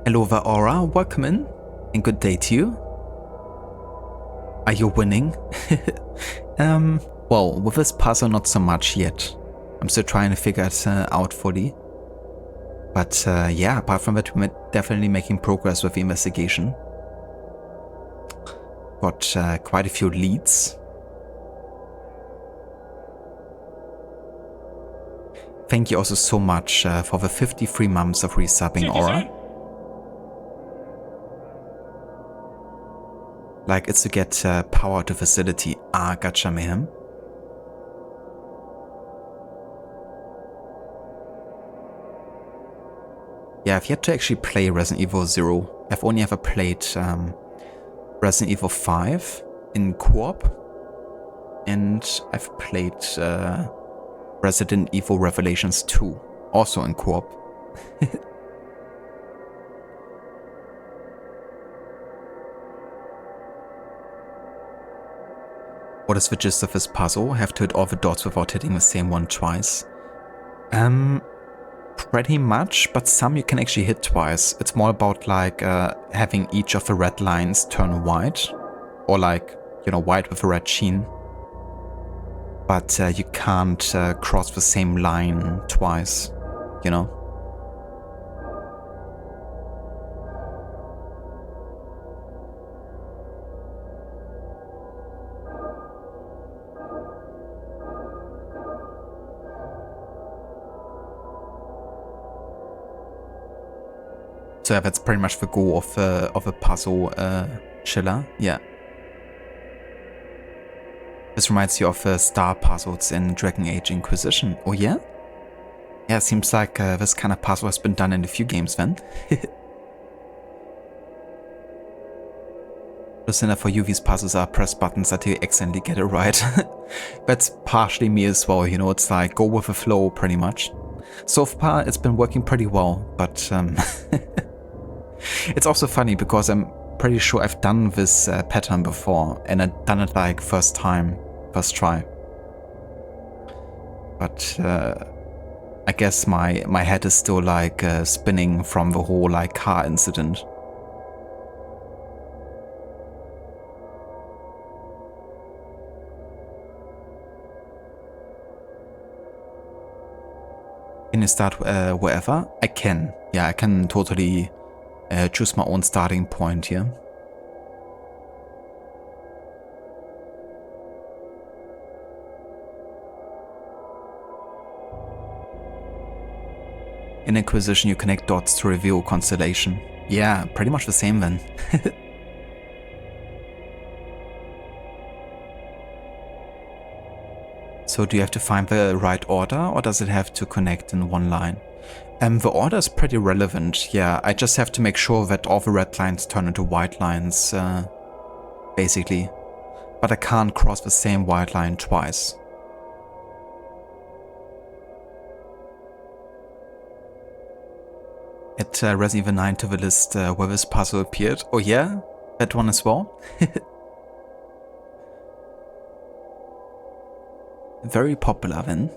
Hello Aura, welcome in, and good day to you. Are you winning? Well, with this puzzle not so much yet. I'm still trying to figure it out fully. But yeah, apart from that, we're definitely making progress with the investigation. Got quite a few leads. Thank you also so much for the 53 months of resubbing, Aura. Like, it's to get power to facility. Ah, gotcha, Mayhem. Yeah, I've yet to actually play Resident Evil 0. I've only ever played Resident Evil 5 in co-op. And I've played Resident Evil Revelations 2, also in co-op. What is the gist of this puzzle? Have to hit all the dots without hitting the same one twice. Pretty much, but some you can actually hit twice. It's more about like having each of the red lines turn white, or like, you know, white with a red sheen. But you can't cross the same line twice, you know? So yeah, that's pretty much the goal of a puzzle chiller, yeah. This reminds you of star puzzles in Dragon Age Inquisition. Oh yeah? Yeah, seems like this kind of puzzle has been done in a few games then. Lucinda, for you these puzzles are press buttons until you accidentally get it right. That's partially me as well, you know, it's like go with the flow pretty much. So far it's been working pretty well, but it's also funny because I'm pretty sure I've done this pattern before, and I've done it like first try. But I guess my head is still like spinning from the whole like car incident. Can you start wherever? I can. Yeah, I can totally choose my own starting point here. In Inquisition, you connect dots to reveal constellation. Yeah, pretty much the same then. So do you have to find the right order, or does it have to connect in one line? The order is pretty relevant, yeah. I just have to make sure that all the red lines turn into white lines, basically. But I can't cross the same white line twice. Add Resident Evil 9 to the list where this puzzle appeared. Oh yeah? That one as well? Very popular then.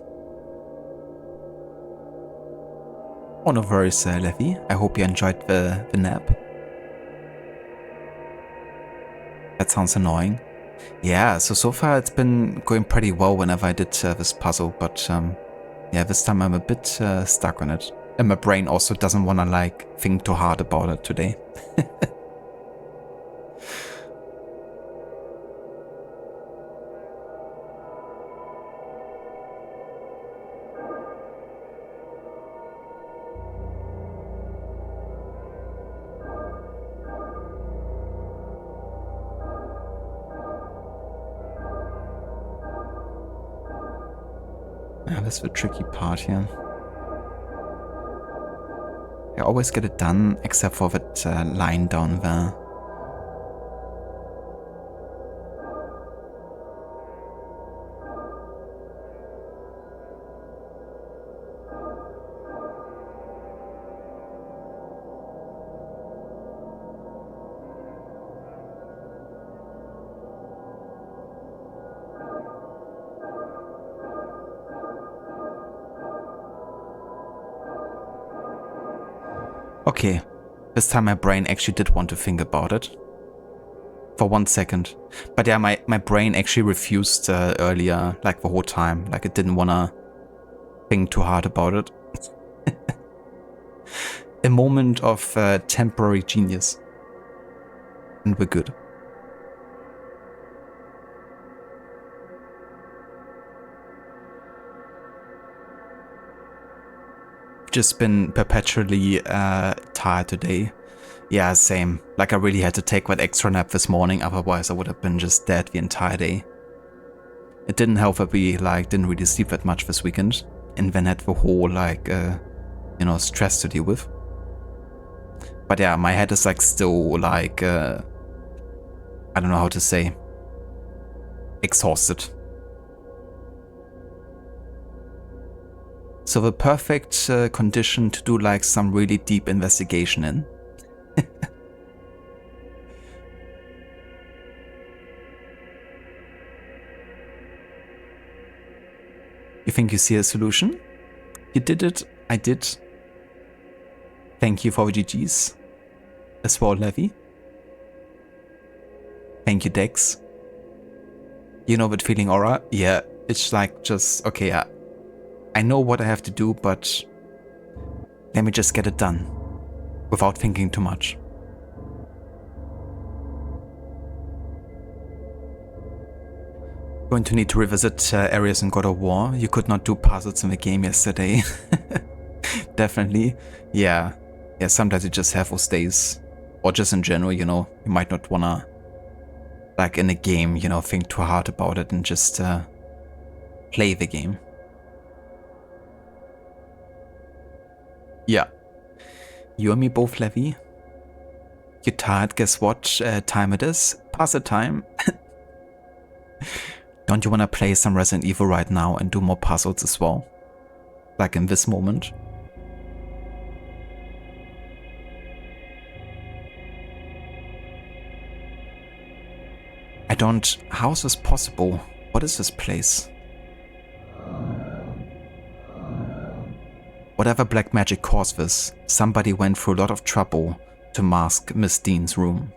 Oh, no worries, Levy. I hope you enjoyed the nap. That sounds annoying. Yeah, so far it's been going pretty well whenever I did this puzzle, but yeah, this time I'm a bit stuck on it. And my brain also doesn't want to like think too hard about it today. Yeah, that's the tricky part here. I always get it done, except for that line down there. Okay, this time my brain actually did want to think about it. For 1 second. But yeah, my brain actually refused earlier, like the whole time. Like it didn't want to think too hard about it. A moment of temporary genius. And we're good. Just been perpetually tired today. Yeah, same. Like I really had to take that extra nap this morning, otherwise I would have been just dead the entire day. It didn't help that we like didn't really sleep that much this weekend, and then had the whole like you know, stress to deal with. But yeah, my head is like still like I don't know how to say, exhausted. So the perfect condition to do like some really deep investigation in. You think you see a solution? You did it. I did. Thank you for the GGs. As well, Levy. Thank you, Dex. You know that feeling, Aura? Yeah, it's like just, okay, I know what I have to do, but let me just get it done without thinking too much. Going to need to revisit areas in God of War. You could not do puzzles in the game yesterday. Definitely. Yeah, sometimes you just have those days. Or just in general, you know, you might not wanna, like in a game, you know, think too hard about it and just play the game. Yeah. You and me both, Levy. You're tired, guess what time it is? Puzzle time. Don't you want to play some Resident Evil right now and do more puzzles as well? Like in this moment? I don't... How is this possible? What is this place? Whatever black magic caused this, somebody went through a lot of trouble to mask Miss Dean's room.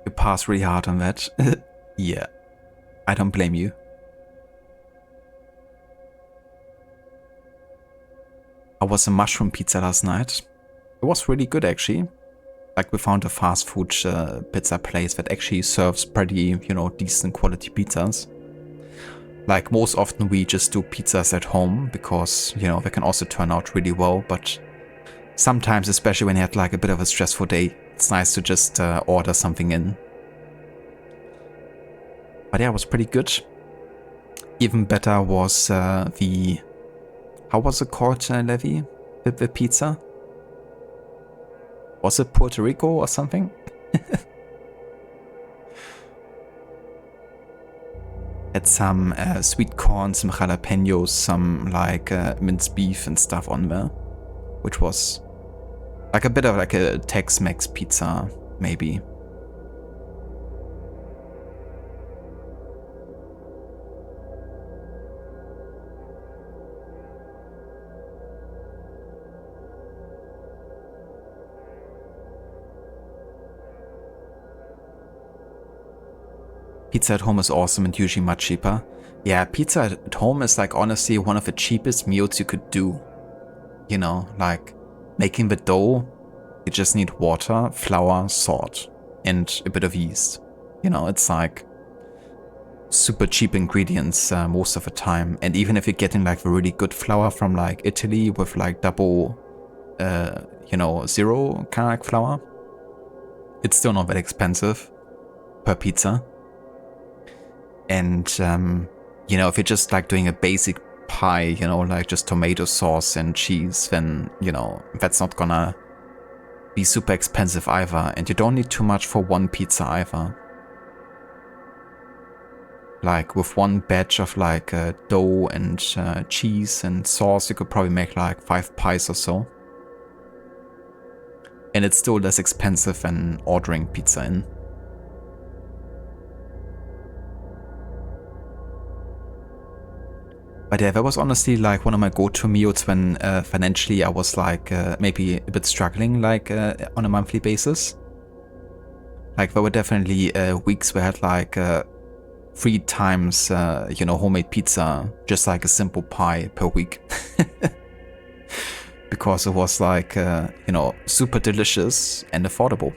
You pass really hard on that. Yeah, I don't blame you. I was a mushroom pizza last night. It was really good actually. Like we found a fast food pizza place that actually serves pretty, you know, decent quality pizzas. Like most often we just do pizzas at home because, you know, they can also turn out really well. But sometimes, especially when you had like a bit of a stressful day, it's nice to just order something in. But yeah, it was pretty good. Even better was the... How was it called, Levy? The pizza? Was it Puerto Rico or something? Had some sweet corn, some jalapenos, some like minced beef and stuff on there. Which was like a bit of like a Tex-Mex pizza, maybe. Pizza at home is awesome and usually much cheaper. Yeah, pizza at home is like honestly one of the cheapest meals you could do. You know, like making the dough, you just need water, flour, salt, and a bit of yeast. You know, it's like super cheap ingredients most of the time. And even if you're getting like the really good flour from like Italy with like double, you know, zero kind of like flour, it's still not that expensive per pizza. And, you know, if you're just like doing a basic pie, you know, like just tomato sauce and cheese, then, you know, that's not gonna be super expensive either. And you don't need too much for one pizza either. Like with one batch of like dough and cheese and sauce, you could probably make like 5 pies or so. And it's still less expensive than ordering pizza in. But yeah, that was honestly like one of my go-to meals when financially I was like maybe a bit struggling like on a monthly basis. Like there were definitely weeks where I had like 3 times, you know, homemade pizza, just like a simple pie per week. Because it was like, you know, super delicious and affordable.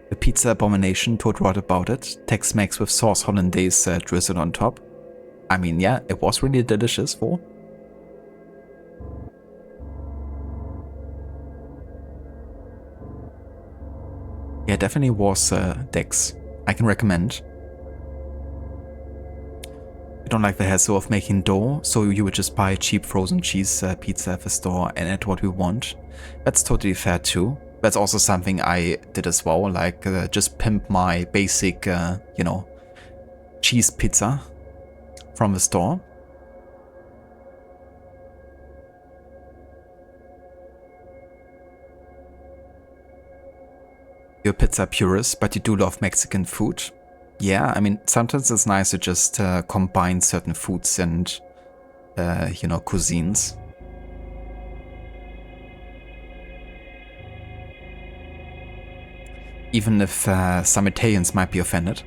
The pizza abomination told Rod about it. Tex-Mex with sauce hollandaise drizzled on top. I mean, yeah, it was really delicious for. Yeah, definitely was Dex. I can recommend. I don't like the hassle of making dough, so you would just buy cheap frozen cheese pizza at the store and add what we want. That's totally fair too. That's also something I did as well, like just pimp my basic, you know, cheese pizza from the store. You're a pizza purist, but you do love Mexican food. Yeah, I mean, sometimes it's nice to just combine certain foods and, you know, cuisines. Even if some Italians might be offended.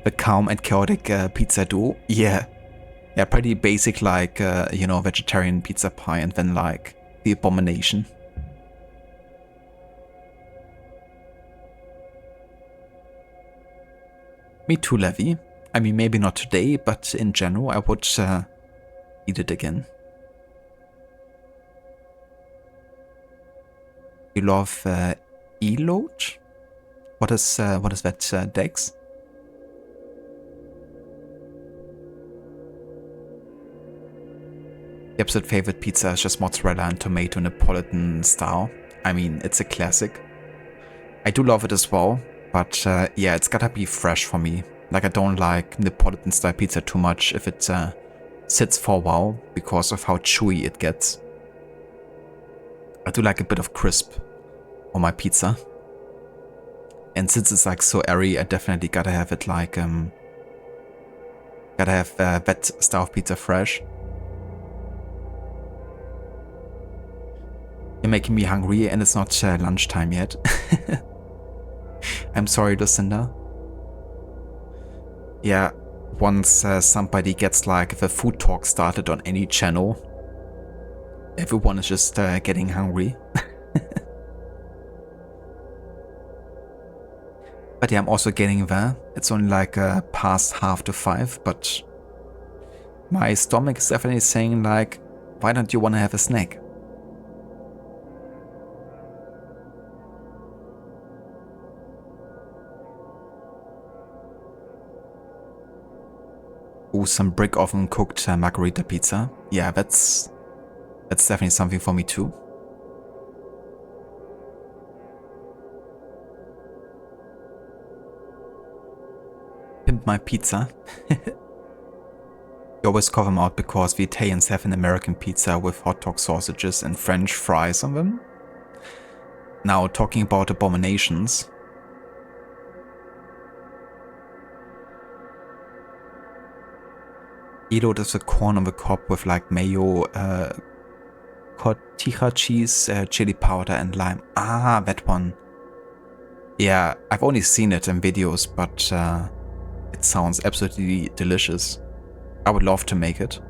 The calm and chaotic pizza duo. Yeah. Yeah, pretty basic, like, you know, vegetarian pizza pie, and then, like, the abomination. Me too, Levi. I mean, maybe not today, but in general, I would eat it again. You love elote? What is that, Dex? The absolute favorite pizza is just mozzarella and tomato Neapolitan style. I mean, it's a classic. I do love it as well, but yeah, it's gotta be fresh for me. Like, I don't like Neapolitan style pizza too much if it sits for a while because of how chewy it gets. I do like a bit of crisp on my pizza. And since it's like so airy, I definitely gotta have it like, gotta have that style of pizza fresh. You're making me hungry and it's not lunchtime yet. I'm sorry, Lucinda. Yeah, once somebody gets like the food talk started on any channel, everyone is just getting hungry. But yeah, I'm also getting there. It's only like past 4:30, but my stomach is definitely saying like, why don't you want to have a snack? Ooh, some brick oven cooked margarita pizza. Yeah, that's definitely something for me too. Pimp my pizza. You always call them out because the Italians have an American pizza with hot dog sausages and French fries on them. Now, talking about abominations. Elote is a corn on the cob with like mayo, cotija cheese, chili powder and lime. Ah, that one. Yeah, I've only seen it in videos, but it sounds absolutely delicious. I would love to make it.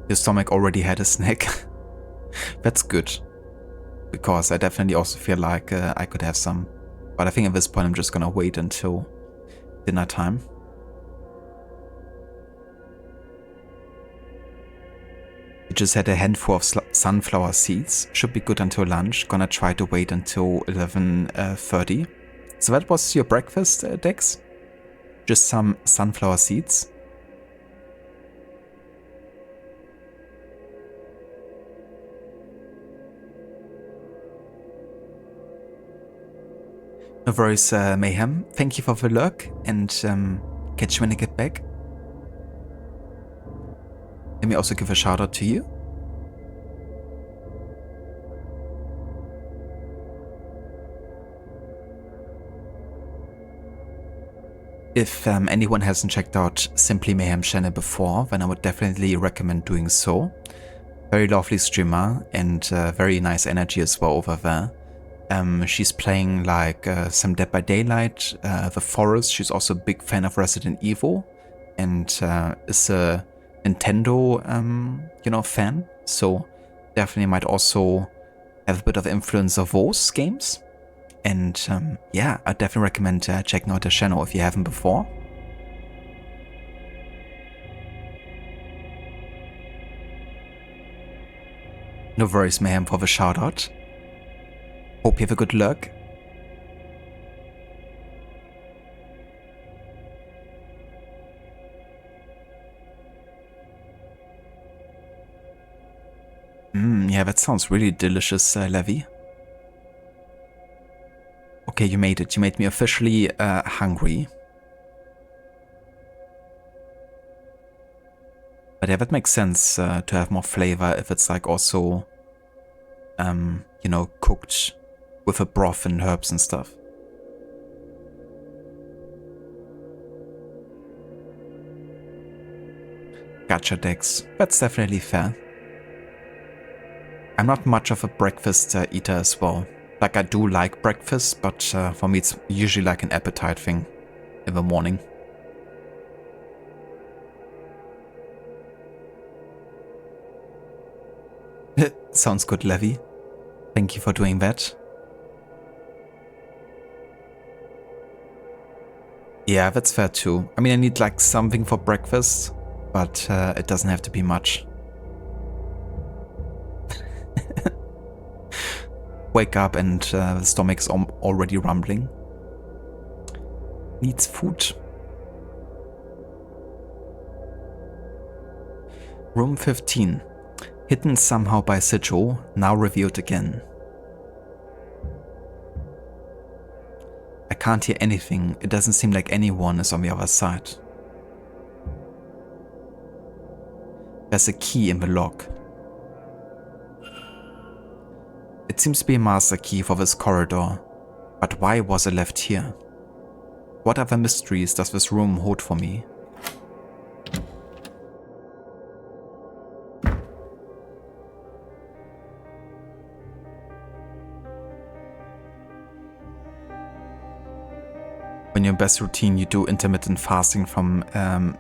Your stomach already had a snack. That's good. Because I definitely also feel like I could have some. But I think at this point I'm just gonna wait until dinner time. You just had a handful of sunflower seeds. Should be good until lunch. Gonna try to wait until 11:30. So that was your breakfast, Dex? Just some sunflower seeds? No worries, Mayhem. Thank you for the lurk and catch you when I get back. Let me also give a shout out to you. If anyone hasn't checked out Simply Mayhem channel before, then I would definitely recommend doing so. Very lovely streamer and very nice energy as well over there. She's playing like some Dead by Daylight, The Forest. She's also a big fan of Resident Evil and is a Nintendo, you know, fan. So definitely might also have a bit of influence of those games. And yeah, I definitely recommend checking out her channel if you haven't before. No worries, Mayhem, for the shout out. Hope you have a good luck. Yeah, that sounds really delicious, Levi. Okay, you made it. You made me officially hungry. But yeah, that makes sense to have more flavor if it's like also, you know, cooked with a broth and herbs and stuff. Gotcha, Dex. That's definitely fair. I'm not much of a breakfast eater as well. Like, I do like breakfast, but for me it's usually like an appetite thing in the morning. Sounds good, Levy. Thank you for doing that. Yeah, that's fair too. I mean, I need like something for breakfast, but it doesn't have to be much. Wake up and the stomach's already rumbling. Needs food. Room 15. Hidden somehow by sigil, now revealed again. I can't hear anything. It doesn't seem like anyone is on the other side. There's a key in the lock. It seems to be a master key for this corridor, but why was it left here? What other mysteries does this room hold for me? When you're in best routine, you do intermittent fasting from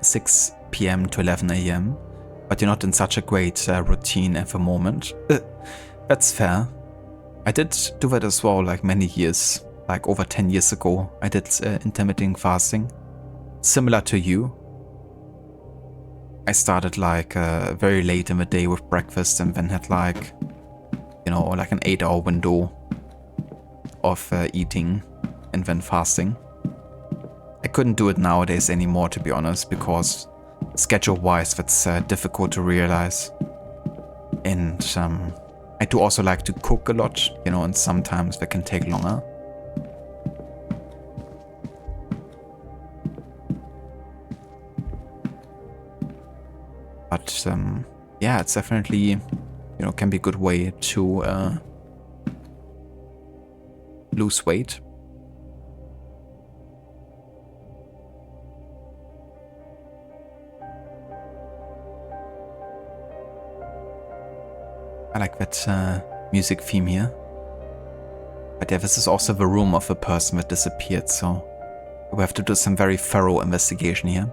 6 PM to 11 AM, but you're not in such a great routine at the moment. That's fair. I did do that as well, like many years, like over 10 years ago. I did intermittent fasting, similar to you. I started like very late in the day with breakfast and then had like, you know, like an 8-hour window of eating and then fasting. I couldn't do it nowadays anymore, to be honest, because schedule-wise that's difficult to realize. And I do also like to cook a lot, you know, and sometimes that can take longer. But yeah, it's definitely, you know, can be a good way to lose weight. I like that music theme here. But yeah, this is also the room of the person that disappeared, so we have to do some very thorough investigation here.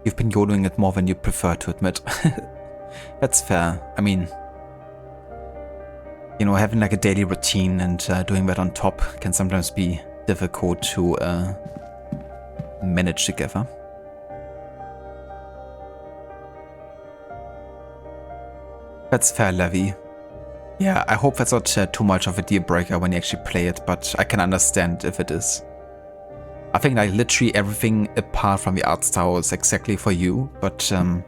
You've been yodeling it more than you prefer to admit. That's fair. I mean, you know, having like a daily routine and doing that on top can sometimes be difficult to manage together. That's fair, Levy. Yeah, I hope that's not too much of a deal breaker when you actually play it, but I can understand if it is. I think like literally everything apart from the art style is exactly for you, but you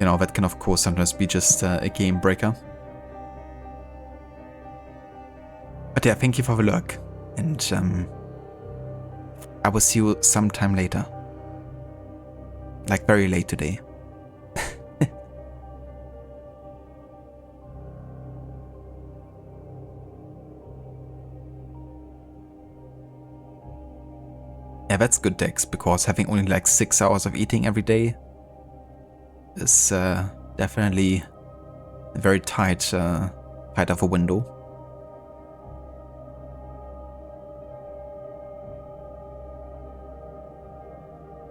know, that can of course sometimes be just a game breaker. But yeah, thank you for the lurk, and I will see you sometime later. Like very late today. Yeah, that's good, Dex, because having only like 6 hours of eating every day is definitely a very tight of a window.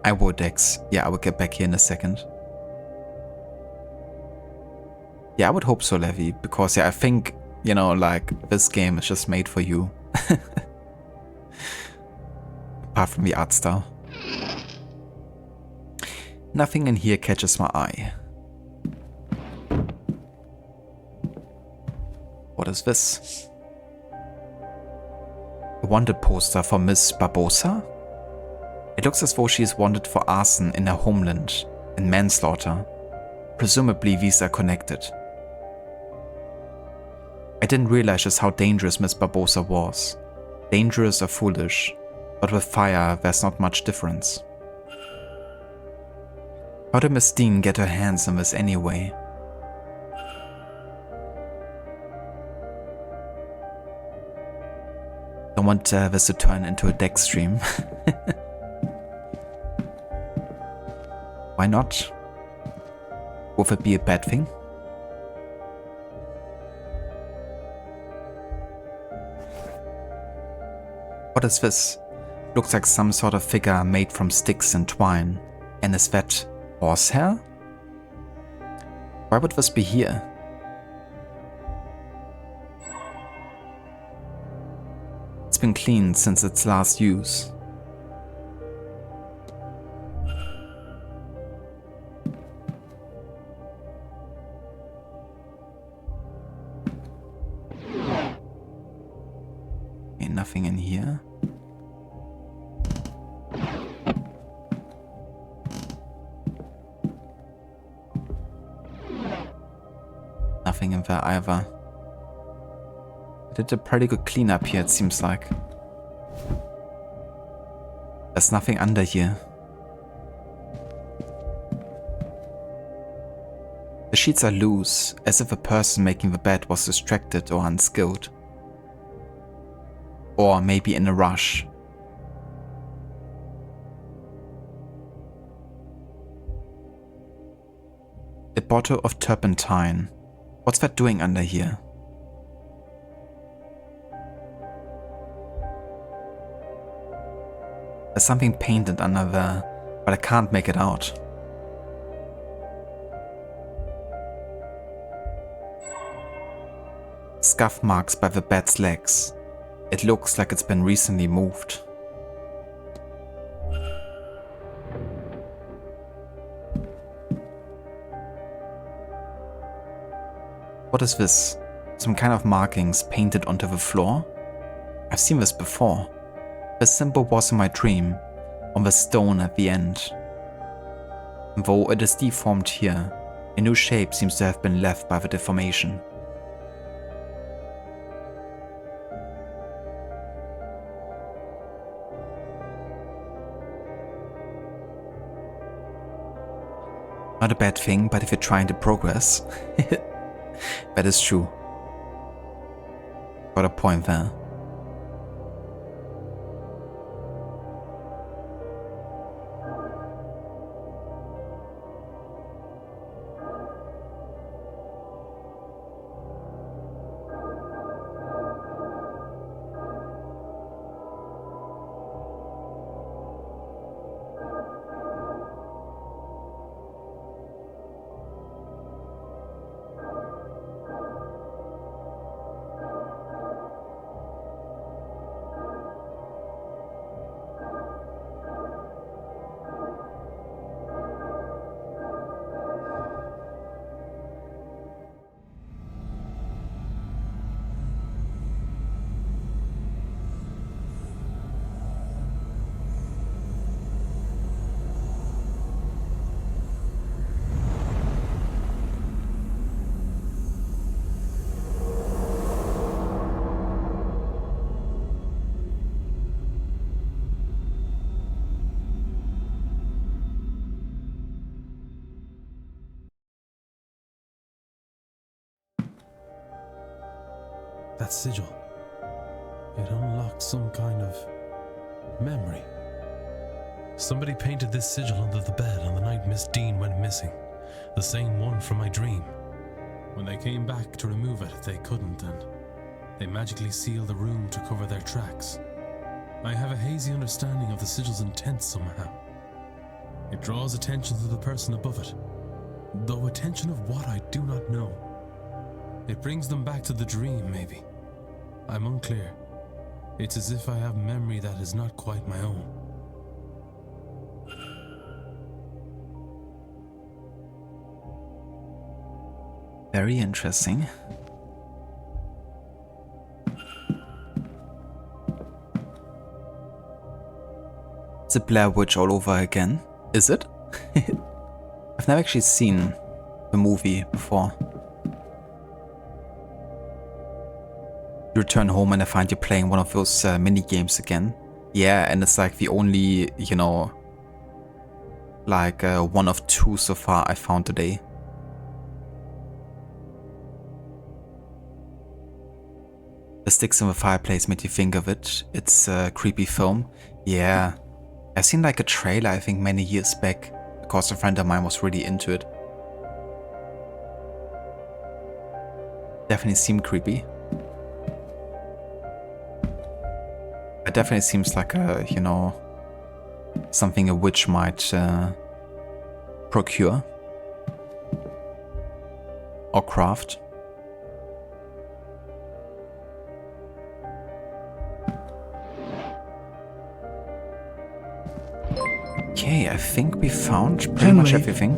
I will, Dex. Yeah, I will get back here in a second. Yeah, I would hope so, Levy, because yeah, I think, you know, like this game is just made for you. Apart from the art style. Nothing in here catches my eye. What is this? A wanted poster for Miss Barbosa? It looks as though she is wanted for arson in her homeland and manslaughter. Presumably these are connected. I didn't realize just how dangerous Miss Barbosa was. Dangerous or foolish, but with fire there's not much difference. How did Miss Dean get her hands on this anyway? Don't want this to turn into a deck stream. Why not? Would it be a bad thing? What is this? Looks like some sort of figure made from sticks and twine. And is that horsehair? Why would this be here? It's been cleaned since its last use. Okay, nothing in here. Nothing in there either. I did a pretty good cleanup here, it seems like. There's nothing under here. The sheets are loose, as if the person making the bed was distracted or unskilled. Or maybe in a rush. A bottle of turpentine. What's that doing under here? There's something painted under there, but I can't make it out. Scuff marks by the bed's legs. It looks like it's been recently moved. What is this? Some kind of markings painted onto the floor? I've seen this before. This symbol was in my dream, on the stone at the end. Though it is deformed here, a new shape seems to have been left by the deformation. Not a bad thing, but if you're trying to progress, that is true. Got a point there. That sigil. It unlocks some kind of memory. Somebody painted this sigil under the bed on the night Miss Dean went missing. The same one from my dream. When they came back to remove it, they couldn't, and they magically sealed the room to cover their tracks. I have a hazy understanding of the sigil's intent somehow. It draws attention to the person above it, though attention of what I do not know. It brings them back to the dream, maybe. I'm unclear. It's as if I have memory that is not quite my own. Very interesting. It's a Blair Witch all over again. Is it? I've never actually seen the movie before. You return home and I find you playing one of those mini games again. Yeah, and it's like the only, you know, like one of two so far I found today. The sticks in the fireplace made you think of it. It's a creepy film. Yeah, I've seen like a trailer I think many years back because a friend of mine was really into it. Definitely seemed creepy. It definitely seems like a, you know, something a witch might procure or craft. Okay, I think we found pretty much everything.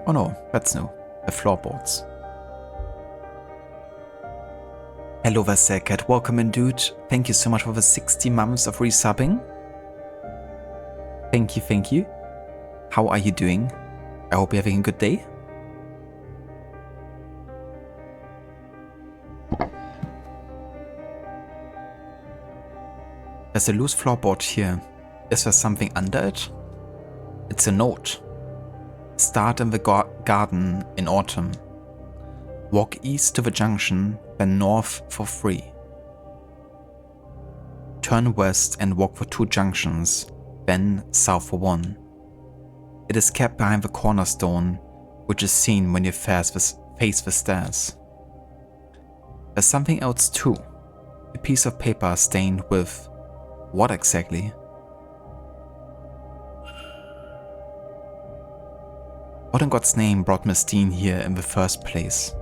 Oh no, that's new. The floorboards. Hello Vasekat, welcome in dude. Thank you so much for the 60 months of resubbing. Thank you, thank you. How are you doing? I hope you're having a good day. There's a loose floorboard here. Is there something under it? It's a note. Start in the garden in autumn. Walk east to the junction, then north for 3. Turn west and walk for 2 junctions, then south for 1. It is kept behind the cornerstone, which is seen when you face the stairs. There's something else too. A piece of paper stained with what exactly? What in God's name brought Miss Dean here in the first place?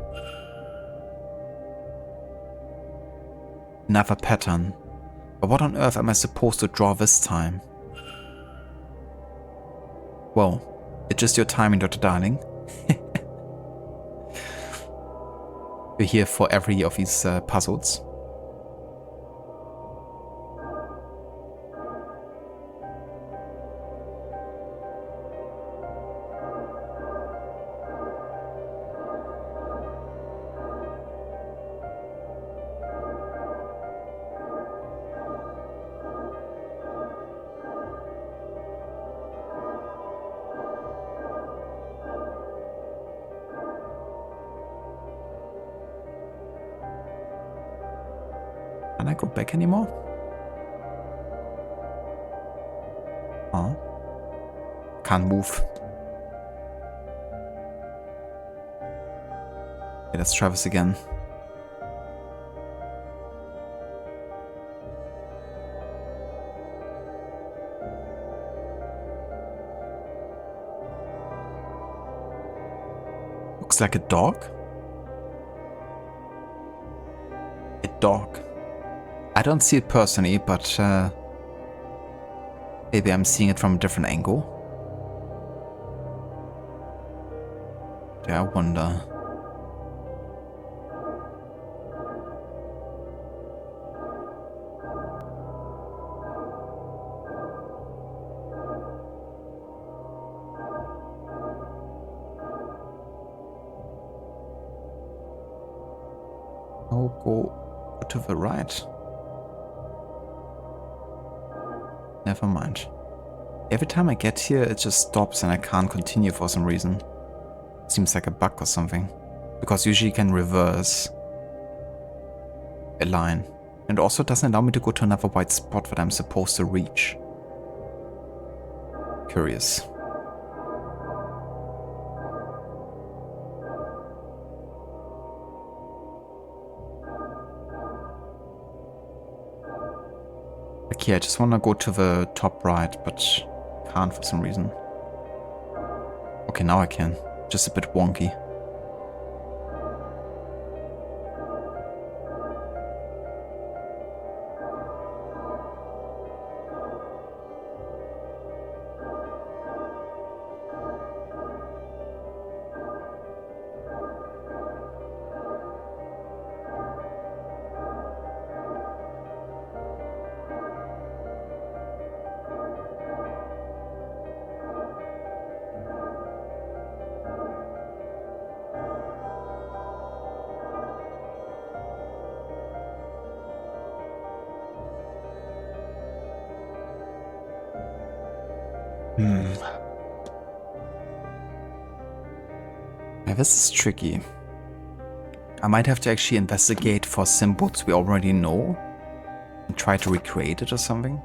Another pattern. But what on earth am I supposed to draw this time? Well, it's just your timing, Dr. Darling. You're here for every of these puzzles. Can I go back anymore? Oh. Can't move. Okay, let's try this again. Looks like a dog. A dog. I don't see it personally, but maybe I'm seeing it from a different angle. Yeah, I wonder. Oh, go to the right. Never mind. Every time I get here, it just stops and I can't continue for some reason. Seems like a bug or something. Because usually you can reverse a line. And also doesn't allow me to go to another white spot that I'm supposed to reach. Curious. Okay, I just want to go to the top right, but can't for some reason. Okay, now I can. Just a bit wonky. Yeah, this is tricky. I might have to actually investigate for symbols we already know and try to recreate it or something.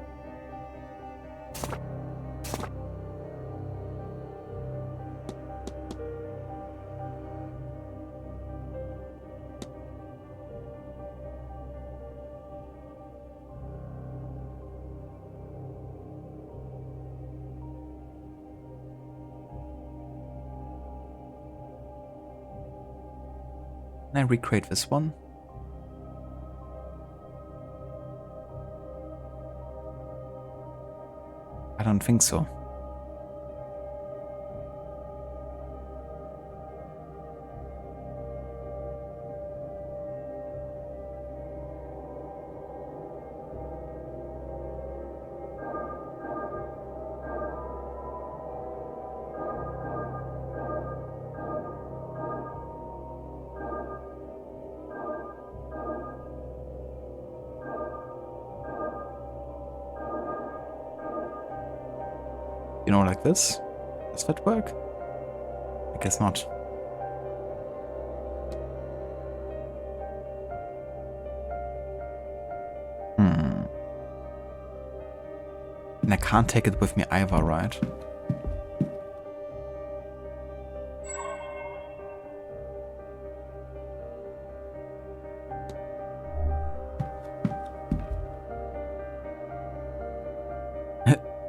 Can I recreate this one? I don't think so. You know, like this? Does that work? I guess not. And I can't take it with me either, right?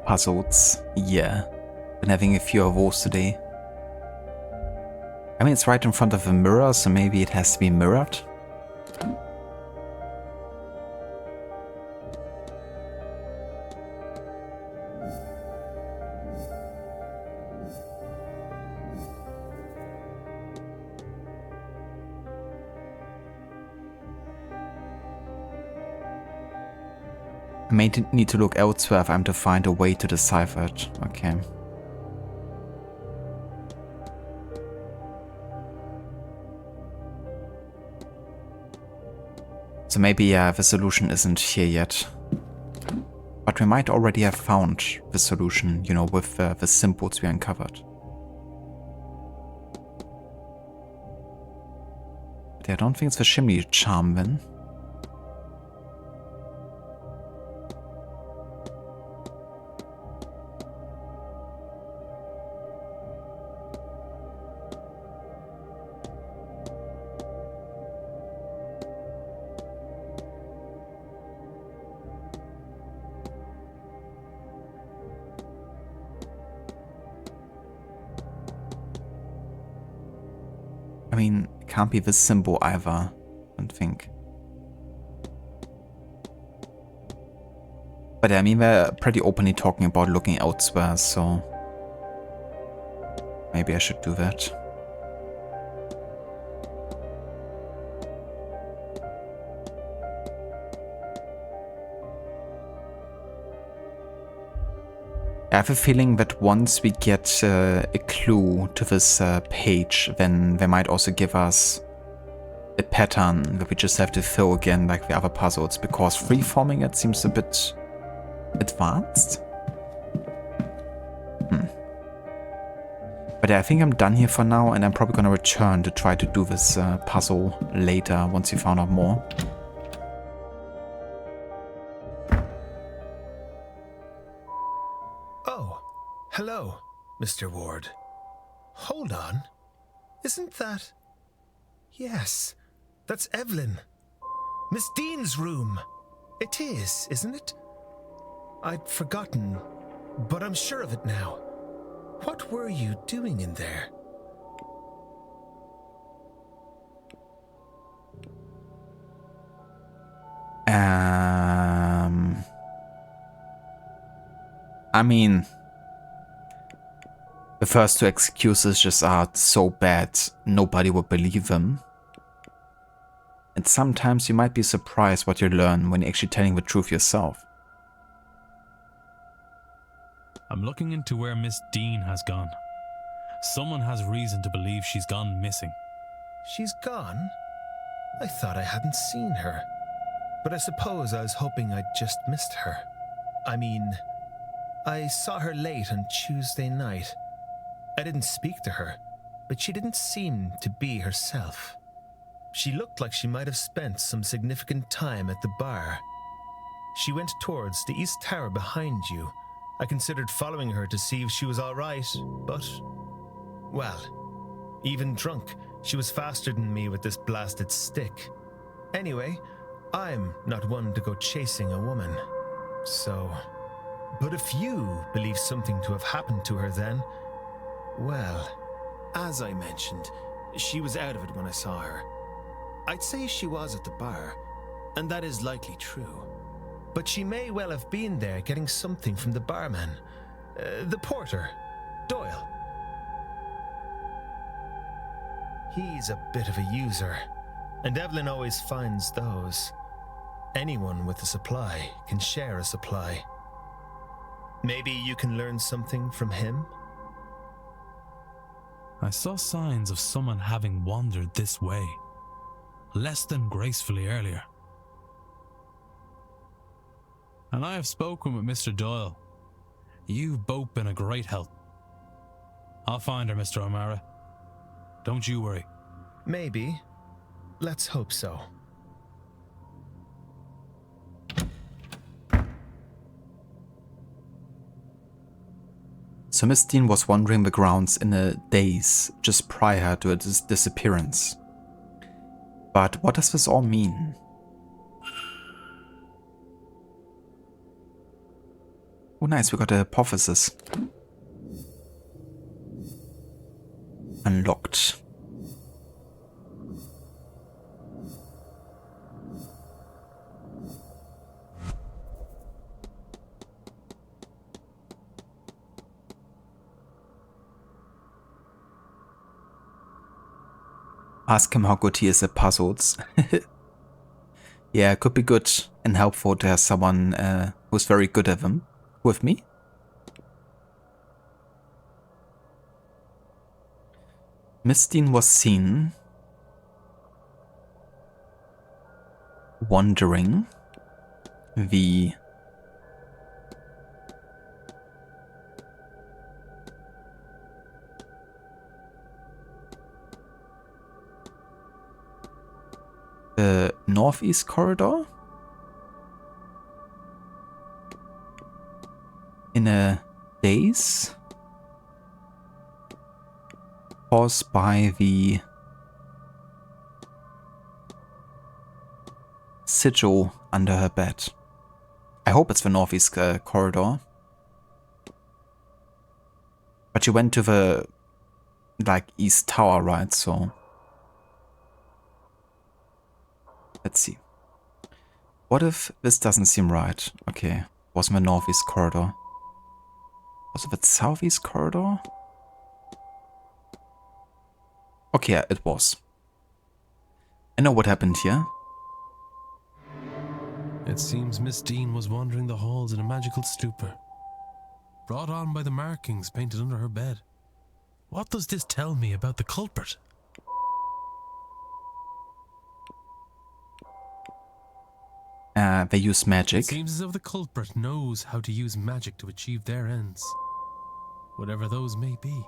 Puzzles. Yeah. Been having a few of those today. I mean, it's right in front of a mirror, so maybe it has to be mirrored. I may need to look elsewhere if I'm to find a way to decipher it. Okay. So maybe the solution isn't here yet. But we might already have found the solution, you know, with the symbols we uncovered. But I don't think it's the chimney charm then. I mean, it can't be this symbol either, I don't think. But I mean, they're pretty openly talking about looking elsewhere, so maybe I should do that. I have a feeling that once we get a clue to this page, then they might also give us a pattern that we just have to fill again like the other puzzles, because freeforming it seems a bit advanced. But I think I'm done here for now, and I'm probably going to return to try to do this puzzle later once we found out more. Hello, Mr. Ward. Hold on. Isn't that... Yes, that's Evelyn. Miss Dean's room. It is, isn't it? I'd forgotten, but I'm sure of it now. What were you doing in there? I mean... The first two excuses just are so bad, nobody would believe them. And sometimes you might be surprised what you learn when you're actually telling the truth yourself. I'm looking into where Miss Dean has gone. Someone has reason to believe she's gone missing. She's gone? I thought I hadn't seen her. But I suppose I was hoping I'd just missed her. I mean, I saw her late on Tuesday night. I didn't speak to her, but she didn't seem to be herself. She looked like she might have spent some significant time at the bar. She went towards the East Tower behind you. I considered following her to see if she was all right, but, well, even drunk, she was faster than me with this blasted stick. Anyway, I'm not one to go chasing a woman, so... But if you believe something to have happened to her then, well, as I mentioned, she was out of it when I saw her. I'd say she was at the bar, and that is likely true. But she may well have been there getting something from the barman, the porter, Doyle. He's a bit of a user, and Evelyn always finds those. Anyone with a supply can share a supply. Maybe you can learn something from him? I saw signs of someone having wandered this way, less than gracefully earlier. And I have spoken with Mr. Doyle. You've both been a great help. I'll find her, Mr. O'Mara. Don't you worry. Maybe. Let's hope so. So Miss Dean was wandering the grounds in a daze just prior to its disappearance. But what does this all mean? Oh nice, we got a hypothesis. Unlocked. Ask him how good he is at puzzles. Yeah, it could be good and helpful to have someone who's very good at them with me. Miss Dean was seen wandering the northeast corridor in a daze caused by the sigil under her bed. I hope it's the northeast corridor. But you went to the east tower, right? So let's see. What if this doesn't seem right? Okay, wasn't the northeast corridor. Was it the southeast corridor? Okay, yeah, it was. I know what happened here. It seems Miss Dean was wandering the halls in a magical stupor, brought on by the markings painted under her bed. What does this tell me about the culprit? They use magic. It seems as if the culprit knows how to use magic to achieve their ends, whatever those may be.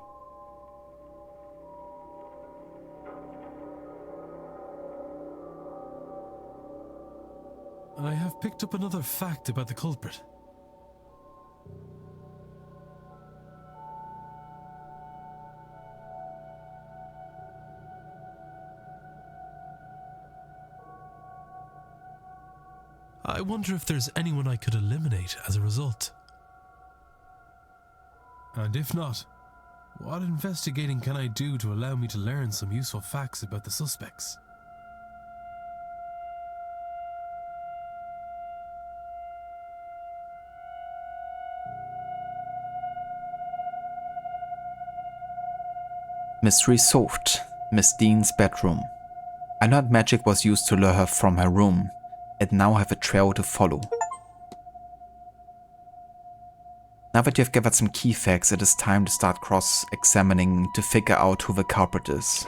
I have picked up another fact about the culprit. I wonder if there's anyone I could eliminate as a result. And if not, what investigating can I do to allow me to learn some useful facts about the suspects? Mystery solved. Miss Dean's bedroom. I learned magic was used to lure her from her room, and now have a trail to follow. Now that you've gathered some key facts, it is time to start cross-examining to figure out who the culprit is.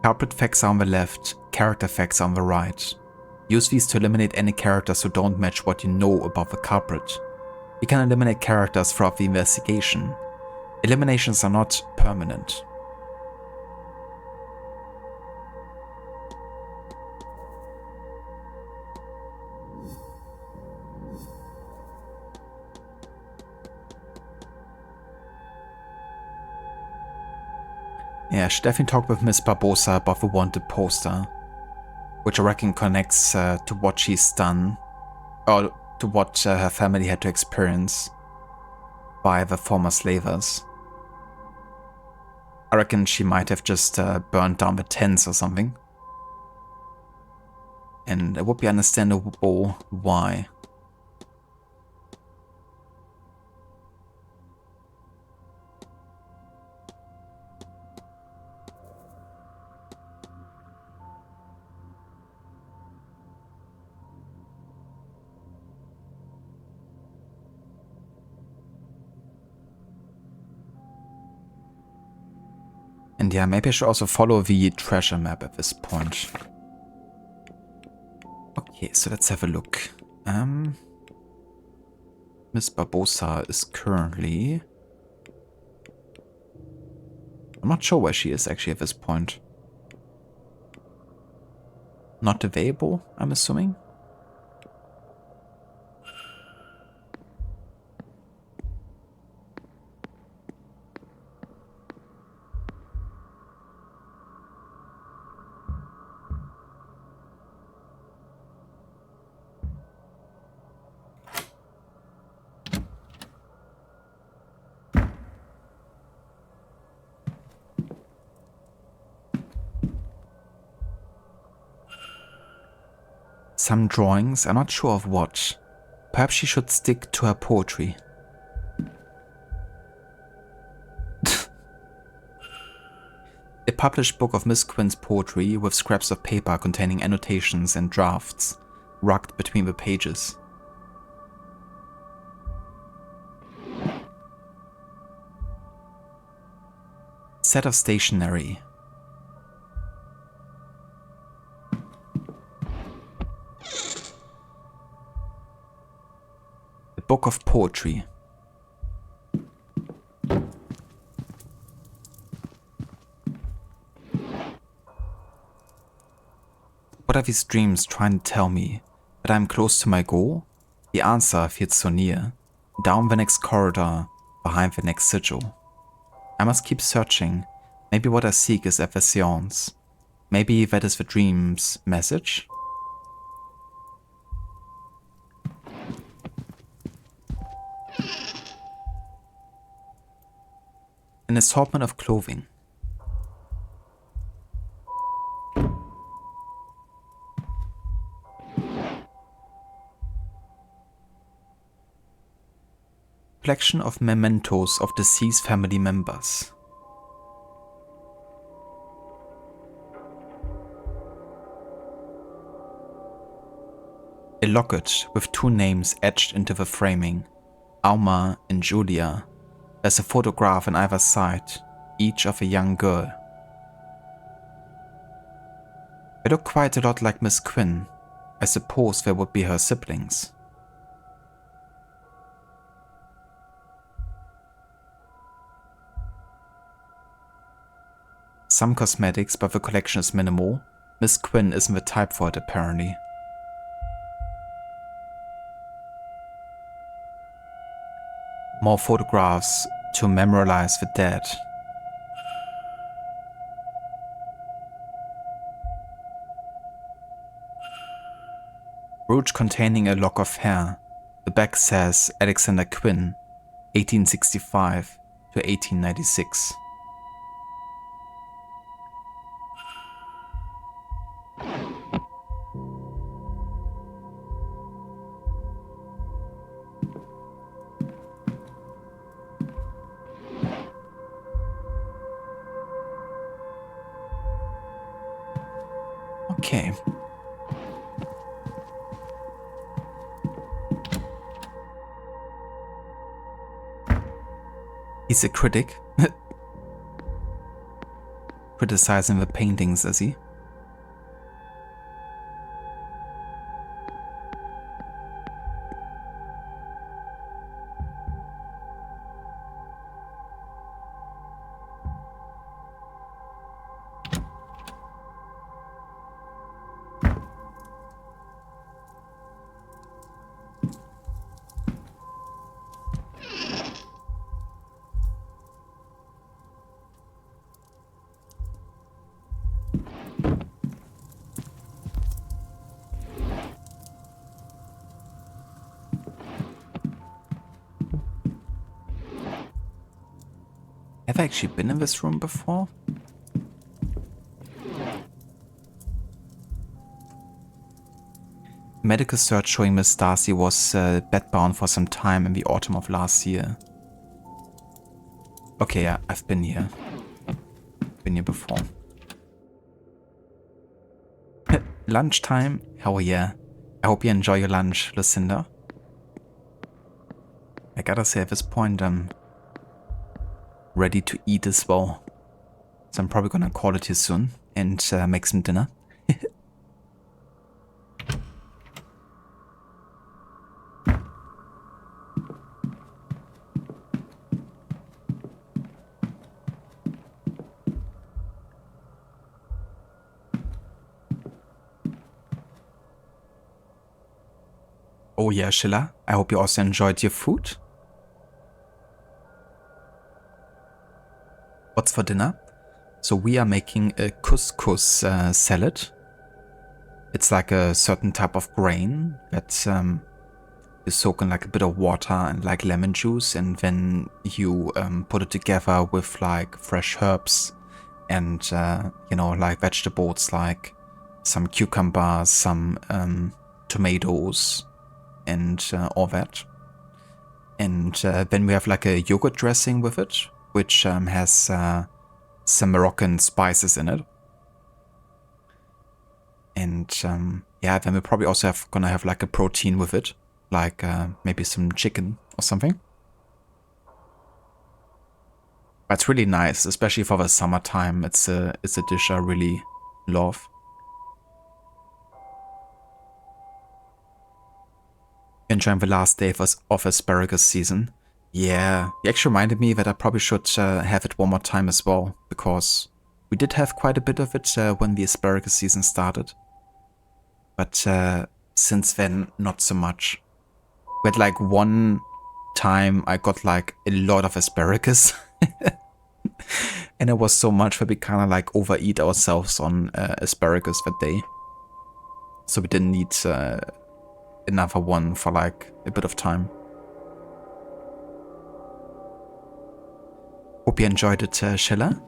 Culprit facts are on the left, character facts are on the right. Use these to eliminate any characters who don't match what you know about the culprit. You can eliminate characters throughout the investigation. Eliminations are not permanent. Yeah, I should definitely talk with Miss Barbosa about the wanted poster, which I reckon connects to what she's done, or to what her family had to experience by the former slavers. I reckon she might have just burned down the tents or something. And it would be understandable why. And yeah, maybe I should also follow the treasure map at this point. Okay, so let's have a look. Miss Barbosa is currently... I'm not sure where she is actually at this point. Not available, I'm assuming? Some drawings, I'm not sure of what. Perhaps she should stick to her poetry. A published book of Miss Quinn's poetry with scraps of paper containing annotations and drafts, rugged between the pages. Set of stationery. A book of poetry. What are these dreams trying to tell me? That I'm close to my goal? The answer feels so near. Down the next corridor, behind the next sigil. I must keep searching. Maybe what I seek is at the Séance. Maybe that is the dream's message? An assortment of clothing. Collection of mementos of deceased family members. A locket with two names etched into the framing, Alma and Julia. There's a photograph on either side, each of a young girl. They look quite a lot like Miss Quinn. I suppose they would be her siblings. Some cosmetics, but the collection is minimal. Miss Quinn isn't the type for it, apparently. More photographs to memorialize the dead. Brooch containing a lock of hair. The back says Alexander Quinn, 1865 to 1896. Okay. He's a critic. Criticizing the paintings, is he? Have I actually been in this room before? Medical search showing Miss Darcy was bedbound for some time in the autumn of last year. Okay, yeah, I've been here. Been here before. Lunchtime? Hell yeah. I hope you enjoy your lunch, Lucinda. I gotta say, at this point, I'm ready to eat as well. So I'm probably gonna call it here soon and make some dinner. Oh yeah, Sheila, I hope you also enjoyed your food. What's for dinner? So we are making a couscous salad. It's like a certain type of grain that you soak in like a bit of water and like lemon juice, and then you put it together with like fresh herbs and you know, like vegetables like some cucumbers, some tomatoes, and all that. And then we have like a yogurt dressing with it, which has some Moroccan spices in it. And yeah, then we're probably also gonna have like a protein with it, like maybe some chicken or something. But it's really nice, especially for the summertime. It's a dish I really love. Enjoying the last day of asparagus season. Yeah, you actually reminded me that I probably should have it one more time as well, because we did have quite a bit of it when the asparagus season started. But since then, not so much. We had like one time I got like a lot of asparagus. And it was so much that we kind of like overeat ourselves on asparagus that day. So we didn't need another one for like a bit of time. Hope you enjoyed it, Sheila.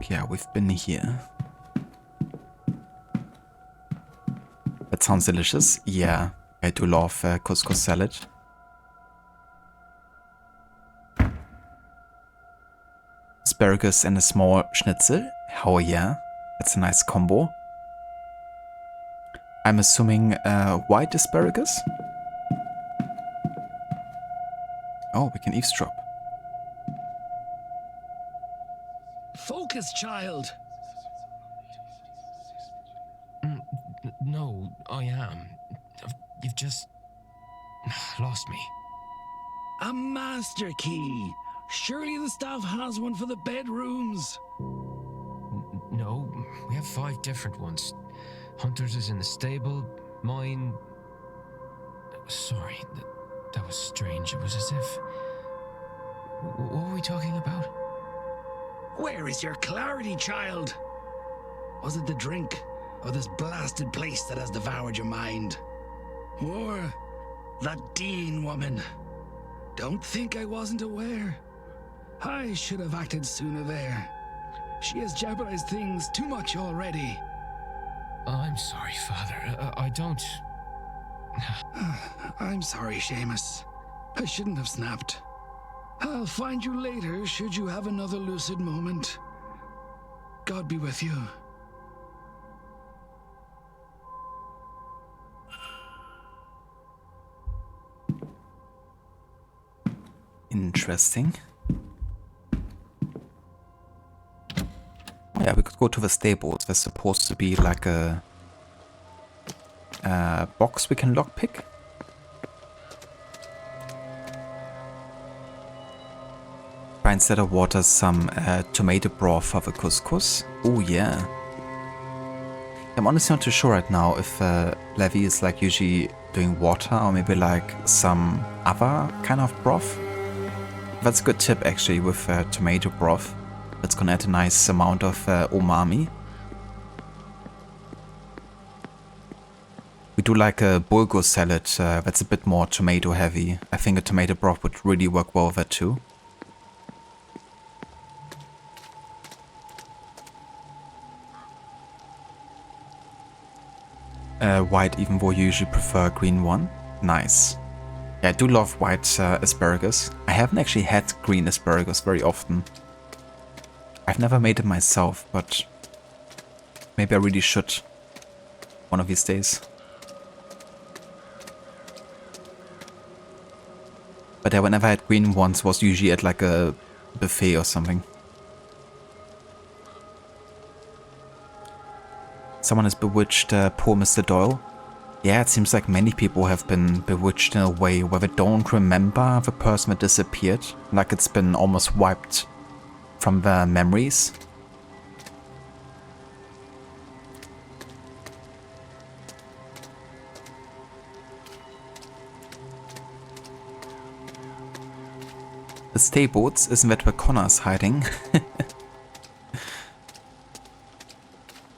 Yeah, we've been here. That sounds delicious. Yeah, I do love couscous salad. Asparagus and a small schnitzel. Hell yeah, that's a nice combo. I'm assuming white asparagus? Oh, we can eavesdrop. Focus, child. No, I am. You've just lost me. A master key. Surely the staff has one for the bedrooms. No, we have 5 different ones. Hunter's is in the stable, mine... Sorry, that was strange. It was as if... What were we talking about? Where is your clarity, child? Was it the drink, or this blasted place that has devoured your mind? Or that Dean woman? Don't think I wasn't aware. I should have acted sooner there. She has jeopardized things too much already. I'm sorry, Father. I don't... I'm sorry, Seamus. I shouldn't have snapped. I'll find you later should you have another lucid moment. God be with you. Interesting. Yeah, we could go to the stables. There's supposed to be like a box we can lockpick. Try instead of water some tomato broth for the couscous. Oh yeah. I'm honestly not too sure right now if Levi is like usually doing water or maybe like some other kind of broth. That's a good tip actually with tomato broth. That's gonna add a nice amount of umami. We do like a bulgur salad that's a bit more tomato heavy. I think a tomato broth would really work well with that too. White, even though you usually prefer a green one. Nice. Yeah, I do love white asparagus. I haven't actually had green asparagus very often. I've never made it myself, but maybe I really should one of these days. But yeah, whenever I had green ones was usually at like a buffet or something. Someone has bewitched poor Mr. Doyle. Yeah, it seems like many people have been bewitched in a way where they don't remember the person that disappeared. Like it's been almost wiped from their memories. The stables, isn't that where Connor's hiding?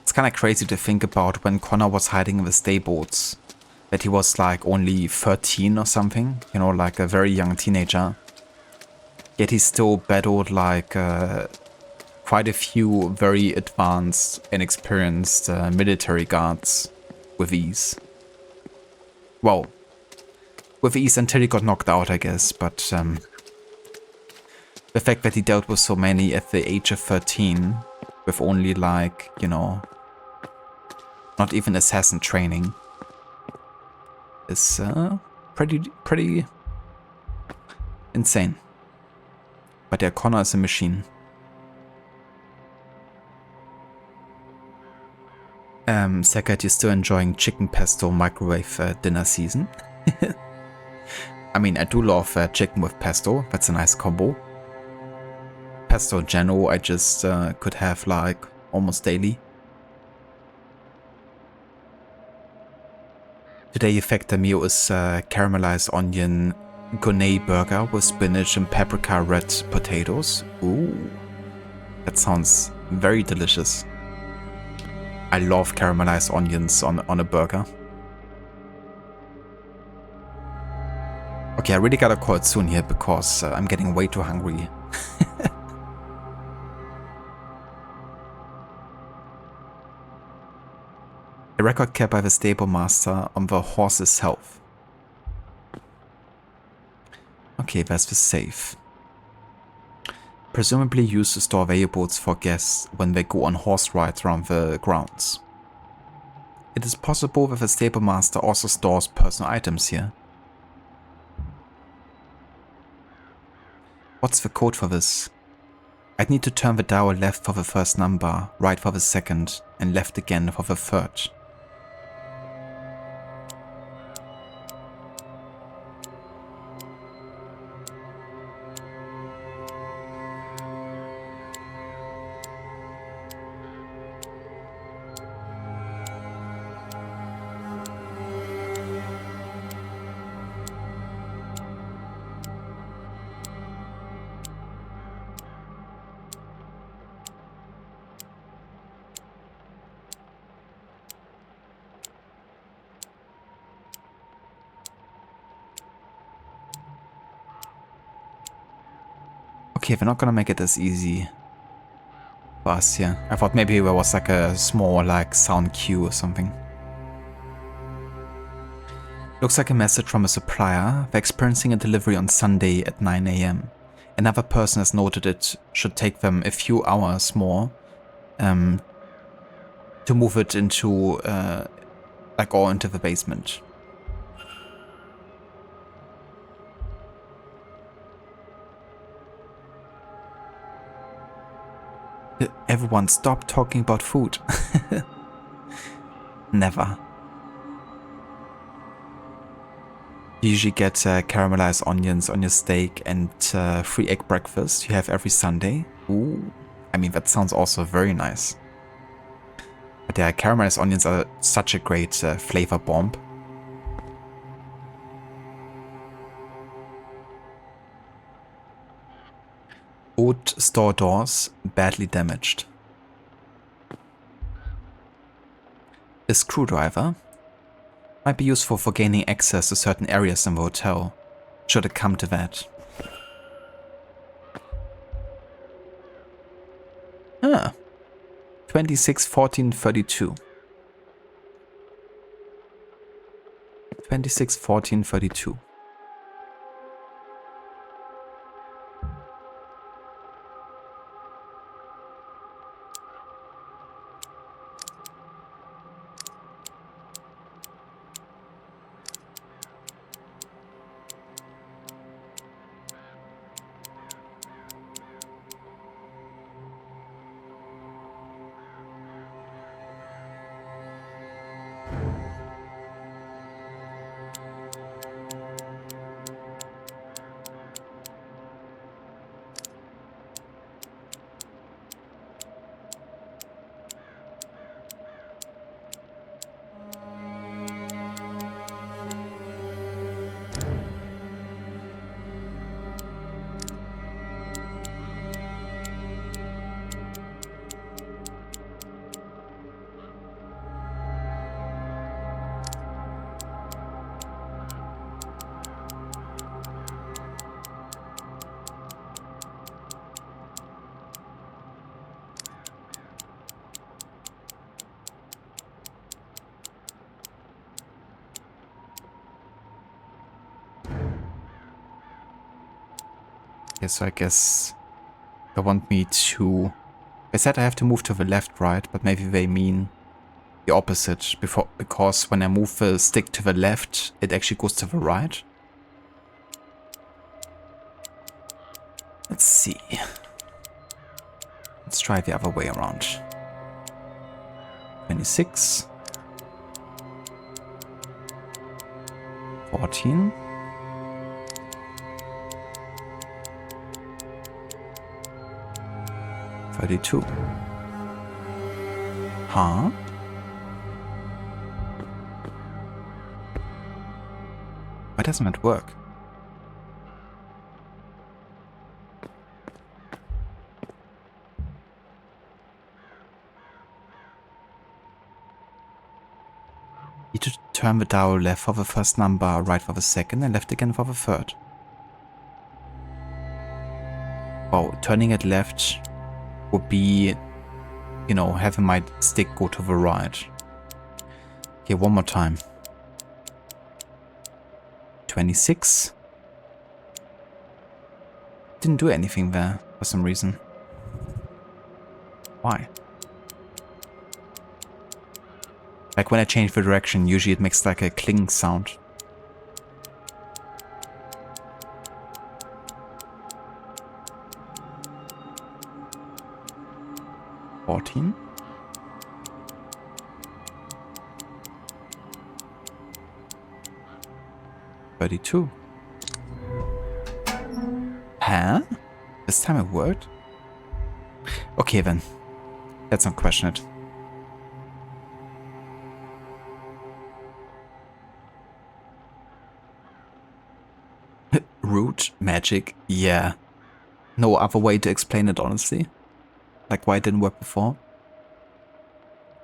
It's kind of crazy to think about when Connor was hiding in the stables, that he was like only 13 or something, you know, like a very young teenager. Yet he still battled like quite a few very advanced and experienced military guards with ease. Well, with ease until he got knocked out, I guess, but the fact that he dealt with so many at the age of 13 with only like, you know, not even assassin training is pretty insane. But yeah, Connor is a machine. Sackett, you're still enjoying chicken pesto microwave dinner season? I mean, I do love chicken with pesto. That's a nice combo. Pesto in general, I just could have like almost daily. Today, effective meal is caramelized onion gourmet burger with spinach and paprika red potatoes. Ooh, that sounds very delicious. I love caramelized onions on a burger. Okay, I really gotta call it soon here because I'm getting way too hungry. A record kept by the stable master on the horse's health. Okay, that's the safe. Presumably used to store valuables for guests when they go on horse rides around the grounds. It is possible that the stable master also stores personal items here. What's the code for this? I'd need to turn the dial left for the first number, right for the second, and left again for the third. Okay, we're not gonna make it as easy for us here. I thought maybe there was like a small like sound cue or something. Looks like a message from a supplier. They're experiencing a delivery on Sunday at 9 AM. Another person has noted it should take them a few hours more to move it into like all into the basement. Everyone stop talking about food. Never. You usually get caramelized onions on your steak and free egg breakfast you have every Sunday. Ooh, I mean that sounds also very nice. But yeah, caramelized onions are such a great flavor bomb. Old store doors badly damaged. A screwdriver. Might be useful for gaining access to certain areas in the hotel, should it come to that. Ah. 26, 14, 32. 26, 14, 32. Okay, so I guess they want me to... They said I have to move to the left, right? But maybe they mean the opposite, because when I move the stick to the left, it actually goes to the right. Let's see. Let's try the other way around. 26. 14. 32. Huh? Why doesn't it work? Need to turn the dial left for the first number, right for the second, and left again for the third. Wow, turning it left would be, you know, having my stick go to the right. Okay, one more time. 26. Didn't do anything there for some reason. Why? Like when I change the direction, usually it makes like a cling sound. $14. $32. Huh? This time it worked? Okay then. Let's not question it. Root magic, yeah. No other way to explain it, honestly. Like why it didn't work before.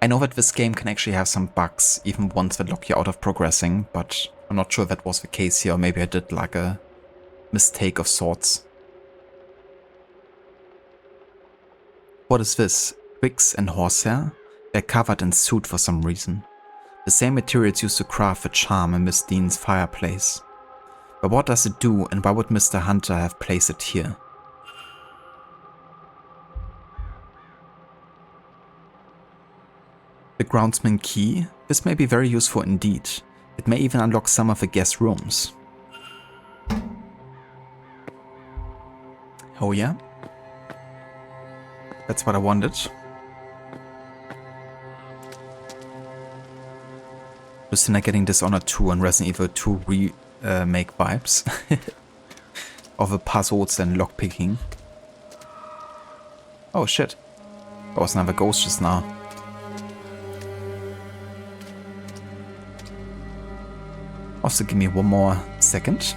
I know that this game can actually have some bugs, even ones that lock you out of progressing, but I'm not sure that was the case here, or maybe I did like a mistake of sorts. What is this? Twigs and horsehair? They're covered in soot for some reason. The same materials used to craft the charm in Miss Dean's fireplace. But what does it do, and why would Mr. Hunter have placed it here? The groundsman key? This may be very useful indeed. It may even unlock some of the guest rooms. Oh yeah? That's what I wanted. Lucina getting Dishonored 2 and Resident Evil 2 remake vibes. Of the puzzles and lockpicking. Oh shit. That was another ghost just now. Also give me one more second.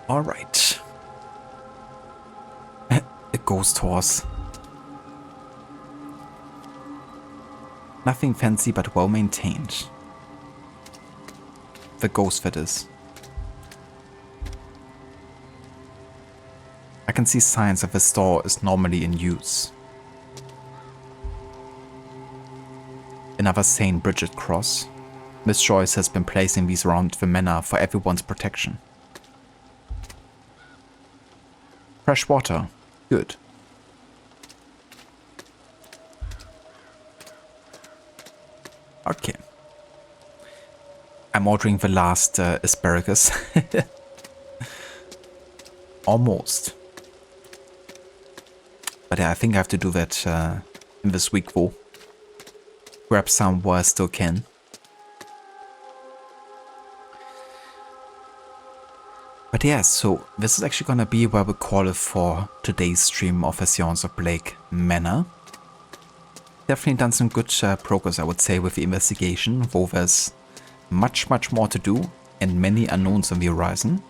Alright. A ghost horse. Nothing fancy but well maintained. The ghost that is. I can see signs that the store is normally in use. Another St. Bridget cross. Miss Joyce has been placing these around the manor for everyone's protection. Fresh water. Good. Okay. I'm ordering the last asparagus. Almost. But yeah, I think I have to do that in this week though. Grab some while I still can. But yeah, so this is actually gonna be where we call it for today's stream of a Séance of Blake Manor. Definitely done some good progress, I would say, with the investigation, though there's much more to do and many unknowns on the horizon.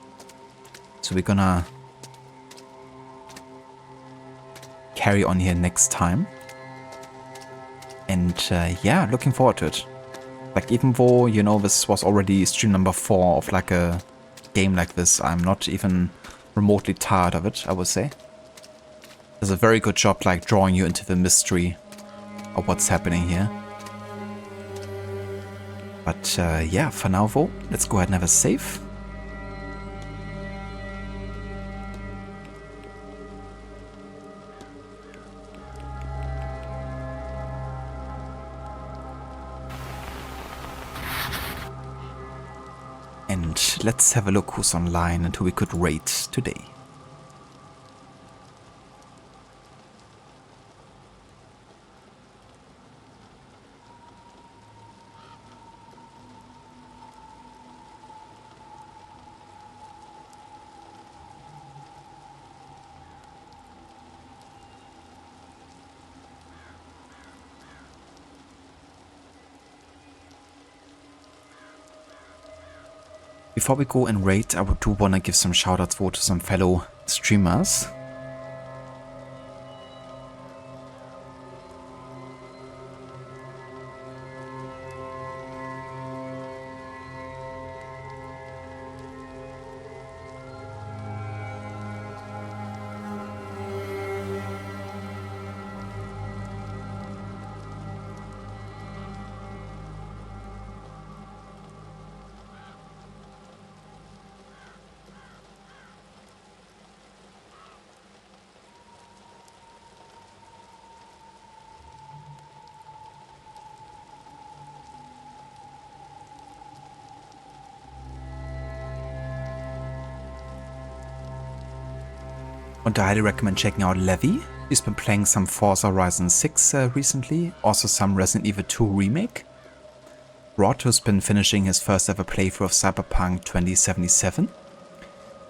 So we're gonna carry on here next time. And yeah, looking forward to it. Like, even though, you know, this was already stream number 4 of like a game like this, I'm not even remotely tired of it, I would say. Does a very good job like drawing you into the mystery of what's happening here. But yeah, for now though, let's go ahead and have a save. And let's have a look who's online and who we could raid today. Before we go and raid, I do want to give some shoutouts to some fellow streamers. And I highly recommend checking out Levy. He's been playing some Forza Horizon 6 recently, also some Resident Evil 2 remake. Rod, who's been finishing his first ever playthrough of Cyberpunk 2077.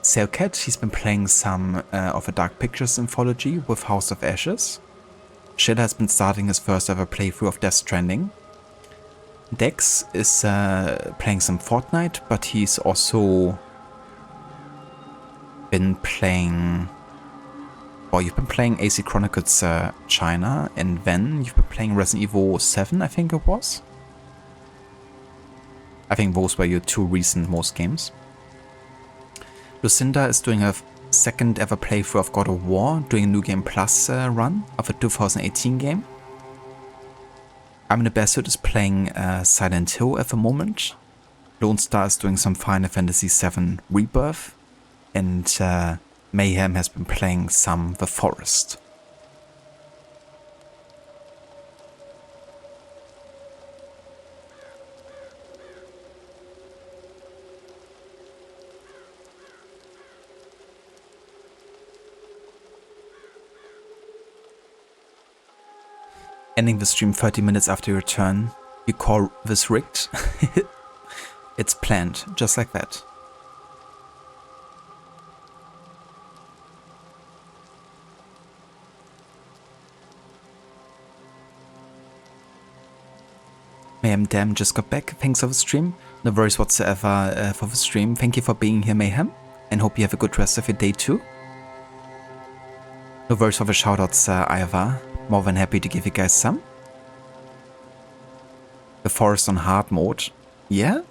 Sailcat, he's been playing some of a Dark Pictures anthology with House of Ashes. Shid has been starting his first ever playthrough of Death Stranding. Dex is playing some Fortnite, but he's also been playing... Well, you've been playing AC Chronicles China, and then you've been playing Resident Evil 7, I think it was. I think those were your two recent most games. Lucinda is doing a second ever playthrough of God of War, doing a New Game Plus run of a 2018 game. I'm in the Bastard is playing Silent Hill at the moment. Lone Star is doing some Final Fantasy VII Rebirth. And Mayhem has been playing some The Forest. Ending the stream 30 minutes after your turn. You call this rigged? It's planned, just like that. Mayhem just got back. Thanks for the stream. No worries whatsoever for the stream. Thank you for being here, Mayhem. and hope you have a good rest of your day too. No worries for the shoutouts either. More than happy to give you guys some. The forest on hard mode. Yeah?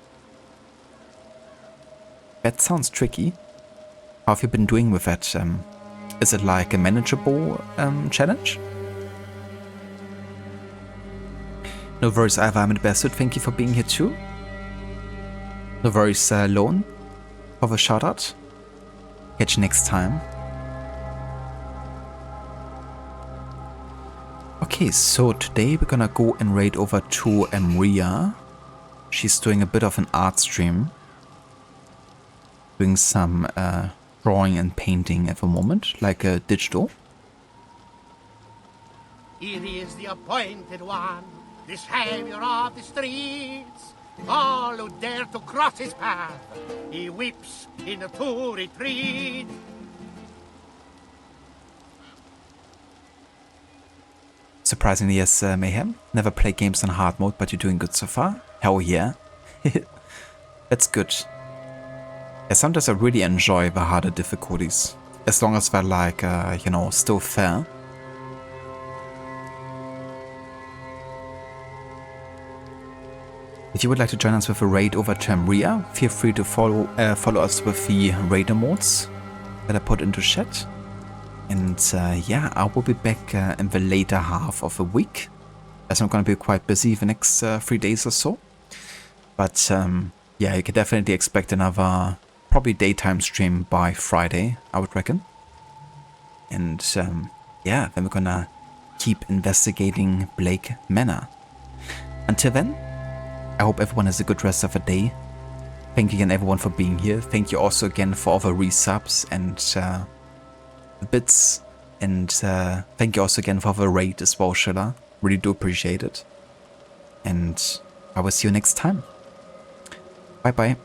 That sounds tricky. How have you been doing with that? Is it like a manageable challenge? No worries, Iva, I'm the best. Thank you for being here too. No worries, Lone, for the shoutout. Catch you next time. Okay, so today we're gonna go and raid over to Amria. She's doing a bit of an art stream. Doing some drawing and painting at the moment, like a digital. Here is the appointed one, the savior of the streets. All who dare to cross his path, he whips in to retreat. Surprisingly, yes, Mayhem. Never play games on hard mode, but you're doing good so far. Hell yeah. That's good. Yeah, sometimes I really enjoy the harder difficulties. As long as they're like, you know, still fair. If you would like to join us with a raid over to Amria, feel free to follow us with the raider modes that I put into chat. And yeah, I will be back in the later half of the week, as I'm going to be quite busy the next 3 days or so. But yeah, you can definitely expect another probably daytime stream by Friday, I would reckon. And yeah, then we're gonna keep investigating Blake Manor. Until then, I hope everyone has a good rest of the day. Thank you again everyone for being here. Thank you also again for all the resubs and the bits. And thank you also again for the raid as well, Schiller. Really do appreciate it. And I will see you next time. Bye bye.